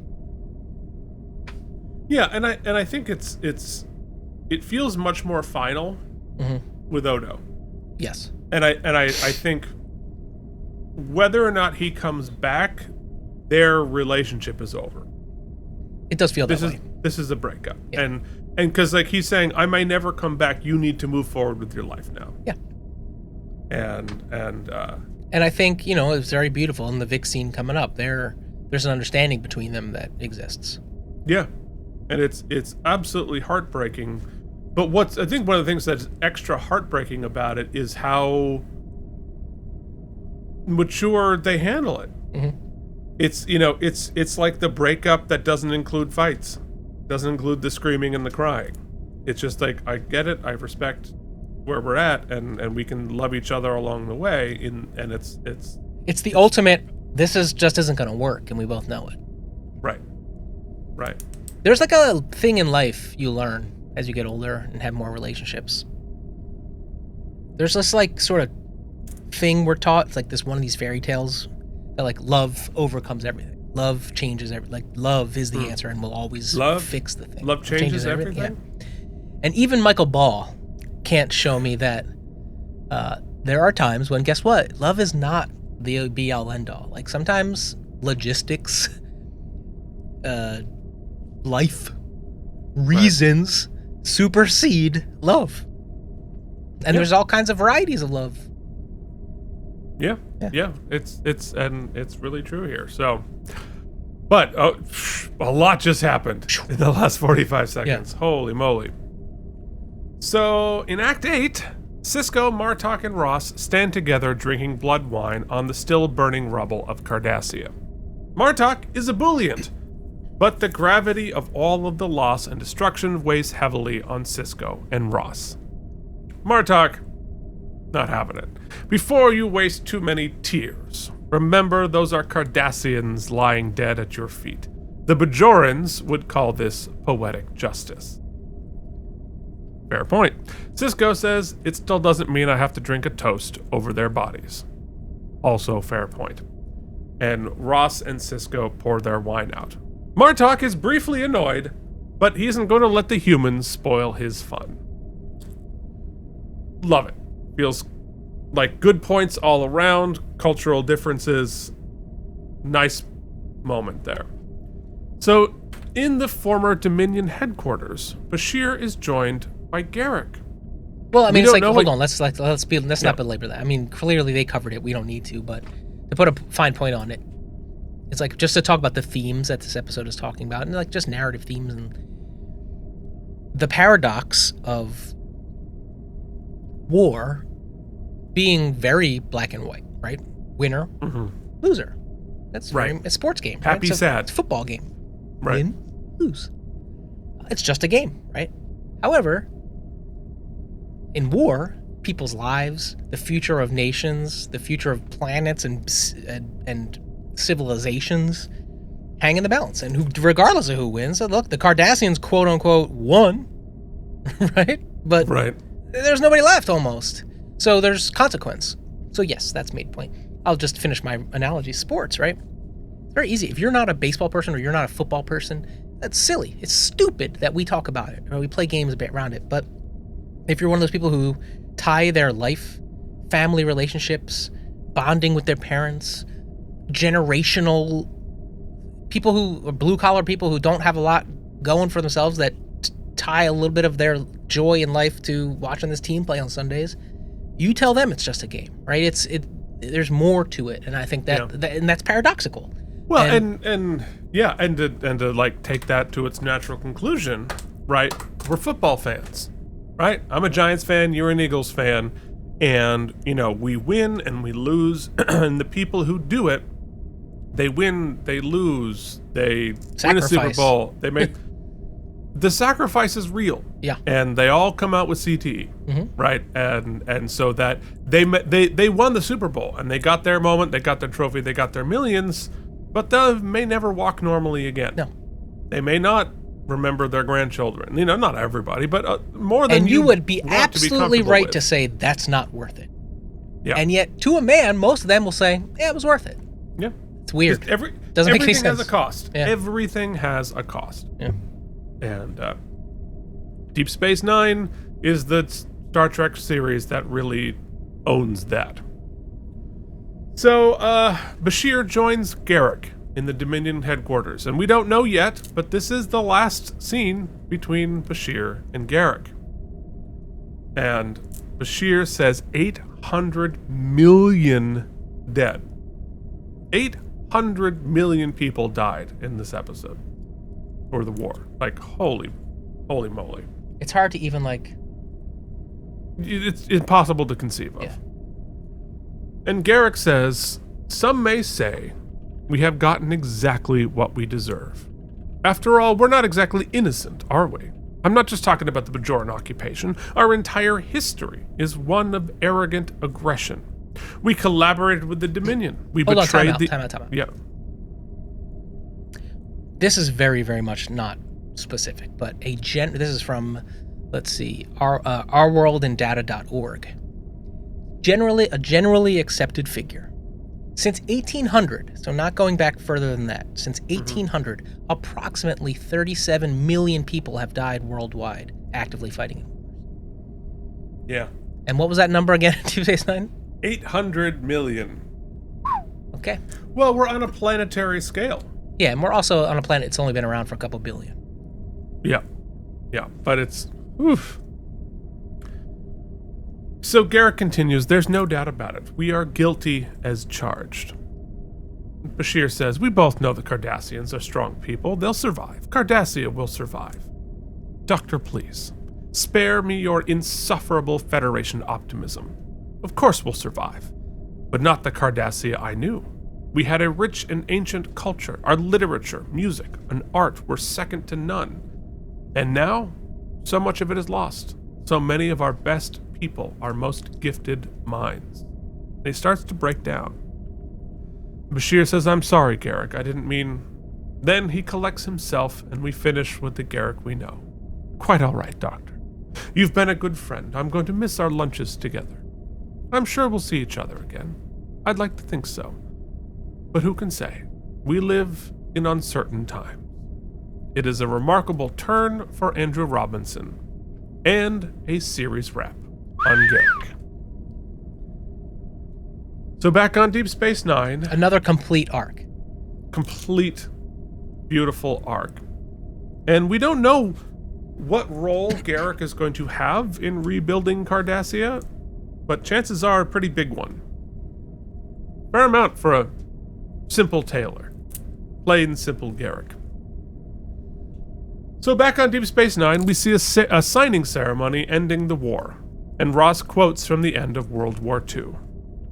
Speaker 1: Yeah, and I think it feels much more final with Odo.
Speaker 2: Yes.
Speaker 1: And I think whether or not he comes back, their relationship is over.
Speaker 2: It does feel that way.
Speaker 1: This is a breakup. Yeah. And because he's saying, I may never come back, you need to move forward with your life now.
Speaker 2: Yeah.
Speaker 1: And
Speaker 2: I think, it's very beautiful in the Vic scene coming up. There's an understanding between them that exists.
Speaker 1: Yeah. And it's absolutely heartbreaking. But I think one of the things that's extra heartbreaking about it is how mature they handle it. It's like the breakup that doesn't include fights, doesn't include the screaming and the crying. It's just like, I get it, I respect where we're at, and we can love each other along the way. And it's
Speaker 2: the ultimate. This just isn't going to work, and we both know it.
Speaker 1: Right.
Speaker 2: There's like a thing in life you learn as you get older and have more relationships. There's this like sort of thing we're taught. It's like this one of these fairy tales that like love overcomes everything. Love changes everything. Like love is the answer and will always fix the thing.
Speaker 1: Love changes everything.
Speaker 2: Yeah. And even Michael Ball can't show me that there are times when, guess what? Love is not the be-all, end-all. Like sometimes logistics, life, reasons supersede love. And there's all kinds of varieties of love.
Speaker 1: Yeah. It's really true here. So, but a lot just happened in the last 45 seconds. Yeah. Holy moly. So, in Act 8, Sisko, Martok, and Ross stand together drinking blood wine on the still burning rubble of Cardassia. Martok is ebullient, but the gravity of all of the loss and destruction weighs heavily on Sisko and Ross. Martok, not having it. Before you waste too many tears, remember those are Cardassians lying dead at your feet. The Bajorans would call this poetic justice. Fair point. Sisko says it still doesn't mean I have to drink a toast over their bodies. Also fair point. And Ross and Sisko pour their wine out. Martok is briefly annoyed, but he isn't going to let the humans spoil his fun. Love it. Feels like good points all around, cultural differences. Nice moment there. So, in the former Dominion headquarters, Bashir is joined by Garrick.
Speaker 2: Well, I mean, it's like, hold on, let's not belabor that. I mean, clearly they covered it. We don't need to, but to put a fine point on it, it's like just to talk about the themes that this episode is talking about, and like just narrative themes and the paradox of war being very black and white, right? Winner, loser. That's right. A sports game. Right?
Speaker 1: Happy, sad.
Speaker 2: It's a football game.
Speaker 1: Right.
Speaker 2: Win, lose. It's just a game, right? However, in war, people's lives, the future of nations, the future of planets and civilizations hang in the balance. And regardless of who wins, look, the Cardassians quote unquote won, right? But there's nobody left almost. So there's consequence. So yes, that's made point. I'll just finish my analogy. Sports, right? It's very easy. If you're not a baseball person or you're not a football person, that's silly. It's stupid that we talk about it or we play games a bit around it. But if you're one of those people who tie their life, family relationships, bonding with their parents, generational people who are blue-collar people who don't have a lot going for themselves that tie a little bit of their joy in life to watching this team play on Sundays, you tell them it's just a game, right? There's more to it, and I think and that's paradoxical.
Speaker 1: Well, and to like take that to its natural conclusion, right? We're football fans, right? I'm a Giants fan, you're an Eagles fan, and we win and we lose, and the people who do it, they win, they lose, they win a Super Bowl, they make the sacrifice is real.
Speaker 2: Yeah.
Speaker 1: And they all come out with CTE, right? And so that they won the Super Bowl and they got their moment, they got their trophy, they got their millions, but they may never walk normally again.
Speaker 2: No.
Speaker 1: They may not remember their grandchildren. Not everybody, but more than
Speaker 2: and you would be
Speaker 1: want
Speaker 2: absolutely
Speaker 1: to be
Speaker 2: right
Speaker 1: with.
Speaker 2: To say that's not worth it.
Speaker 1: Yeah.
Speaker 2: And yet, to a man, most of them will say, yeah, it was worth it.
Speaker 1: Yeah.
Speaker 2: It's weird. Doesn't make any sense.
Speaker 1: Everything has a cost.
Speaker 2: Yeah.
Speaker 1: Everything has a cost.
Speaker 2: Yeah.
Speaker 1: And Deep Space Nine is the Star Trek series that really owns that. So Bashir joins Garrick in the Dominion headquarters, and we don't know yet, but this is the last scene between Bashir and Garrick. And Bashir says 800 million dead. 800 million people died in this episode. For the war. Like, holy moly.
Speaker 2: It's hard to even,
Speaker 1: It's impossible to conceive of.
Speaker 2: Yeah.
Speaker 1: And Garrick says, some may say we have gotten exactly what we deserve. After all, we're not exactly innocent, are we? I'm not just talking about the Bajoran occupation. Our entire history is one of arrogant aggression. We collaborated with the Dominion. We betrayed
Speaker 2: time out.
Speaker 1: Yeah.
Speaker 2: This is very, very much not specific, but this is from, let's see, ourworldindata.org. A generally accepted figure. Since 1800, so not going back further than that, since 1800, approximately 37 million people have died worldwide actively fighting in wars.
Speaker 1: Yeah.
Speaker 2: And what was that number again in Deep Space Nine?
Speaker 1: 800 million.
Speaker 2: Okay.
Speaker 1: Well, we're on a planetary scale.
Speaker 2: Yeah, and we're also on a planet that's only been around for a couple billion.
Speaker 1: Yeah, but it's... Oof. So Garrick continues, there's no doubt about it. We are guilty as charged. Bashir says, we both know the Cardassians are strong people. They'll survive. Cardassia will survive. Doctor, please, spare me your insufferable Federation optimism. Of course we'll survive, but not the Cardassia I knew. We had a rich and ancient culture. Our literature, music, and art were second to none. And now, so much of it is lost. So many of our best people, our most gifted minds. And he starts to break down. Bashir says, I'm sorry, Garrick. I didn't mean... Then he collects himself, and we finish with the Garrick we know. Quite all right, Doctor. You've been a good friend. I'm going to miss our lunches together. I'm sure we'll see each other again. I'd like to think so. But who can say? We live in uncertain times. It is a remarkable turn for Andrew Robinson and a series wrap on Garrick. So back on Deep Space Nine.
Speaker 2: Another complete arc.
Speaker 1: Complete, beautiful arc. And we don't know what role Garrick is going to have in rebuilding Cardassia, but chances are a pretty big one. Fair amount for a simple tailor. Plain simple Garrick. So back on Deep Space Nine, we see a signing ceremony ending the war, and Ross quotes from the end of World War II.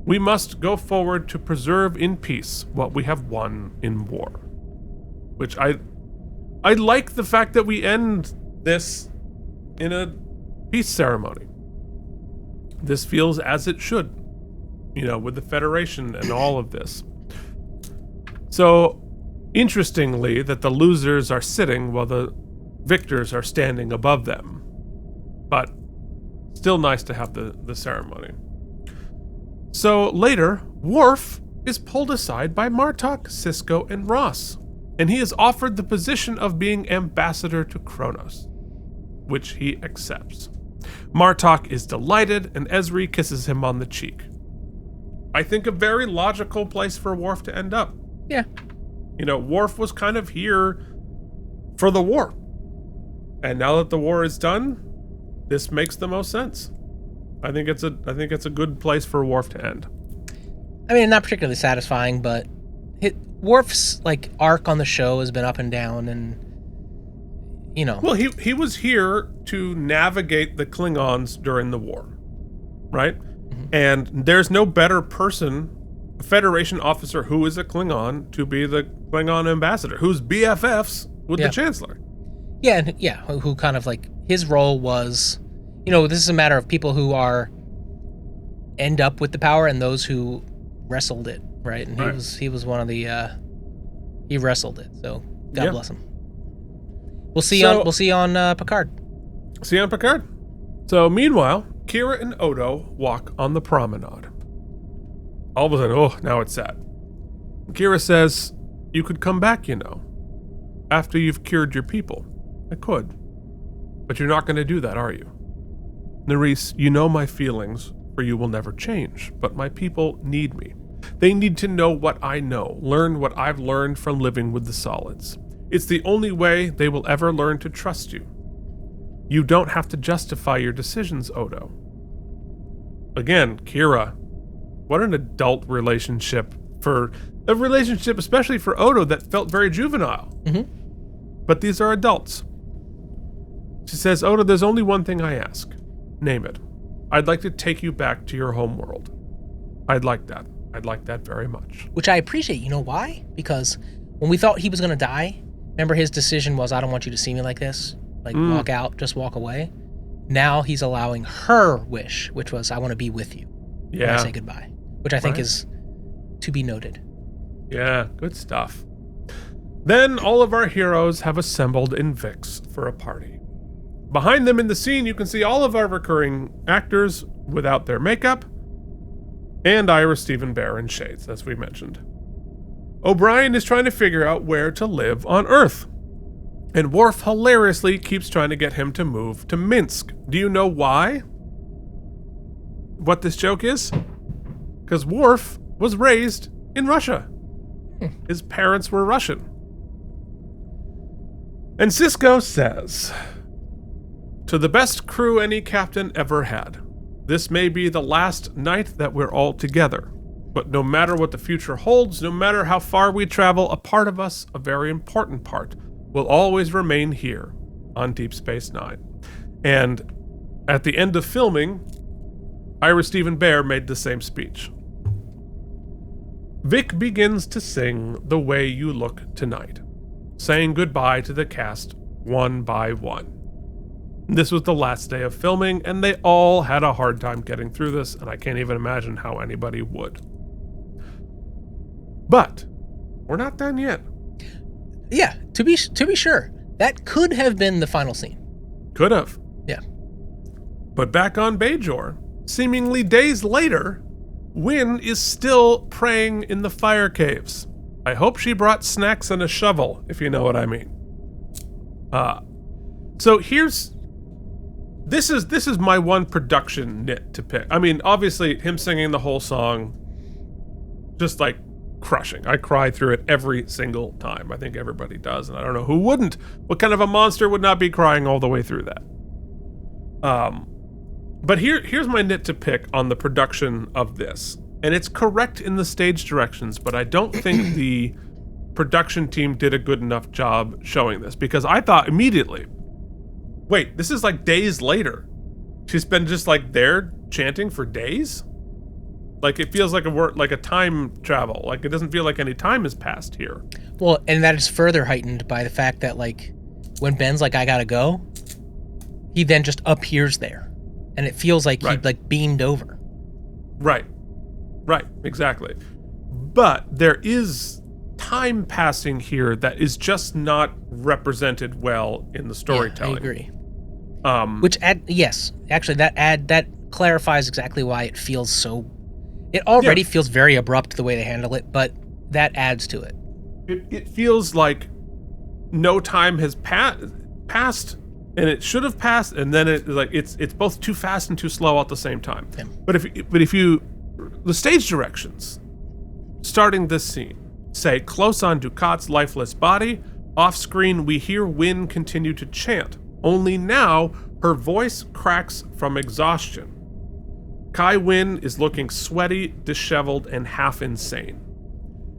Speaker 1: We must go forward to preserve in peace what we have won in war. Which I like the fact that we end this in a peace ceremony. This feels as it should, with the Federation and all of this. So, interestingly, that the losers are sitting while the victors are standing above them. But still nice to have the ceremony. So later, Worf is pulled aside by Martok, Sisko, and Ross, and he is offered the position of being ambassador to Kronos, which he accepts. Martok is delighted, and Ezri kisses him on the cheek. I think a very logical place for Worf to end up.
Speaker 2: Yeah.
Speaker 1: Worf was kind of here for the war. And now that the war is done, this makes the most sense. I think it's a good place for Worf to end.
Speaker 2: I mean, not particularly satisfying, but Worf's arc on the show has been up and down, and Well,
Speaker 1: he was here to navigate the Klingons during the war, right? Mm-hmm. And there's no better person, a Federation officer who is a Klingon, to be the Klingon ambassador, who's BFFs with the Chancellor.
Speaker 2: Yeah, who kind of his role was, this is a matter of people who end up with the power and those who wrestled it, right? And he was one of the he wrestled it. So God bless him. We'll see on Picard.
Speaker 1: See you on Picard. So meanwhile, Kira and Odo walk on the promenade. All of a sudden, now it's sad. Kira says, "You could come back, after you've cured your people." I could. But you're not going to do that, are you? Nerys, you know my feelings for you will never change, but my people need me. They need to know what I know, learn what I've learned from living with the solids. It's the only way they will ever learn to trust you. You don't have to justify your decisions, Odo. Again, Kira, what an adult relationship, especially for Odo, that felt very juvenile.
Speaker 2: Mm-hmm.
Speaker 1: But these are adults. She says, Odo, there's only one thing I ask. Name it. I'd like to take you back to your homeworld. I'd like that. I'd like that very much.
Speaker 2: Which I appreciate. You know why? Because when we thought he was going to die, remember his decision was, I don't want you to see me like this. Walk out, just walk away. Now he's allowing her wish, which was, I want to be with you when I say goodbye. Which I think is to be noted.
Speaker 1: Yeah, good stuff. Then all of our heroes have assembled in Vix for a party. Behind them in the scene, you can see all of our recurring actors without their makeup, and Ira Stephen Bear in shades, as we mentioned. O'Brien is trying to figure out where to live on Earth, and Worf hilariously keeps trying to get him to move to Minsk. Do you know why? What this joke is? Because Worf was raised in Russia. His parents were Russian. And Sisko says, to the best crew any captain ever had, this may be the last night that we're all together. But no matter what the future holds, no matter how far we travel, a part of us, a very important part, will always remain here on Deep Space Nine. And at the end of filming, Ira Stephen Bear made the same speech. Vic begins to sing The Way You Look Tonight, saying goodbye to the cast one by one. This was the last day of filming, and they all had a hard time getting through this, and I can't even imagine how anybody would. But we're not done yet.
Speaker 2: Yeah, to be sure, that could have been the final scene.
Speaker 1: Could have.
Speaker 2: Yeah.
Speaker 1: But back on Bajor, seemingly days later, Wynn is still praying in the fire caves. I hope she brought snacks and a shovel, if you know what I mean. So this is my one production nit to pick. I mean, obviously, him singing the whole song, just crushing. I cry through it every single time. I think everybody does, and I don't know who wouldn't. What kind of a monster would not be crying all the way through that? But here's my nit to pick on the production of this. And it's correct in the stage directions, but I don't think the production team did a good enough job showing this, because I thought immediately, wait, this is days later. She's been just there chanting for days? It feels like a time travel. It doesn't feel like any time has passed here.
Speaker 2: Well, and that is further heightened by the fact that when Ben's I gotta go, he then just appears there. and it feels like
Speaker 1: Right.
Speaker 2: he like beamed over.
Speaker 1: Right. Right. Exactly. But there is time passing here that is just not represented well in the storytelling.
Speaker 2: Yeah, I agree.
Speaker 1: Which
Speaker 2: That clarifies exactly why it feels so. It already feels very abrupt the way they handle it, but that adds to it.
Speaker 1: it feels like no time has passed, and it should have passed, and then it's both too fast and too slow at the same time.
Speaker 2: Yeah.
Speaker 1: But if you the stage directions starting this scene say close on Ducat's lifeless body, off screen we hear Wynn continue to chant. Only now her voice cracks from exhaustion. Kai Wynn is looking sweaty, disheveled, and half insane.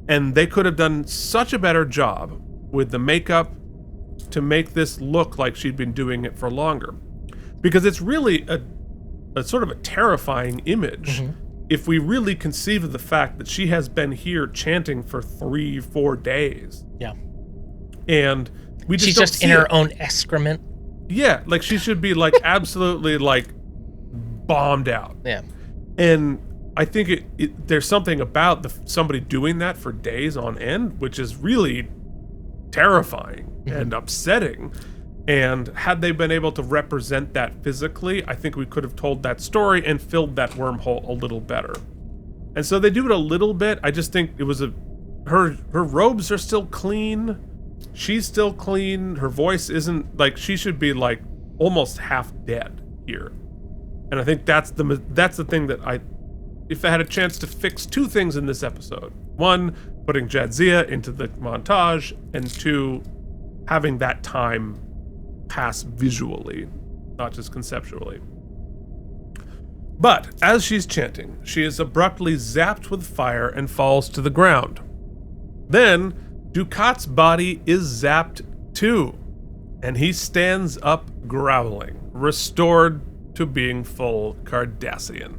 Speaker 1: And they could have done such a better job with the makeup to make this look like she'd been doing it for longer. Because it's really a sort of a terrifying image if we really conceive of the fact that she has been here chanting for 3-4 days.
Speaker 2: Yeah.
Speaker 1: And we just
Speaker 2: She's
Speaker 1: don't
Speaker 2: just
Speaker 1: see
Speaker 2: in her
Speaker 1: it.
Speaker 2: own excrement.
Speaker 1: Yeah, like she should be like absolutely like bombed out.
Speaker 2: Yeah.
Speaker 1: And I think there's something about somebody doing that for days on end, which is really terrifying and upsetting. And had they been able to represent that physically, I think we could have told that story and filled that wormhole a little better. And so they do it a little bit. I just think it was her robes are still clean. She's still clean. Her voice isn't like, she should be like almost half dead here. And I think that's the thing that if I had a chance to fix two things in this episode. One, putting Jadzia into the montage, and two, having that time pass visually, not just conceptually. But as she's chanting, she is abruptly zapped with fire and falls to the ground. Then Ducat's body is zapped too, and he stands up growling, restored to being full Cardassian.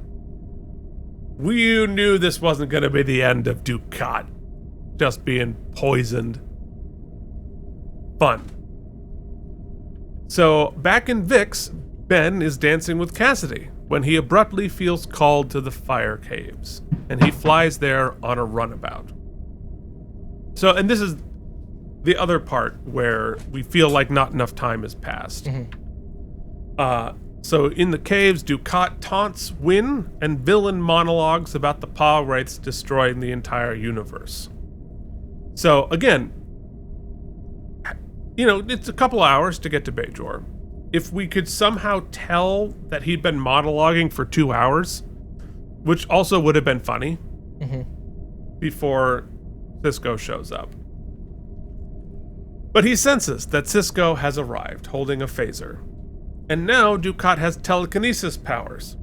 Speaker 1: We knew this wasn't going to be the end of Ducat just being poisoned. Fun. So back in Vix, Ben is dancing with Cassidy when he abruptly feels called to the fire caves, and he flies there on a runabout. So, and this is the other part where we feel like not enough time has passed. So in the caves, Ducat taunts Wynn and villain monologues about the Paw Wraiths destroying the entire universe. So again, it's a couple hours to get to Bajor. If we could somehow tell that he'd been monologuing for 2 hours, which also would have been funny, before Sisko shows up. But he senses that Sisko has arrived, holding a phaser. And now Ducat has telekinesis powers.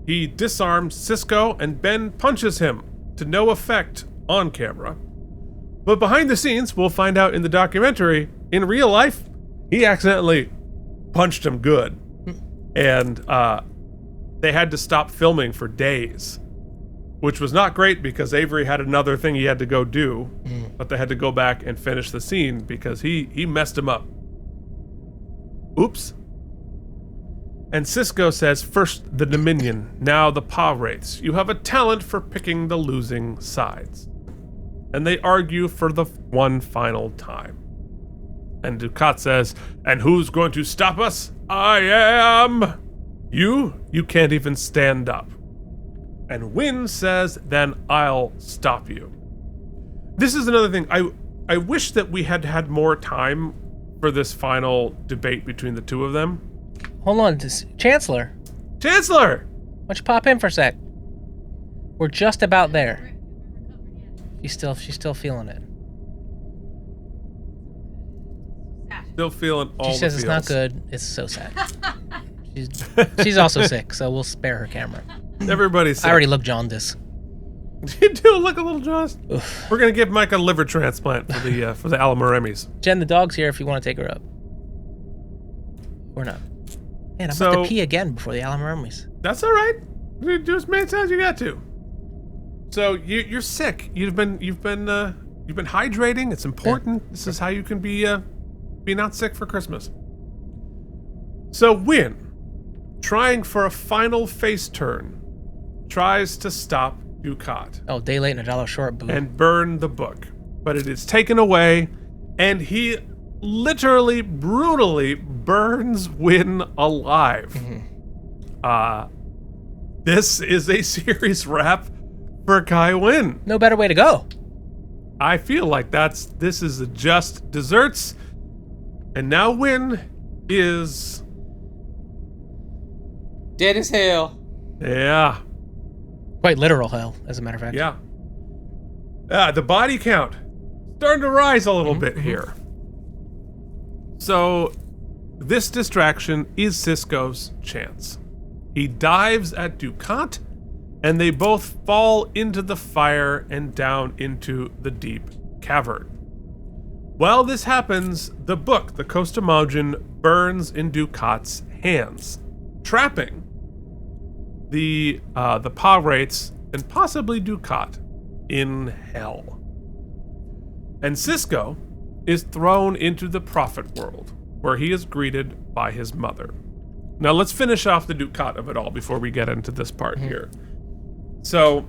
Speaker 1: He disarms Sisko and Ben punches him, to no effect on camera. But behind the scenes, we'll find out in the documentary, in real life, he accidentally punched him good. And they had to stop filming for days, which was not great because Avery had another thing he had to go do, but they had to go back and finish the scene because he messed him up. Oops. And Sisko says, first the Dominion, now the Paw Wraiths. You have a talent for picking the losing sides. And they argue for the one final time. And Ducat says, and who's going to stop us? I am! You can't even stand up. And Wynn says, then I'll stop you. This is another thing. I wish that we had had more time for this final debate between the two of them.
Speaker 2: Hold on, Chancellor.
Speaker 1: Chancellor!
Speaker 2: Why don't you pop in for a sec? We're just about there. She's still feeling it.
Speaker 1: Still feeling all the
Speaker 2: She says it's not
Speaker 1: feels.
Speaker 2: good. It's so sad. She's also sick, so we'll spare her camera.
Speaker 1: Everybody's sick.
Speaker 2: I already look jaundiced.
Speaker 1: You do look a little jaundiced. We're gonna give Mike a liver transplant for the AlamarEmmys.
Speaker 2: Jen, the dog's here if you want to take her up. Or not. Man, I'm
Speaker 1: So-
Speaker 2: about to pee again before the AlamarEmmys.
Speaker 1: That's all right. You do as many times as you got to. So you're sick. You've been hydrating. It's important. Yeah. This is how you can be not sick for Christmas. So Wynn trying for a final face turn, tries to stop Ducat
Speaker 2: Oh, day late and a dollar short, boo.
Speaker 1: and burn the book. But it is taken away, and he literally, brutally burns Wynn alive. This is a serious wrap for Kai Wynn.
Speaker 2: No better way to go.
Speaker 1: I feel like this is just desserts, and now Wynn is
Speaker 4: Dead as hell.
Speaker 1: yeah.
Speaker 2: Quite literal hell, as a matter of fact.
Speaker 1: Yeah. The body count starting to rise a little bit here. So this distraction is Cisco's chance. He dives at Ducat, and they both fall into the fire and down into the deep cavern. While this happens, the book, the Costamogen, burns in Ducat's hands, trapping the Pah-wraiths and possibly Ducat in hell. And Cisco is thrown into the prophet world, where he is greeted by his mother. Now let's finish off the Ducat of it all before we get into this part here. So,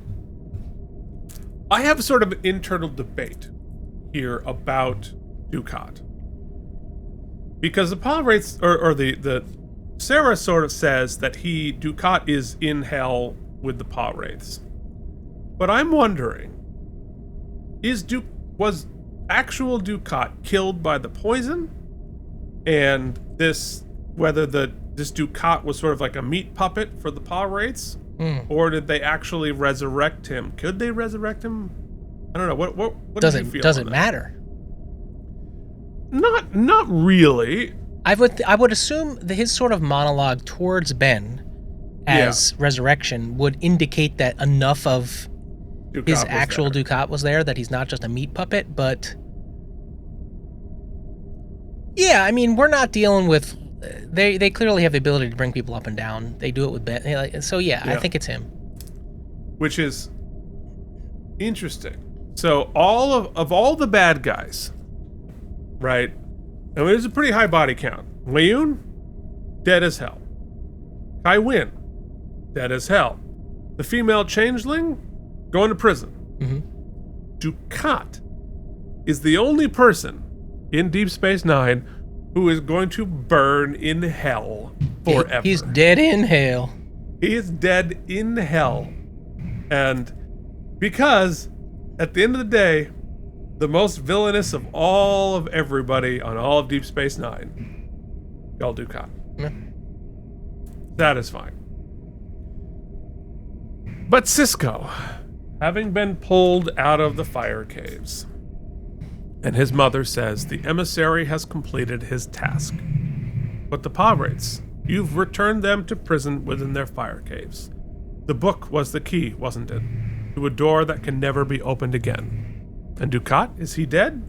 Speaker 1: I have sort of an internal debate here about Ducat. Because the Pah-wraiths, or the Sarah sort of says that Ducat is in hell with the Pah-wraiths. But I'm wondering, was actual Ducat killed by the poison? And whether this Ducat was sort of like a meat puppet for the Pah-wraiths? Or did they actually resurrect him? Could they resurrect him? I don't know. What
Speaker 2: Does
Speaker 1: do you feel?
Speaker 2: Does it matter?
Speaker 1: Not really.
Speaker 2: I would assume that his sort of monologue towards Ben as resurrection would indicate that enough of
Speaker 1: Ducat
Speaker 2: his
Speaker 1: was
Speaker 2: actual
Speaker 1: there.
Speaker 2: Ducat was there, that he's not just a meat puppet. But yeah, I mean, we're not dealing with. They clearly have the ability to bring people up and down. They do it with Ben. So yeah, I think it's him.
Speaker 1: Which is interesting. So all of the bad guys, right? I mean, there's a pretty high body count. Weyoun, dead as hell. Kai Wynn, dead as hell. The female changeling, going to prison. Ducat is the only person in Deep Space Nine who is going to burn in hell forever.
Speaker 2: He's dead in hell.
Speaker 1: He is dead in hell. And because at the end of the day, the most villainous of all of everybody on all of Deep Space Nine, Gul Dukat.
Speaker 2: Yeah.
Speaker 1: Satisfying. But Cisco, having been pulled out of the fire caves, and his mother says the emissary has completed his task. But the Pah-wraiths, you've returned them to prison within their fire caves. The book was the key, wasn't it? To a door that can never be opened again. And Ducat, is he dead?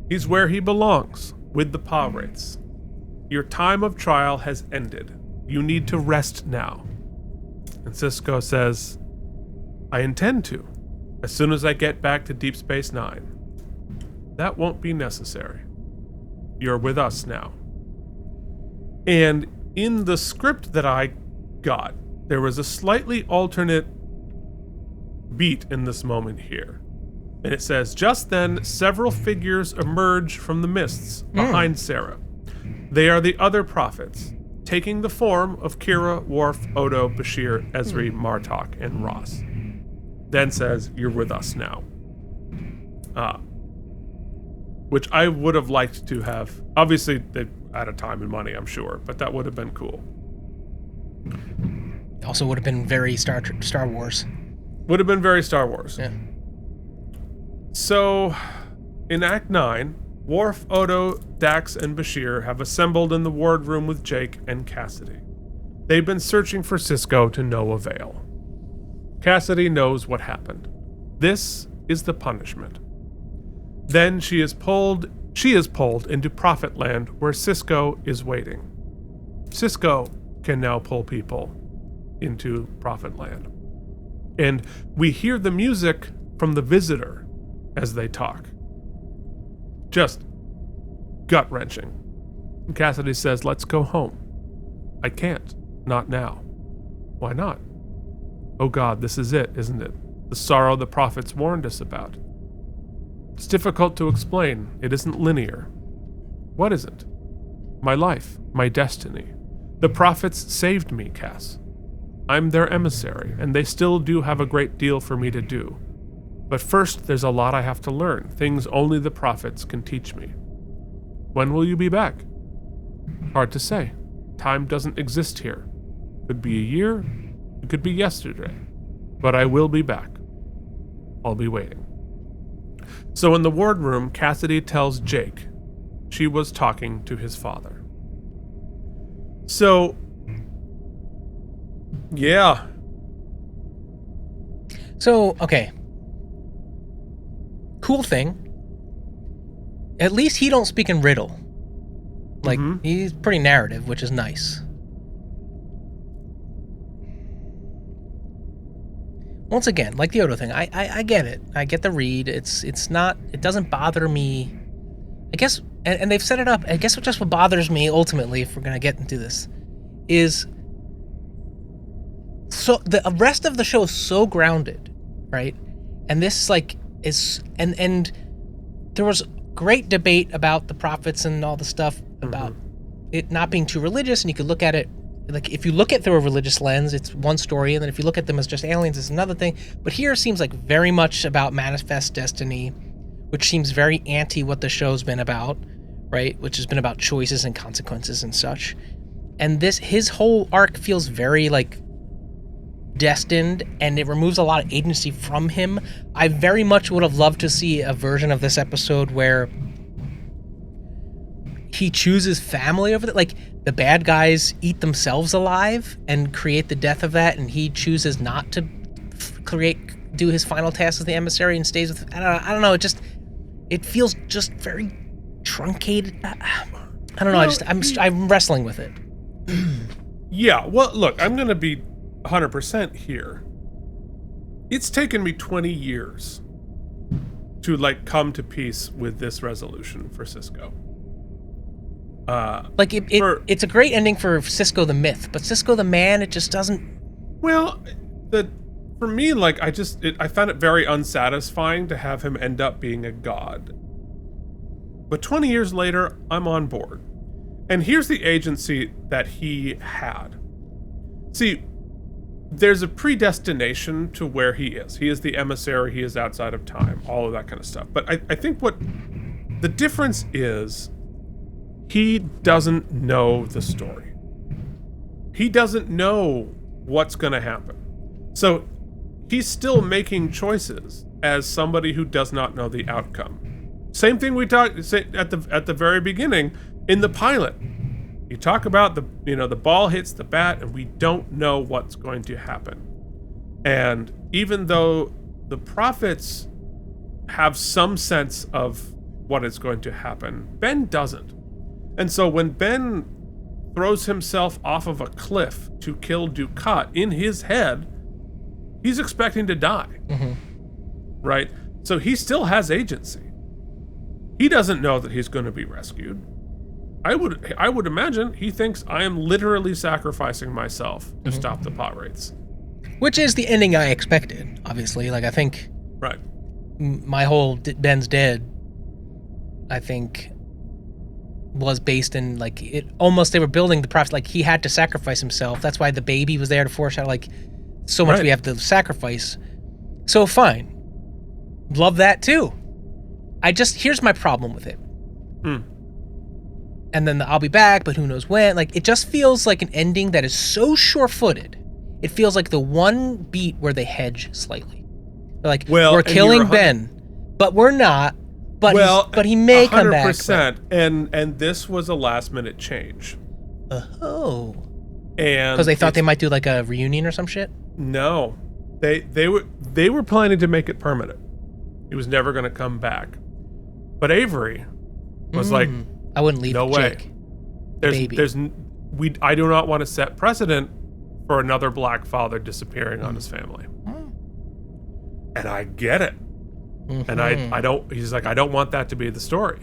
Speaker 1: He's where he belongs, with the Pah-wraiths. Your time of trial has ended. You need to rest now. And Cisco says, I intend to, as soon as I get back to Deep Space Nine. That won't be necessary. You're with us now. And in the script that I got, there was a slightly alternate beat in this moment here. And it says, just then, several figures emerge from the mists behind Sarah. They are the other prophets, taking the form of Kira, Worf, Odo, Bashir, Ezri, Martok, and Ross. Then says, you're with us now. Which I would have liked to have. Obviously, they out of time and money, I'm sure, but that would have been cool.
Speaker 2: Also would have been very Star Wars.
Speaker 1: Would have been very Star Wars.
Speaker 2: Yeah.
Speaker 1: So, in Act 9, Worf, Odo, Dax, and Bashir have assembled in the wardroom with Jake and Cassidy. They've been searching for Cisco to no avail. Cassidy knows what happened. This is the punishment. Then she is pulled into Prophet Land, where Cisco is waiting. Cisco can now pull people into Prophet Land. And we hear the music from the Visitor as they talk. Just gut-wrenching. And Cassidy says, let's go home. I can't. not now. Why not? Oh God, this is it, isn't it? The sorrow the prophets warned us about. It's difficult to explain. It isn't linear. What isn't? My life, my destiny. The prophets saved me, Cass. I'm their emissary, and they still do have a great deal for me to do. But first, there's a lot I have to learn, things only the prophets can teach me. When will you be back? Hard to say. Time doesn't exist here. Could be a year, it could be yesterday. But I will be back. I'll be waiting. So in the wardroom, Cassidy tells Jake she was talking to his father. So, yeah.
Speaker 2: So, okay. Cool thing. At least he don't speak in riddle. Like, he's pretty narrative, which is nice. Once again, like the Odo thing, I get it. I get the read. It's not, it doesn't bother me. I guess, and they've set it up, I guess just what bothers me ultimately, if we're going to get into this, is so the rest of the show is so grounded, right? And this like is, and there was great debate about the prophets and all the stuff about it not being too religious, and you could look at it like, if you look at through a religious lens, it's one story, and then if you look at them as just aliens, it's another thing. But here it seems like very much about manifest destiny, which seems very anti what the show's been about, right? Which has been about choices and consequences and such. And this, his whole arc feels very like destined, and it removes a lot of agency from him. I very much would have loved to see a version of this episode where he chooses family over it. Like, the bad guys eat themselves alive and create the death of that, and he chooses not to do his final task as the emissary and stays with, I don't know, it feels just very truncated. I don't know, I'm wrestling with it.
Speaker 1: Yeah, well, look, I'm going to be 100% here. It's taken me 20 years to, like, come to peace with this resolution for Cisco.
Speaker 2: It's a great ending for Cisco the myth, but Cisco the man, it just doesn't.
Speaker 1: Well, for me, like, I found it very unsatisfying to have him end up being a god. But 20 years later, I'm on board. And here's the agency that he had. See, there's a predestination to where he is. He is the emissary, he is outside of time, all of that kind of stuff. But I think what the difference is, he doesn't know the story. He doesn't know what's going to happen. So he's still making choices as somebody who does not know the outcome. Same thing we talked at the very beginning in the pilot. You talk about the ball hits the bat and we don't know what's going to happen. And even though the prophets have some sense of what is going to happen, Ben doesn't. And so when Ben throws himself off of a cliff to kill Ducat, in his head, he's expecting to die. Right? So he still has agency. He doesn't know that he's going to be rescued. I would imagine he thinks I am literally sacrificing myself to stop the pot rates.
Speaker 2: Which is the ending I expected, obviously. Like, I think...
Speaker 1: Right.
Speaker 2: My whole Ben's dead, I think, was based in, like, it almost, they were building the prophet, like, he had to sacrifice himself. That's why the baby was there to foreshadow, like, so much we have to sacrifice. So, fine. Love that, too. Here's my problem with it. And then I'll be back, but who knows when. Like, it just feels like an ending that is so sure-footed. It feels like the one beat where they hedge slightly. They're like, we're killing Ben, but we're not. But he may come back.
Speaker 1: 100%. And this was a last-minute change.
Speaker 2: Oh.
Speaker 1: And
Speaker 2: because they thought they might do like a reunion or some shit?
Speaker 1: No. They were planning to make it permanent. He was never going to come back. But Avery was like,
Speaker 2: I wouldn't leave
Speaker 1: no
Speaker 2: Jake.
Speaker 1: Way. I do not want to set precedent for another black father disappearing on his family. And I get it. And I don't, he's like, I don't want that to be the story.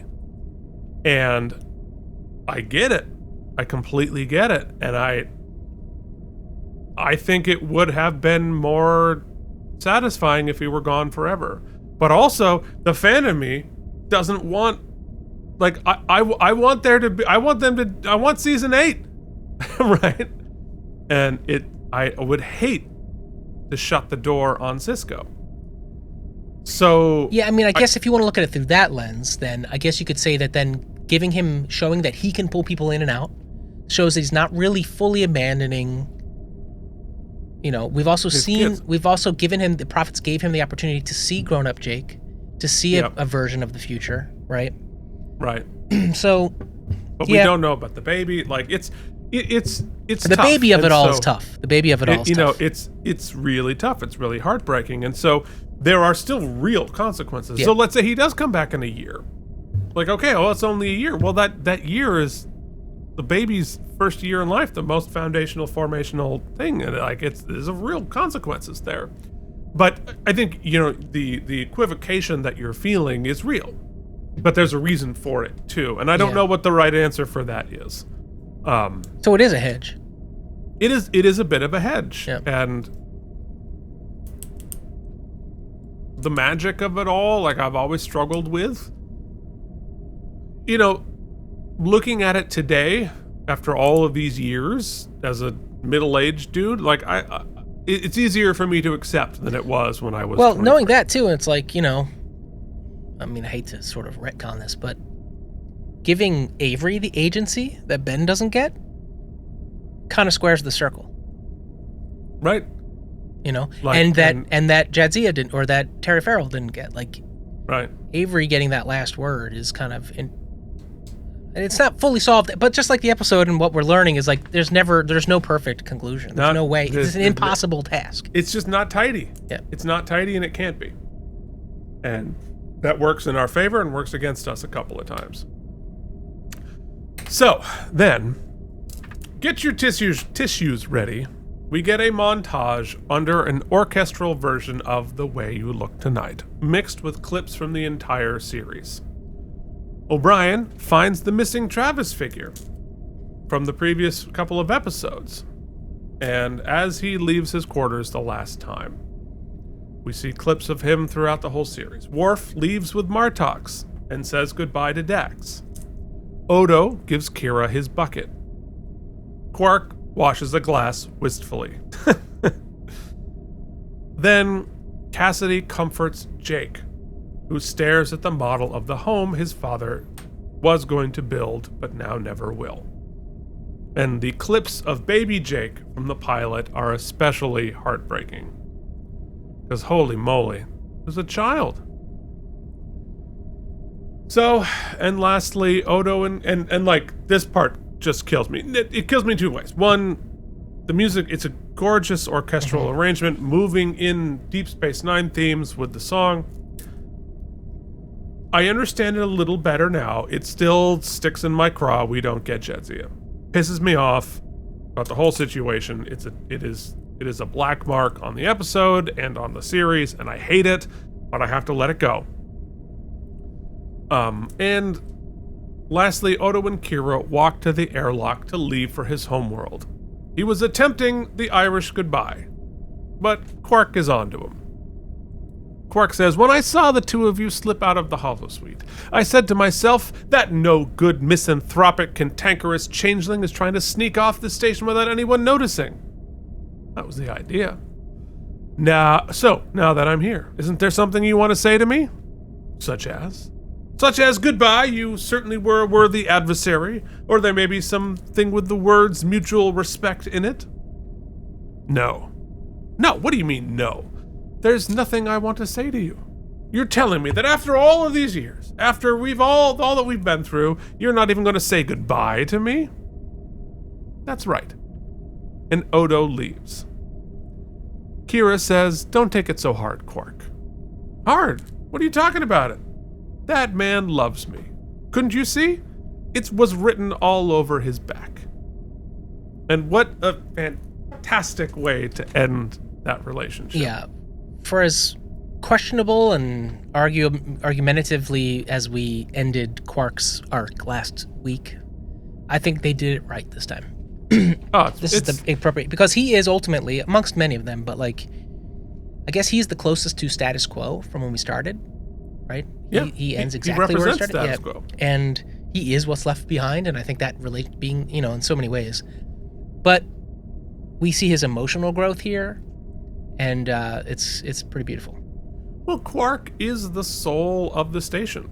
Speaker 1: And I get it. I completely get it. And I think it would have been more satisfying if he were gone forever. But also, the fan of me doesn't want, like, I want there to be, I want season 8, right? And I would hate to shut the door on Cisco. So
Speaker 2: yeah, I mean, I guess if you want to look at it through that lens, then I guess you could say that then showing that he can pull people in and out, shows that he's not really fully abandoning. We've also given him, the prophets gave him the opportunity to see grown-up Jake, to see a version of the future, right?
Speaker 1: Right.
Speaker 2: So,
Speaker 1: but we don't know about the baby. Like it's
Speaker 2: the
Speaker 1: tough.
Speaker 2: baby of it all is tough. The baby of it all is tough.
Speaker 1: It's really tough. It's really heartbreaking, and so there are still real consequences.
Speaker 2: Yeah.
Speaker 1: So let's say he does come back in a year. Like, okay, well, it's only a year. Well, that year is the baby's first year in life, the most foundational, formational thing, and like there's a real consequences there. But I think the equivocation that you're feeling is real, but there's a reason for it too, and I don't know what the right answer for that is.
Speaker 2: So it is a hedge.
Speaker 1: It is a bit of a hedge, and the magic of it all, like I've always struggled with. Looking at it today, after all of these years, as a middle-aged dude, like it's easier for me to accept than it was when I was.
Speaker 2: Well,
Speaker 1: 23.
Speaker 2: knowing that too, it's like I mean, I hate to sort of retcon this, but giving Avery the agency that Ben doesn't get kind of squares the circle,
Speaker 1: right?
Speaker 2: And that Jadzia didn't, or that Terry Farrell didn't get. Like,
Speaker 1: right?
Speaker 2: Avery getting that last word is kind of and it's not fully solved, but just like the episode and what we're learning is like there's no perfect conclusion. There's no way. It's an impossible task.
Speaker 1: It's just not tidy.
Speaker 2: Yeah.
Speaker 1: It's not tidy, and it can't be. And that works in our favor and works against us a couple of times. So then, get your tissues ready. We get a montage under an orchestral version of The Way You Look Tonight, mixed with clips from the entire series. O'Brien finds the missing Travis figure from the previous couple of episodes, and as he leaves his quarters the last time, we see clips of him throughout the whole series. Worf leaves with Martox and says goodbye to Dax. Odo gives Kira his bucket. Quark washes a glass wistfully. Then Cassidy comforts Jake, who stares at the model of the home his father was going to build, but now never will. And the clips of baby Jake from the pilot are especially heartbreaking. Because holy moly, there's a child. So, and lastly, Odo and like, this part just kills me. It kills me in two ways. One, the music, it's a gorgeous orchestral arrangement, moving in Deep Space Nine themes with the song. I understand it a little better now. It still sticks in my craw we don't get Jadzia. Pisses me off about the whole situation. It is a black mark on the episode and on the series, and I hate it, but I have to let it go. And lastly, Odo and Kira walk to the airlock to leave for his homeworld. He was attempting the Irish goodbye, but Quark is onto him. Quark says, "When I saw the two of you slip out of the holosuite, I said to myself, that no-good, misanthropic, cantankerous changeling is trying to sneak off the station without anyone noticing. That was the idea. Now that I'm here, isn't there something you want to say to me? Such as goodbye, you certainly were a worthy adversary, or there may be something with the words mutual respect in it? No. No, what do you mean, no? There's nothing I want to say to you. You're telling me that after all of these years, after we've all that we've been through, you're not even going to say goodbye to me? That's right." And Odo leaves. Kira says, "Don't take it so hard, Quark." Hard? What are you talking about it? That man loves me. Couldn't you see? It was written all over his back. And what a fantastic way to end that relationship.
Speaker 2: Yeah. For as questionable and argumentatively as we ended Quark's arc last week, I think they did it right this time. this is the appropriate, because he is ultimately amongst many of them, but like, I guess he's the closest to status quo from when we started, right?
Speaker 1: Yeah,
Speaker 2: he ends exactly where he started.
Speaker 1: Status quo.
Speaker 2: And he is what's left behind, and I think that relates being, in so many ways. But we see his emotional growth here, and it's pretty beautiful.
Speaker 1: Well, Quark is the soul of the station.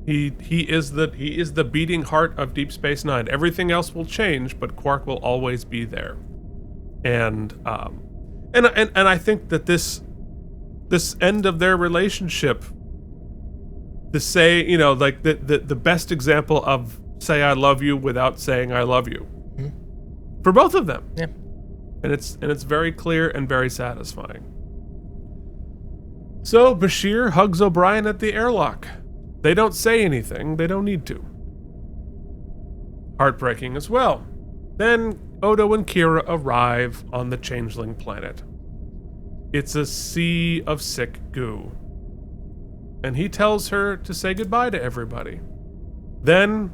Speaker 1: He is the beating heart of Deep Space Nine. Everything else will change, but Quark will always be there. And I think that this end of their relationship, to say, like the best example of say I love you without saying I love you, for both of them.
Speaker 2: Yeah.
Speaker 1: And it's very clear and very satisfying. So Bashir hugs O'Brien at the airlock. They don't say anything. They don't need to. Heartbreaking as well. Then Odo and Kira arrive on the changeling planet. It's a sea of sick goo. And he tells her to say goodbye to everybody. Then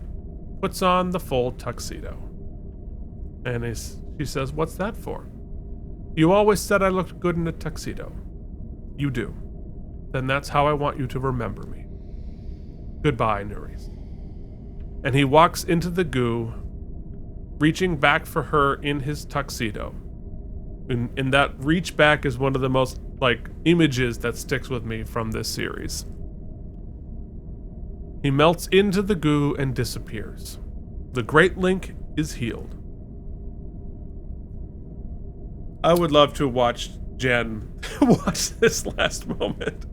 Speaker 1: puts on the full tuxedo. And she says, "What's that for?" "You always said I looked good in a tuxedo." "You do. Then that's how I want you to remember me. Goodbye, Nerys." And he walks into the goo, reaching back for her in his tuxedo. And that reach back is one of the most, images that sticks with me from this series. He melts into the goo and disappears. The Great Link is healed. I would love to watch Jen watch this last moment.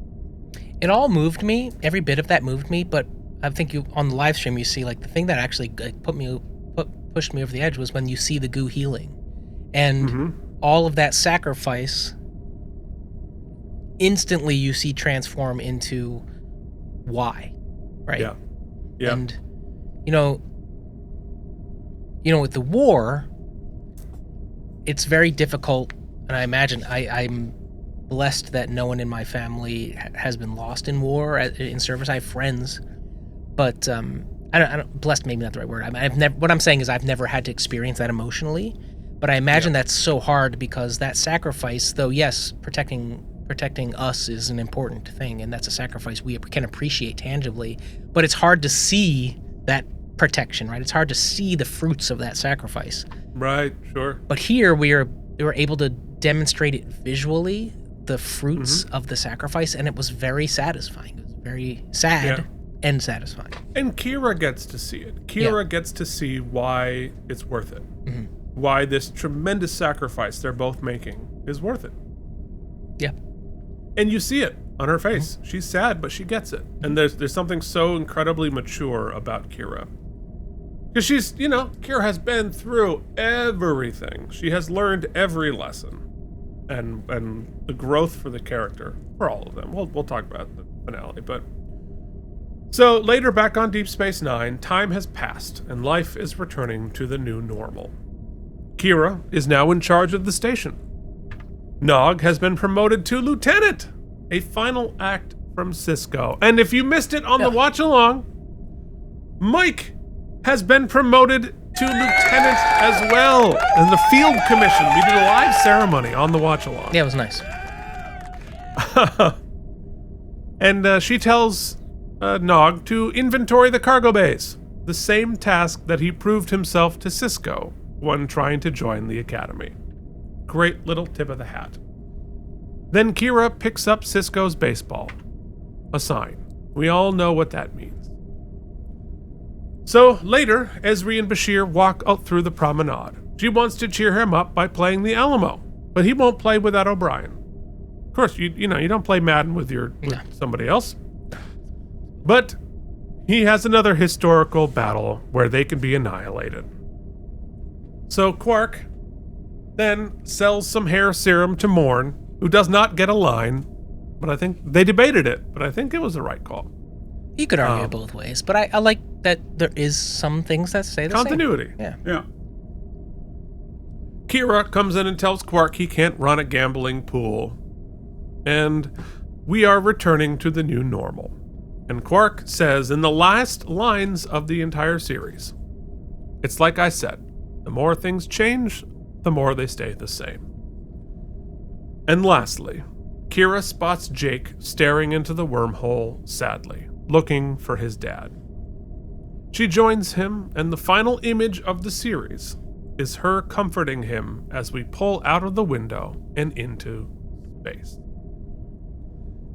Speaker 2: It all moved me. Every bit of that moved me. But I think on the live stream you see the thing that actually pushed me over the edge was when you see the goo healing, and all of that sacrifice. Instantly, you see transform into why, right?
Speaker 1: Yeah. Yeah.
Speaker 2: And with the war, it's very difficult, and I imagine I'm blessed that no one in my family has been lost in war in service. I have friends, but I don't. Blessed, maybe not the right word. I've never. What I'm saying is I've never had to experience that emotionally, but I imagine that's so hard because that sacrifice, though, yes, protecting us is an important thing, and that's a sacrifice we can appreciate tangibly. But it's hard to see that protection, right? It's hard to see the fruits of that sacrifice.
Speaker 1: Right. Sure.
Speaker 2: But here we were able to demonstrate it visually, the fruits of the sacrifice, and it was very satisfying. It was very sad and satisfying.
Speaker 1: And Kira gets to see it. Kira gets to see why it's worth it. Why this tremendous sacrifice they're both making is worth it.
Speaker 2: Yeah.
Speaker 1: And you see it on her face. She's sad, but she gets it. And there's something so incredibly mature about Kira. Because she's, Kira has been through everything. She has learned every lesson. And the growth for the character, for all of them. We'll talk about the finale, but... So, later back on Deep Space Nine, time has passed, and life is returning to the new normal. Kira is now in charge of the station. Nog has been promoted to lieutenant, a final act from Sisko. And if you missed it on the watch-along, Mike has been promoted to lieutenant as well in the field commission. We did a live ceremony on the watch-along.
Speaker 2: Yeah, it was nice.
Speaker 1: And she tells Nog to inventory the cargo bays, the same task that he proved himself to Sisko when trying to join the academy. Great little tip of the hat. Then Kira picks up Sisko's baseball. A sign. We all know what that means. So later, Ezri and Bashir walk out through the promenade. She wants to cheer him up by playing the Alamo, but he won't play without O'Brien. Of course, you don't play Madden with somebody else. But he has another historical battle where they can be annihilated. So Quark then sells some hair serum to Morn, who does not get a line, but I think they debated it, but I think it was the right call.
Speaker 2: You could argue it both ways, but I like that there is some things that say the
Speaker 1: continuity.
Speaker 2: Same.
Speaker 1: Yeah. Kira comes in and tells Quark he can't run a gambling pool. And we are returning to the new normal. And Quark says in the last lines of the entire series, "It's like I said, The more things change, the more they stay the same. And lastly, Kira spots Jake staring into the wormhole sadly, looking for his dad. She joins him, and the final image of the series is her comforting him as we pull out of the window and into space.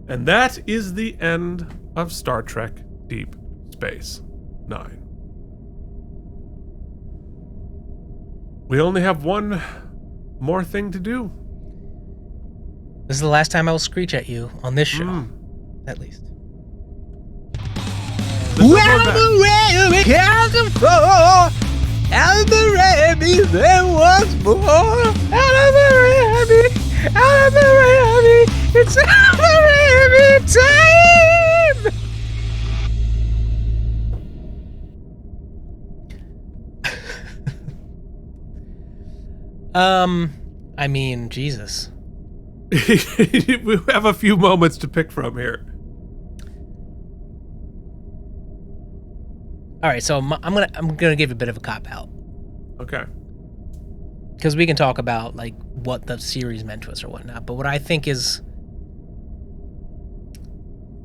Speaker 1: And that is the end of Star Trek Deep Space Nine. We only have one more thing to do.
Speaker 2: This is the last time I will screech at you on this show, at least.
Speaker 4: AlamarEmmys, there was more. AlamarEmmys, it's AlamarEmmys time!
Speaker 2: I mean, Jesus.
Speaker 1: We have a few moments to pick from here.
Speaker 2: All right, so I'm gonna give a bit of a cop out.
Speaker 1: Okay.
Speaker 2: Because we can talk about like what the series meant to us or whatnot, but what I think is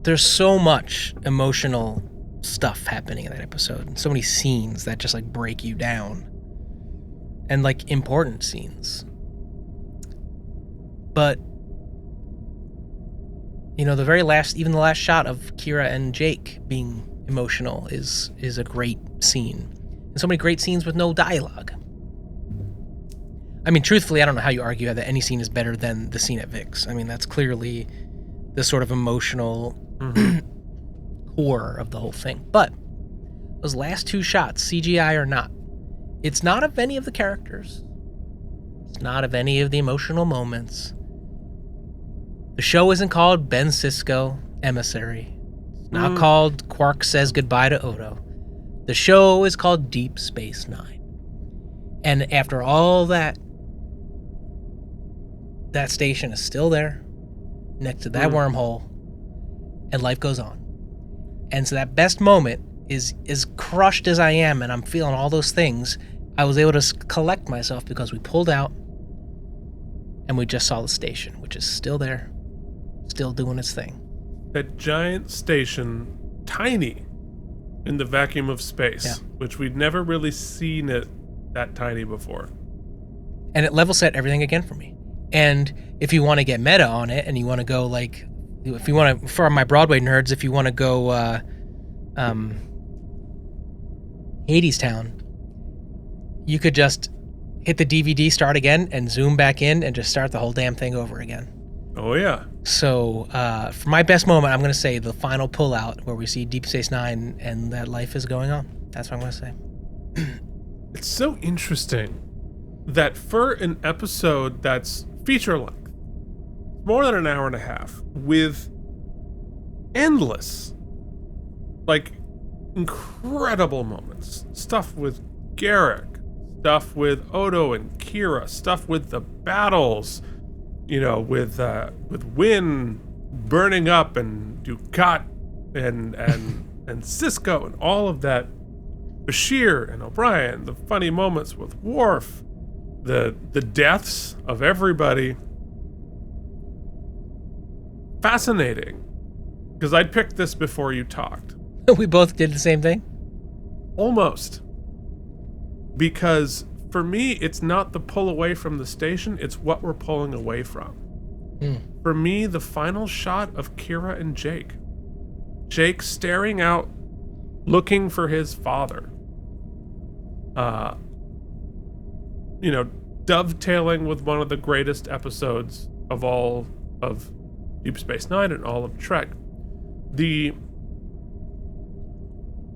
Speaker 2: there's so much emotional stuff happening in that episode, so many scenes that just like break you down, and like important scenes. But you know, the last shot of Kira and Jake being emotional is a great scene. And so many great scenes with no dialogue. I mean, truthfully, I don't know how you argue that any scene is better than the scene at Vic's. I mean, that's clearly the sort of emotional core of the whole thing. But those last two shots, CGI or not, it's not of any of the characters. It's not of any of the emotional moments. The show isn't called Ben Sisko Emissary. It's not called Quark Says Goodbye to Odo. The show is called Deep Space Nine. And after all that station is still there, next to that wormhole, and life goes on. And so that best moment is crushed as I am, and I'm feeling all those things. I was able to collect myself because we pulled out, and we just saw the station, which is still there, still doing its thing.
Speaker 1: That giant station, tiny in the vacuum of space, which we'd never really seen it that tiny before.
Speaker 2: And it level set everything again for me. And if you want to get meta on it, and you want to go like, if you want to, for my Broadway nerds, if you want to go Hades Town, you could just hit the DVD start again and zoom back in and just start the whole damn thing over again.
Speaker 1: Oh, yeah.
Speaker 2: So for my best moment, I'm going to say the final pullout where we see Deep Space Nine and that life is going on. That's what I'm going to say.
Speaker 1: It's so interesting that for an episode that's feature length, more than an hour and a half, with endless, like, incredible moments, stuff with Garrick, stuff with Odo and Kira, stuff with the battles, you know, with Wynn burning up and Ducat and Sisko and all of that, Bashir and O'Brien, the funny moments with Worf, the deaths of everybody. Fascinating, because I'd picked this before you talked.
Speaker 2: We both did the same thing?
Speaker 1: Almost. Because for me, it's not the pull away from the station, it's what we're pulling away from. For me, the final shot of Kira and Jake. Jake staring out, looking for his father. You know, dovetailing with one of the greatest episodes of all of Deep Space Nine and all of Trek. The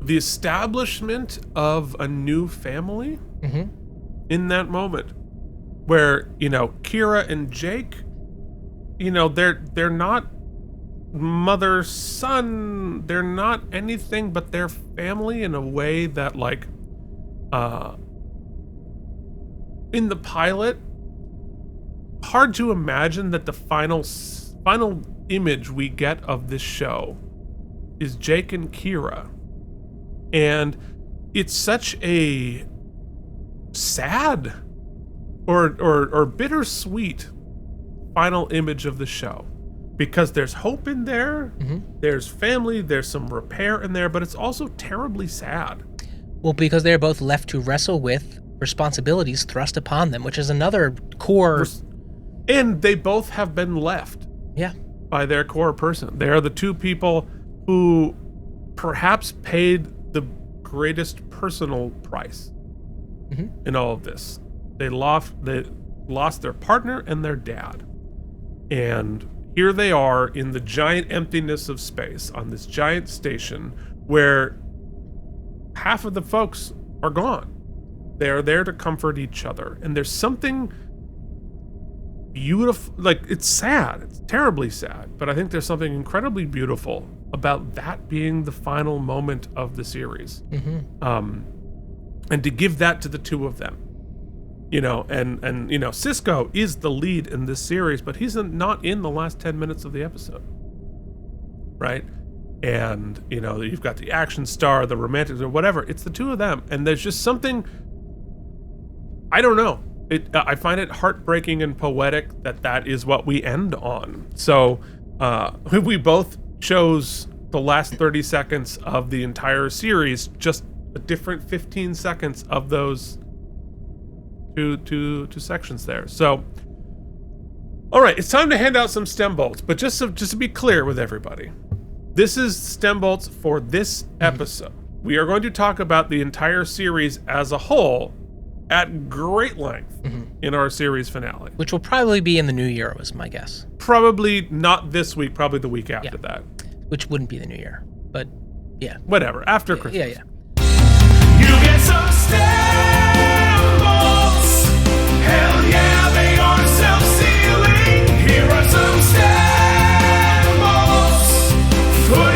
Speaker 1: establishment of a new family in that moment, where, you know, Kira and Jake, you know, they're not mother son, they're not anything but their family in a way that, like, in the pilot, hard to imagine that the final image we get of this show is Jake and Kira. And it's such a sad or bittersweet final image of the show, because there's hope in there, there's family, there's some repair in there, but it's also terribly sad.
Speaker 2: Well, because they're both left to wrestle with responsibilities thrust upon them, which is another core.
Speaker 1: And they both have been left by their core person. They are the two people who perhaps paid the greatest personal price in all of this. They lost their partner and their dad. And here they are in the giant emptiness of space on this giant station where half of the folks are gone. They are there to comfort each other. And there's something beautiful, like, it's sad. It's terribly sad. But I think there's something incredibly beautiful about that being the final moment of the series. And to give that to the two of them. You know, and you know, Cisco is the lead in this series, but he's not in the last 10 minutes of the episode. Right? And, you know, you've got the action star, the romantics, or whatever. It's the two of them. And there's just something, I don't know. I find it heartbreaking and poetic that is what we end on. So we both chose the last 30 seconds of the entire series, just a different 15 seconds of those two sections there. So, all right, it's time to hand out some stem bolts. But just to be clear with everybody, this is stem bolts for this episode. We are going to talk about the entire series as a whole at great length in our series finale,
Speaker 2: which will probably be in the new year, was my guess.
Speaker 1: Probably not this week, probably the week after that.
Speaker 2: Which wouldn't be the new year, but yeah.
Speaker 1: Whatever, after Christmas.
Speaker 2: Yeah.
Speaker 4: You get some stem bolts. Hell yeah, they are self-sealing. Here are some stem bolts for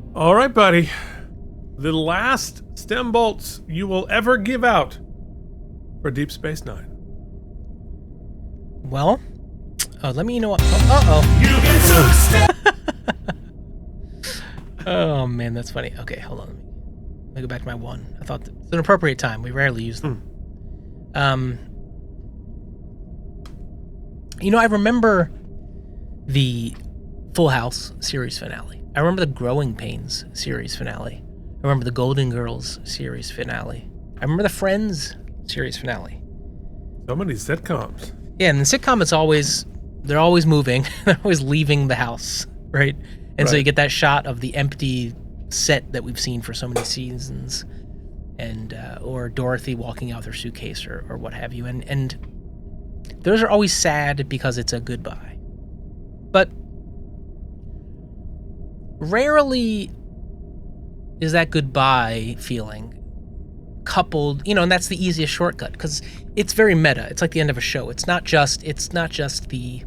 Speaker 4: you.
Speaker 1: All right, buddy. The last stem bolts you will ever give out for Deep Space Nine.
Speaker 2: Well, let me know what.
Speaker 4: You get some stem.
Speaker 2: Oh man, that's funny. Okay, hold on. Let me go back to my one. I thought it's an appropriate time. We rarely use them. You know, I remember the Full House series finale. I remember the Growing Pains series finale. I remember the Golden Girls series finale. I remember the Friends series finale.
Speaker 1: So many sitcoms.
Speaker 2: Yeah, and the sitcom, they're always moving. They're always leaving the house, right? And so you get that shot of the empty set that we've seen for so many seasons, and or Dorothy walking out with her suitcase or what have you. And those are always sad because it's a goodbye. But rarely is that goodbye feeling coupled, you know, and that's the easiest shortcut because it's very meta. It's like the end of a show. It's not just the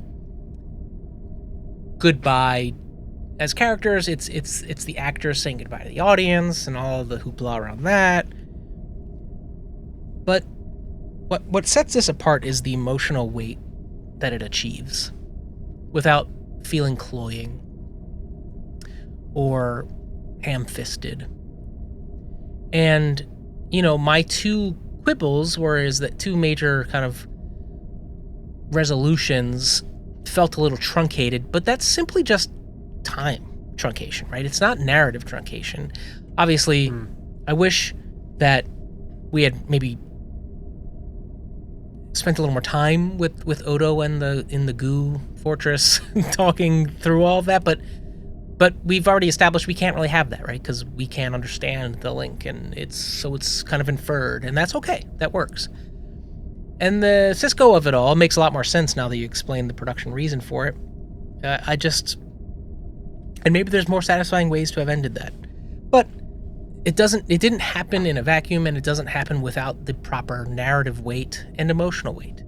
Speaker 2: goodbye as characters. It's the actors saying goodbye to the audience and all the hoopla around that. But what sets this apart is the emotional weight that it achieves without feeling cloying or ham-fisted. And, you know, my two quibbles is that two major kind of resolutions felt a little truncated, but that's simply just time truncation, right? It's not narrative truncation. Obviously, I wish that we had maybe spent a little more time with Odo and in the goo fortress talking through all of that, but we've already established we can't really have that, right? Because we can't understand the link, and it's kind of inferred, and that's okay. That works. And the Cisco of it all makes a lot more sense now that you explained the production reason for it. And maybe there's more satisfying ways to have ended that. But it didn't happen in a vacuum, and it doesn't happen without the proper narrative weight and emotional weight.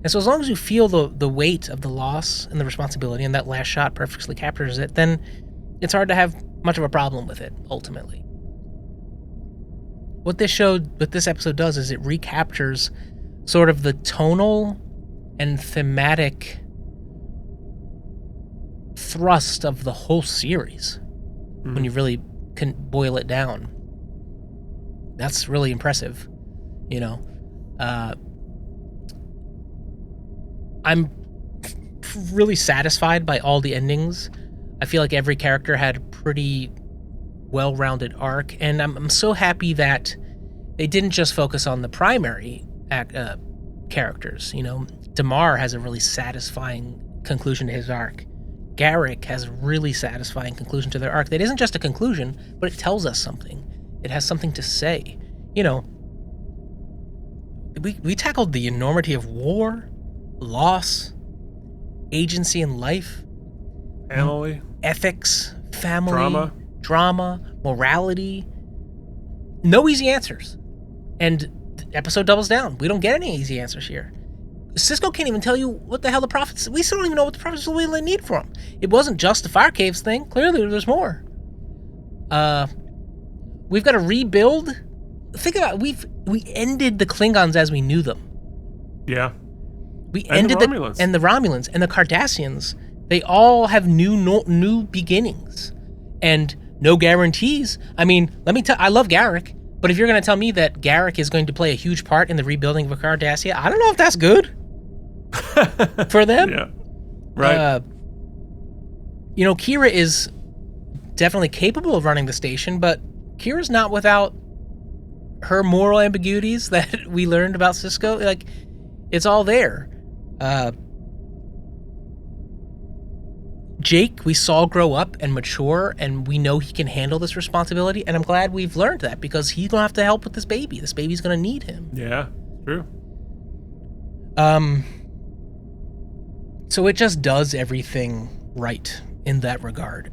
Speaker 2: And so as long as you feel the weight of the loss and the responsibility, and that last shot perfectly captures it, then it's hard to have much of a problem with it, ultimately. What this episode does is it recaptures sort of the tonal and thematic thrust of the whole series, when you really can boil it down. That's really impressive, you know. I'm really satisfied by all the endings. I feel like every character had a pretty well-rounded arc, and I'm so happy that they didn't just focus on the primary characters. You know, Damar has a really satisfying conclusion to his arc. Garrick has a really satisfying conclusion to their arc. That isn't just a conclusion, but it tells us something. It has something to say. You know, we tackled the enormity of war, loss, agency in life,
Speaker 1: Family,
Speaker 2: ethics, family,
Speaker 1: drama,
Speaker 2: morality. No easy answers. And the episode doubles down. We don't get any easy answers here. Cisco can't even tell you what the hell the prophets... We still don't even know what the prophets really need from. It wasn't just the Fire Caves thing. Clearly, there's more. We've got to rebuild. Think about it. We ended the Klingons as we knew them.
Speaker 1: Yeah.
Speaker 2: We
Speaker 1: And
Speaker 2: ended
Speaker 1: the Romulans.
Speaker 2: and the Romulans and the Cardassians. They all have new beginnings and no guarantees. I mean, I love Garrick, but if you're going to tell me that Garrick is going to play a huge part in the rebuilding of a Cardassia, I don't know if that's good for them.
Speaker 1: Yeah. Right.
Speaker 2: You know, Kira is definitely capable of running the station, but Kira's not without her moral ambiguities that we learned about Cisco. Like, it's all there. Jake, we saw grow up and mature, and we know he can handle this responsibility, and I'm glad we've learned that, because he's gonna have to help with this baby. This baby's gonna need him.
Speaker 1: Yeah, true.
Speaker 2: So it just does everything right in that regard.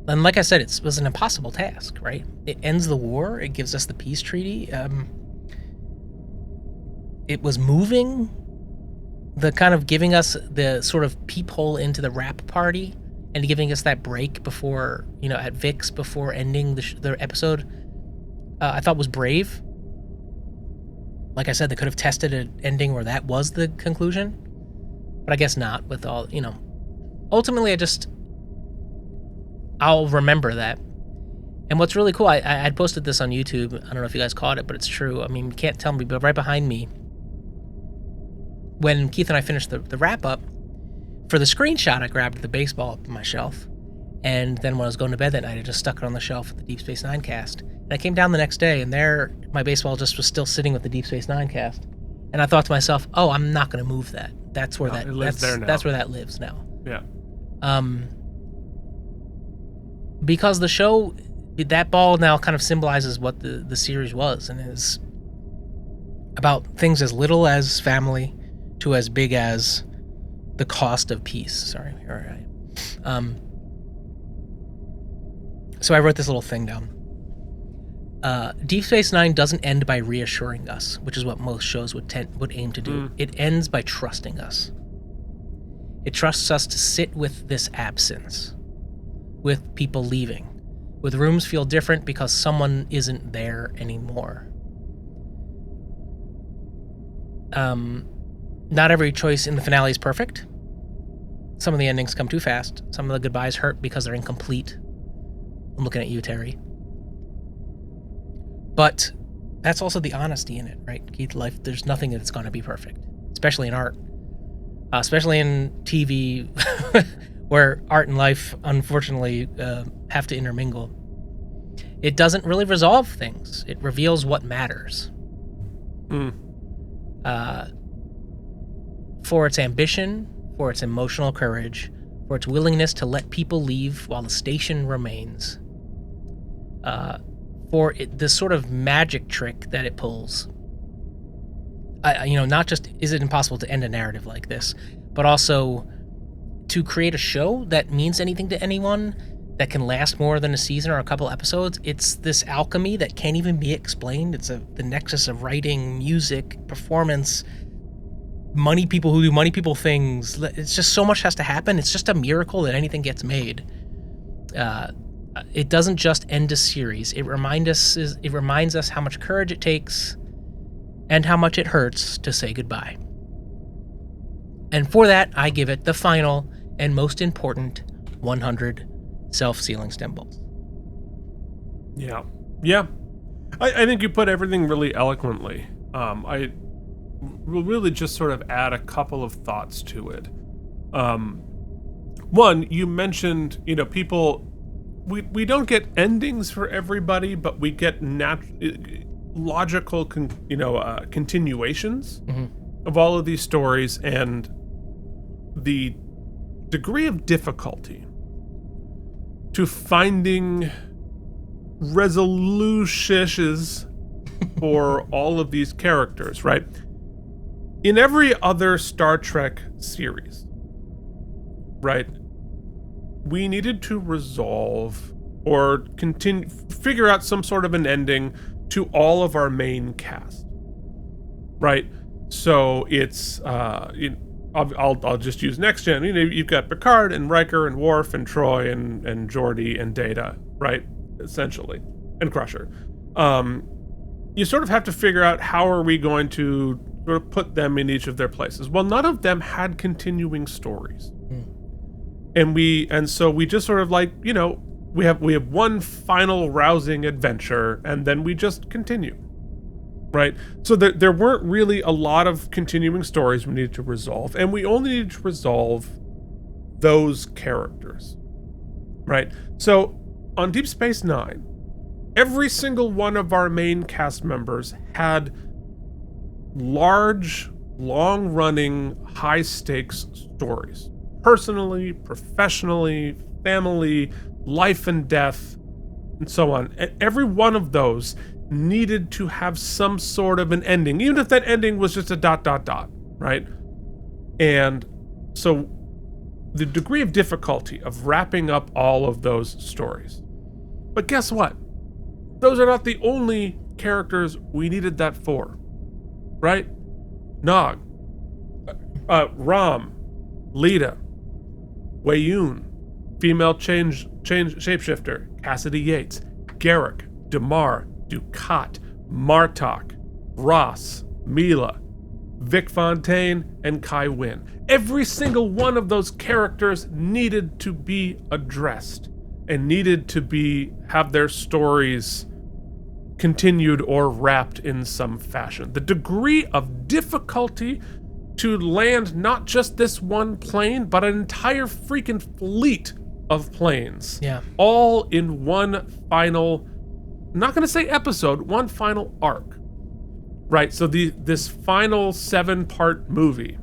Speaker 2: And like I said, it was an impossible task, right? It ends the war. It gives us the peace treaty. It was moving, the kind of giving us the sort of peephole into the rap party and giving us that break before, you know, at Vix before ending the episode, I thought was brave. Like I said, they could have tested an ending where that was the conclusion, but I guess not with all, you know. Ultimately, I'll remember that. And what's really cool, I posted this on YouTube. I don't know if you guys caught it, but it's true. I mean, you can't tell me, but right behind me, when Keith and I finished the wrap-up, for the screenshot, I grabbed the baseball up on my shelf. And then when I was going to bed that night, I just stuck it on the shelf with the Deep Space Nine cast. And I came down the next day, and there, my baseball just was still sitting with the Deep Space Nine cast. And I thought to myself, oh, I'm not going to move that. That's where
Speaker 1: it lives there now.
Speaker 2: That's where that lives now.
Speaker 1: Yeah.
Speaker 2: Because the show, that ball now kind of symbolizes what the series was, and is about things as little as family to as big as the cost of peace. Sorry, here I am. So I wrote this little thing down. Deep Space Nine doesn't end by reassuring us, which is what most shows would aim to do. It ends by trusting us. It trusts us to sit with this absence, with people leaving, with rooms feel different because someone isn't there anymore. Not every choice in the finale is perfect. Some of the endings come too fast. Some of the goodbyes hurt because they're incomplete. I'm looking at you, Terry. But that's also the honesty in it, right? Keith, life, there's nothing that's going to be perfect, especially in art, especially in TV, where art and life, unfortunately, have to intermingle. It doesn't really resolve things. It reveals what matters. For its ambition, for its emotional courage, for its willingness to let people leave while the station remains, for the sort of magic trick that it pulls. Not just is it impossible to end a narrative like this, but also to create a show that means anything to anyone, that can last more than a season or a couple episodes. It's this alchemy that can't even be explained. It's the nexus of writing, music, performance, money people who do money people things. It's just so much has to happen. It's just a miracle that anything gets made. It doesn't just end a series. It reminds us how much courage it takes and how much it hurts to say goodbye. And for that, I give it the final and most important 100 self-sealing stem bolts.
Speaker 1: Yeah. Yeah. I think you put everything really eloquently. I will really just sort of add a couple of thoughts to it. One, you mentioned, people, we don't get endings for everybody, but we get logical, continuations of all of these stories, and the degree of difficulty to finding resolutions for all of these characters, right? In every other Star Trek series, right, we needed to resolve or figure out some sort of an ending to all of our main cast, right? So it's I'll just use Next Gen. You've got Picard and Riker and Worf and Troy and Geordi and Data, right? Essentially, and Crusher. You sort of have to figure out how are we going to sort of put them in each of their places. Well, none of them had continuing stories, and so we just sort of we have one final rousing adventure, and then we just continue. Right? So there weren't really a lot of continuing stories we needed to resolve, and we only needed to resolve those characters. Right? So on Deep Space Nine, every single one of our main cast members had large, long-running, high-stakes stories. Personally, professionally, family, life and death, and so on. And every one of those needed to have some sort of an ending, even if that ending was just a ... right? And so the degree of difficulty of wrapping up all of those stories. But guess what? Those are not the only characters we needed that for, right? Nog, Rom, Lita, Weyoun, female shapeshifter, Cassidy Yates, Garrick, Damar, Dukat, Martok, Ross, Mila, Vic Fontaine, and Kai Wynn. Every single one of those characters needed to be addressed and needed to have their stories continued or wrapped in some fashion. The degree of difficulty to land not just this one plane, but an entire freaking fleet of planes.
Speaker 2: Yeah.
Speaker 1: All in one final, I'm not going to say episode, one final arc. Right, so this final 7-part movie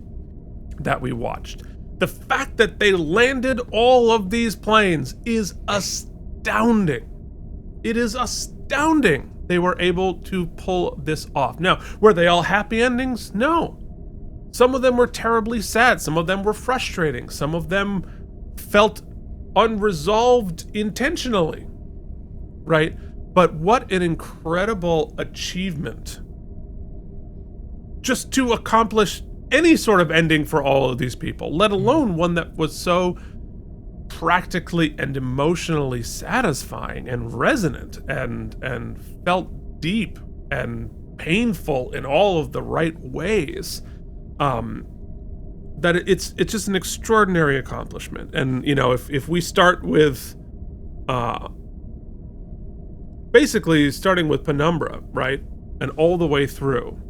Speaker 1: that we watched, the fact that they landed all of these planes is astounding. It is astounding they were able to pull this off. Now, were they all happy endings? No. Some of them were terribly sad. Some of them were frustrating. Some of them felt unresolved intentionally, right? But what an incredible achievement just to accomplish any sort of ending for all of these people, let alone one that was so practically and emotionally satisfying and resonant and felt deep and painful in all of the right ways. That it's just an extraordinary accomplishment. And if we start with basically starting with Penumbra, right, and all the way through,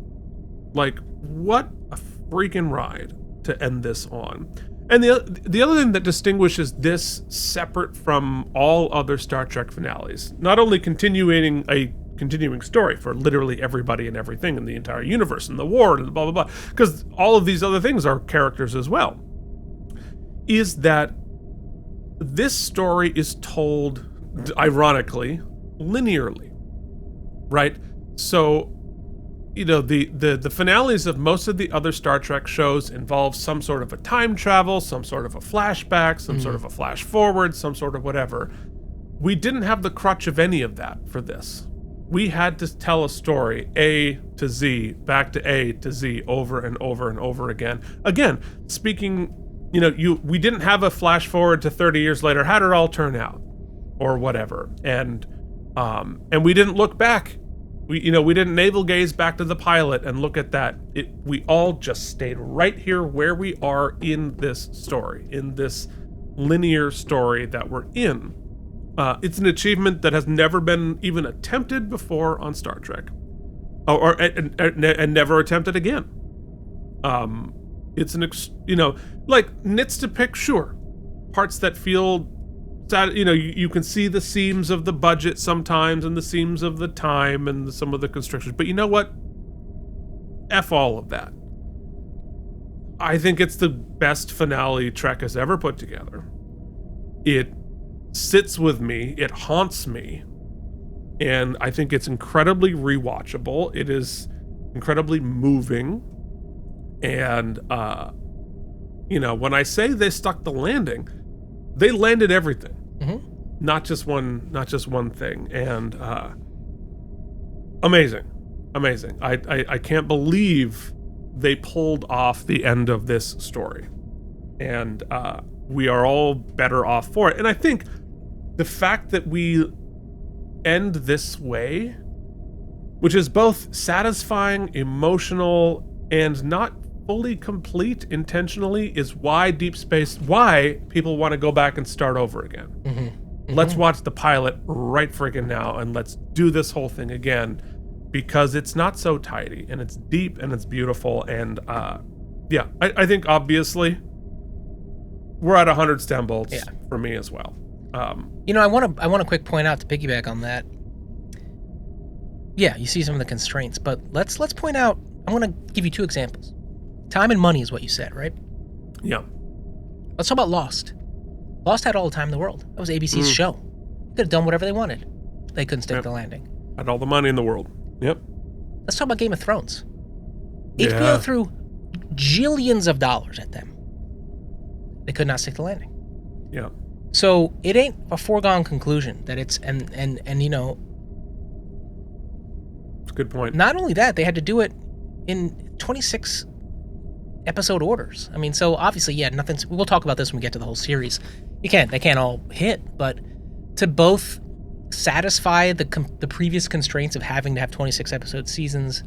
Speaker 1: like, what a freaking ride to end this on. And the other thing that distinguishes this separate from all other Star Trek finales, not only continuing a continuing story for literally everybody and everything in the entire universe and the war and blah, blah, blah, because all of these other things are characters as well, is that this story is told, ironically, linearly, right? So, the finales of most of the other Star Trek shows involve some sort of a time travel, some sort of a flashback, some sort of a flash forward, some sort of whatever. We didn't have the crutch of any of that for this. We had to tell a story, A to Z, back to A to Z, over and over and over again. Again, speaking, we didn't have a flash forward to 30 years later. How did it all turn out? Or whatever. And we didn't look back. We didn't navel gaze back to the pilot and look at that. We all just stayed right here where we are in this story, in this linear story that we're in. It's an achievement that has never been even attempted before on Star Trek, and never attempted again. It's like nits to pick, sure. Parts that feel sad, you can see the seams of the budget sometimes and the seams of the time and some of the constrictions. But you know what? F all of that. I think it's the best finale Trek has ever put together. It sits with me, it haunts me, and I think it's incredibly rewatchable. It is incredibly moving, and when I say they stuck the landing, they landed everything, not just one thing, and amazing. I can't believe they pulled off the end of this story, and we are all better off for it. And I think the fact that we end this way, which is both satisfying, emotional, and not fully complete intentionally, is why why people want to go back and start over again. Let's watch the pilot right friggin' now, and let's do this whole thing again, because it's not so tidy, and it's deep, and it's beautiful, and I think obviously we're at 100 stem bolts for me as well.
Speaker 2: I want to quick point out to piggyback on that. Yeah, you see some of the constraints, but let's point out. I want to give you two examples. Time and money is what you said, right?
Speaker 1: Yeah.
Speaker 2: Let's talk about Lost. Lost had all the time in the world. That was ABC's show. They could have done whatever they wanted. They couldn't stick the landing.
Speaker 1: Had all the money in the world. Yep.
Speaker 2: Let's talk about Game of Thrones. HBO threw jillions of dollars at them. They could not stick the landing.
Speaker 1: Yeah.
Speaker 2: So it ain't a foregone conclusion that it's and
Speaker 1: It's a good point.
Speaker 2: Not only that, they had to do it in 26 episode orders. I mean, so obviously, nothing's. We'll talk about this when we get to the whole series. They can't all hit, but to both satisfy the previous constraints of having to have 26 episode seasons,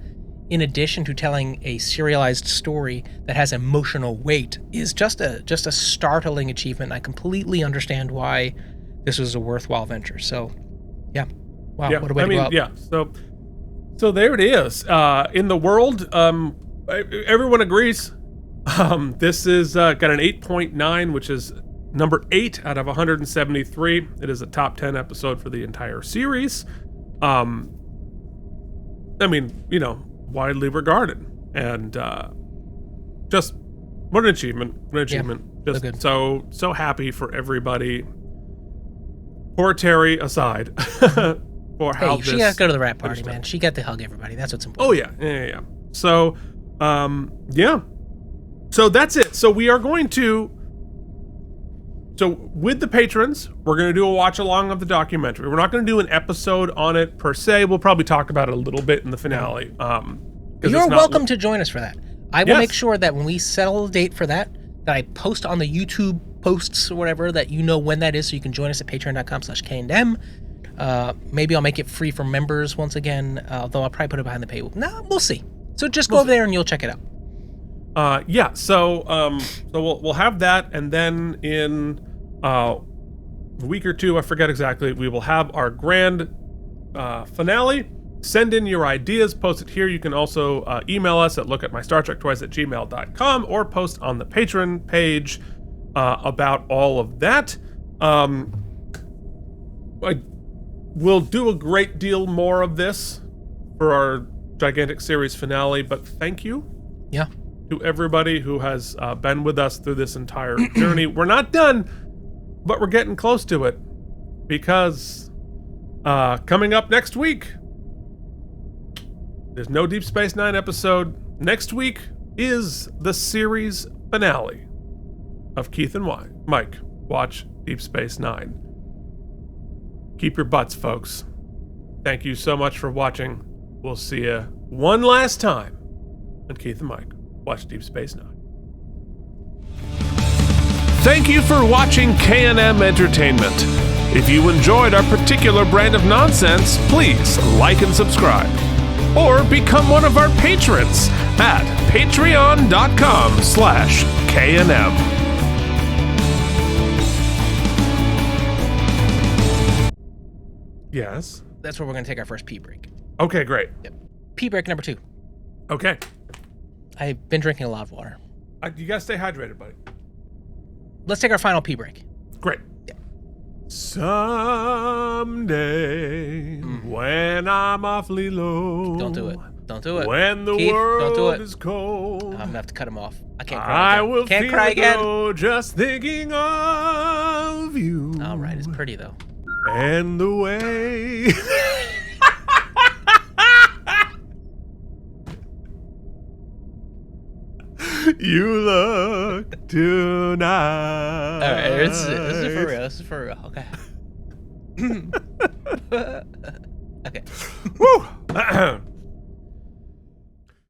Speaker 2: in addition to telling a serialized story that has emotional weight, is just a startling achievement. I completely understand why this was a worthwhile venture. So, wow, what a way to go out.
Speaker 1: Yeah. So there it is. In the world, everyone agrees. This is got an 8.9, which is number 8 out of 173. It is a top 10 episode for the entire series. Widely regarded, and just what an achievement! Just
Speaker 2: good.
Speaker 1: so happy for everybody. Poor Terry aside, for how
Speaker 2: she got to go to the rap party, man. She got to hug everybody. That's what's important.
Speaker 1: Oh yeah. So, So that's it. So we are going to. So with the patrons, we're going to do a watch along of the documentary. We're not going to do an episode on it per se. We'll probably talk about it a little bit in the finale.
Speaker 2: You're welcome to join us for that. I will make sure that when we settle a date for that I post on the YouTube posts or whatever, that you know when that is, so you can join us at patreon.com/KM. Maybe I'll make it free for members once again, although I'll probably put it behind the paywall. No, we'll see. So just go over there and you'll check it out.
Speaker 1: So we'll have that, and then in a week or two, I forget exactly, we will have our grand finale. Send in your ideas, post it here. You can also email us at lookatmystartrektwice@gmail.com or post on the Patreon page about all of that. We'll do a great deal more of this for our gigantic series finale, but thank you.
Speaker 2: Yeah.
Speaker 1: To everybody who has been with us through this entire journey. We're not done, but we're getting close to it, because coming up next week, there's no Deep Space Nine episode. Next week is the series finale of Keith and Mike Watch Deep Space Nine. Keep your butts, folks. Thank you so much for watching. We'll see you one last time on Keith and Mike Watch Deep Space Nine. Thank you for watching K&M Entertainment. If you enjoyed our particular brand of nonsense, please like and subscribe. Or become one of our patrons at patreon.com/KNM. Yes.
Speaker 2: That's where we're going to take our first pee break.
Speaker 1: Okay, great.
Speaker 2: Yep. Pee break number 2.
Speaker 1: Okay.
Speaker 2: I've been drinking a lot of water.
Speaker 1: You gotta stay hydrated, buddy.
Speaker 2: Let's take our final pee break.
Speaker 1: Great.
Speaker 2: Yeah.
Speaker 1: Someday, when I'm awfully low.
Speaker 2: Don't do it. Don't do it.
Speaker 1: When the
Speaker 2: Keith,
Speaker 1: world
Speaker 2: don't do it.
Speaker 1: is cold.
Speaker 2: I'm going to have to cut him off. I can't cry
Speaker 1: I
Speaker 2: again.
Speaker 1: will
Speaker 2: Can't
Speaker 1: feel
Speaker 2: cry again.
Speaker 1: low just thinking of you.
Speaker 2: All right. It's pretty, though.
Speaker 1: And the way. You look tonight.
Speaker 2: All right. This is for real. This is for real. Okay. Okay.
Speaker 1: Woo!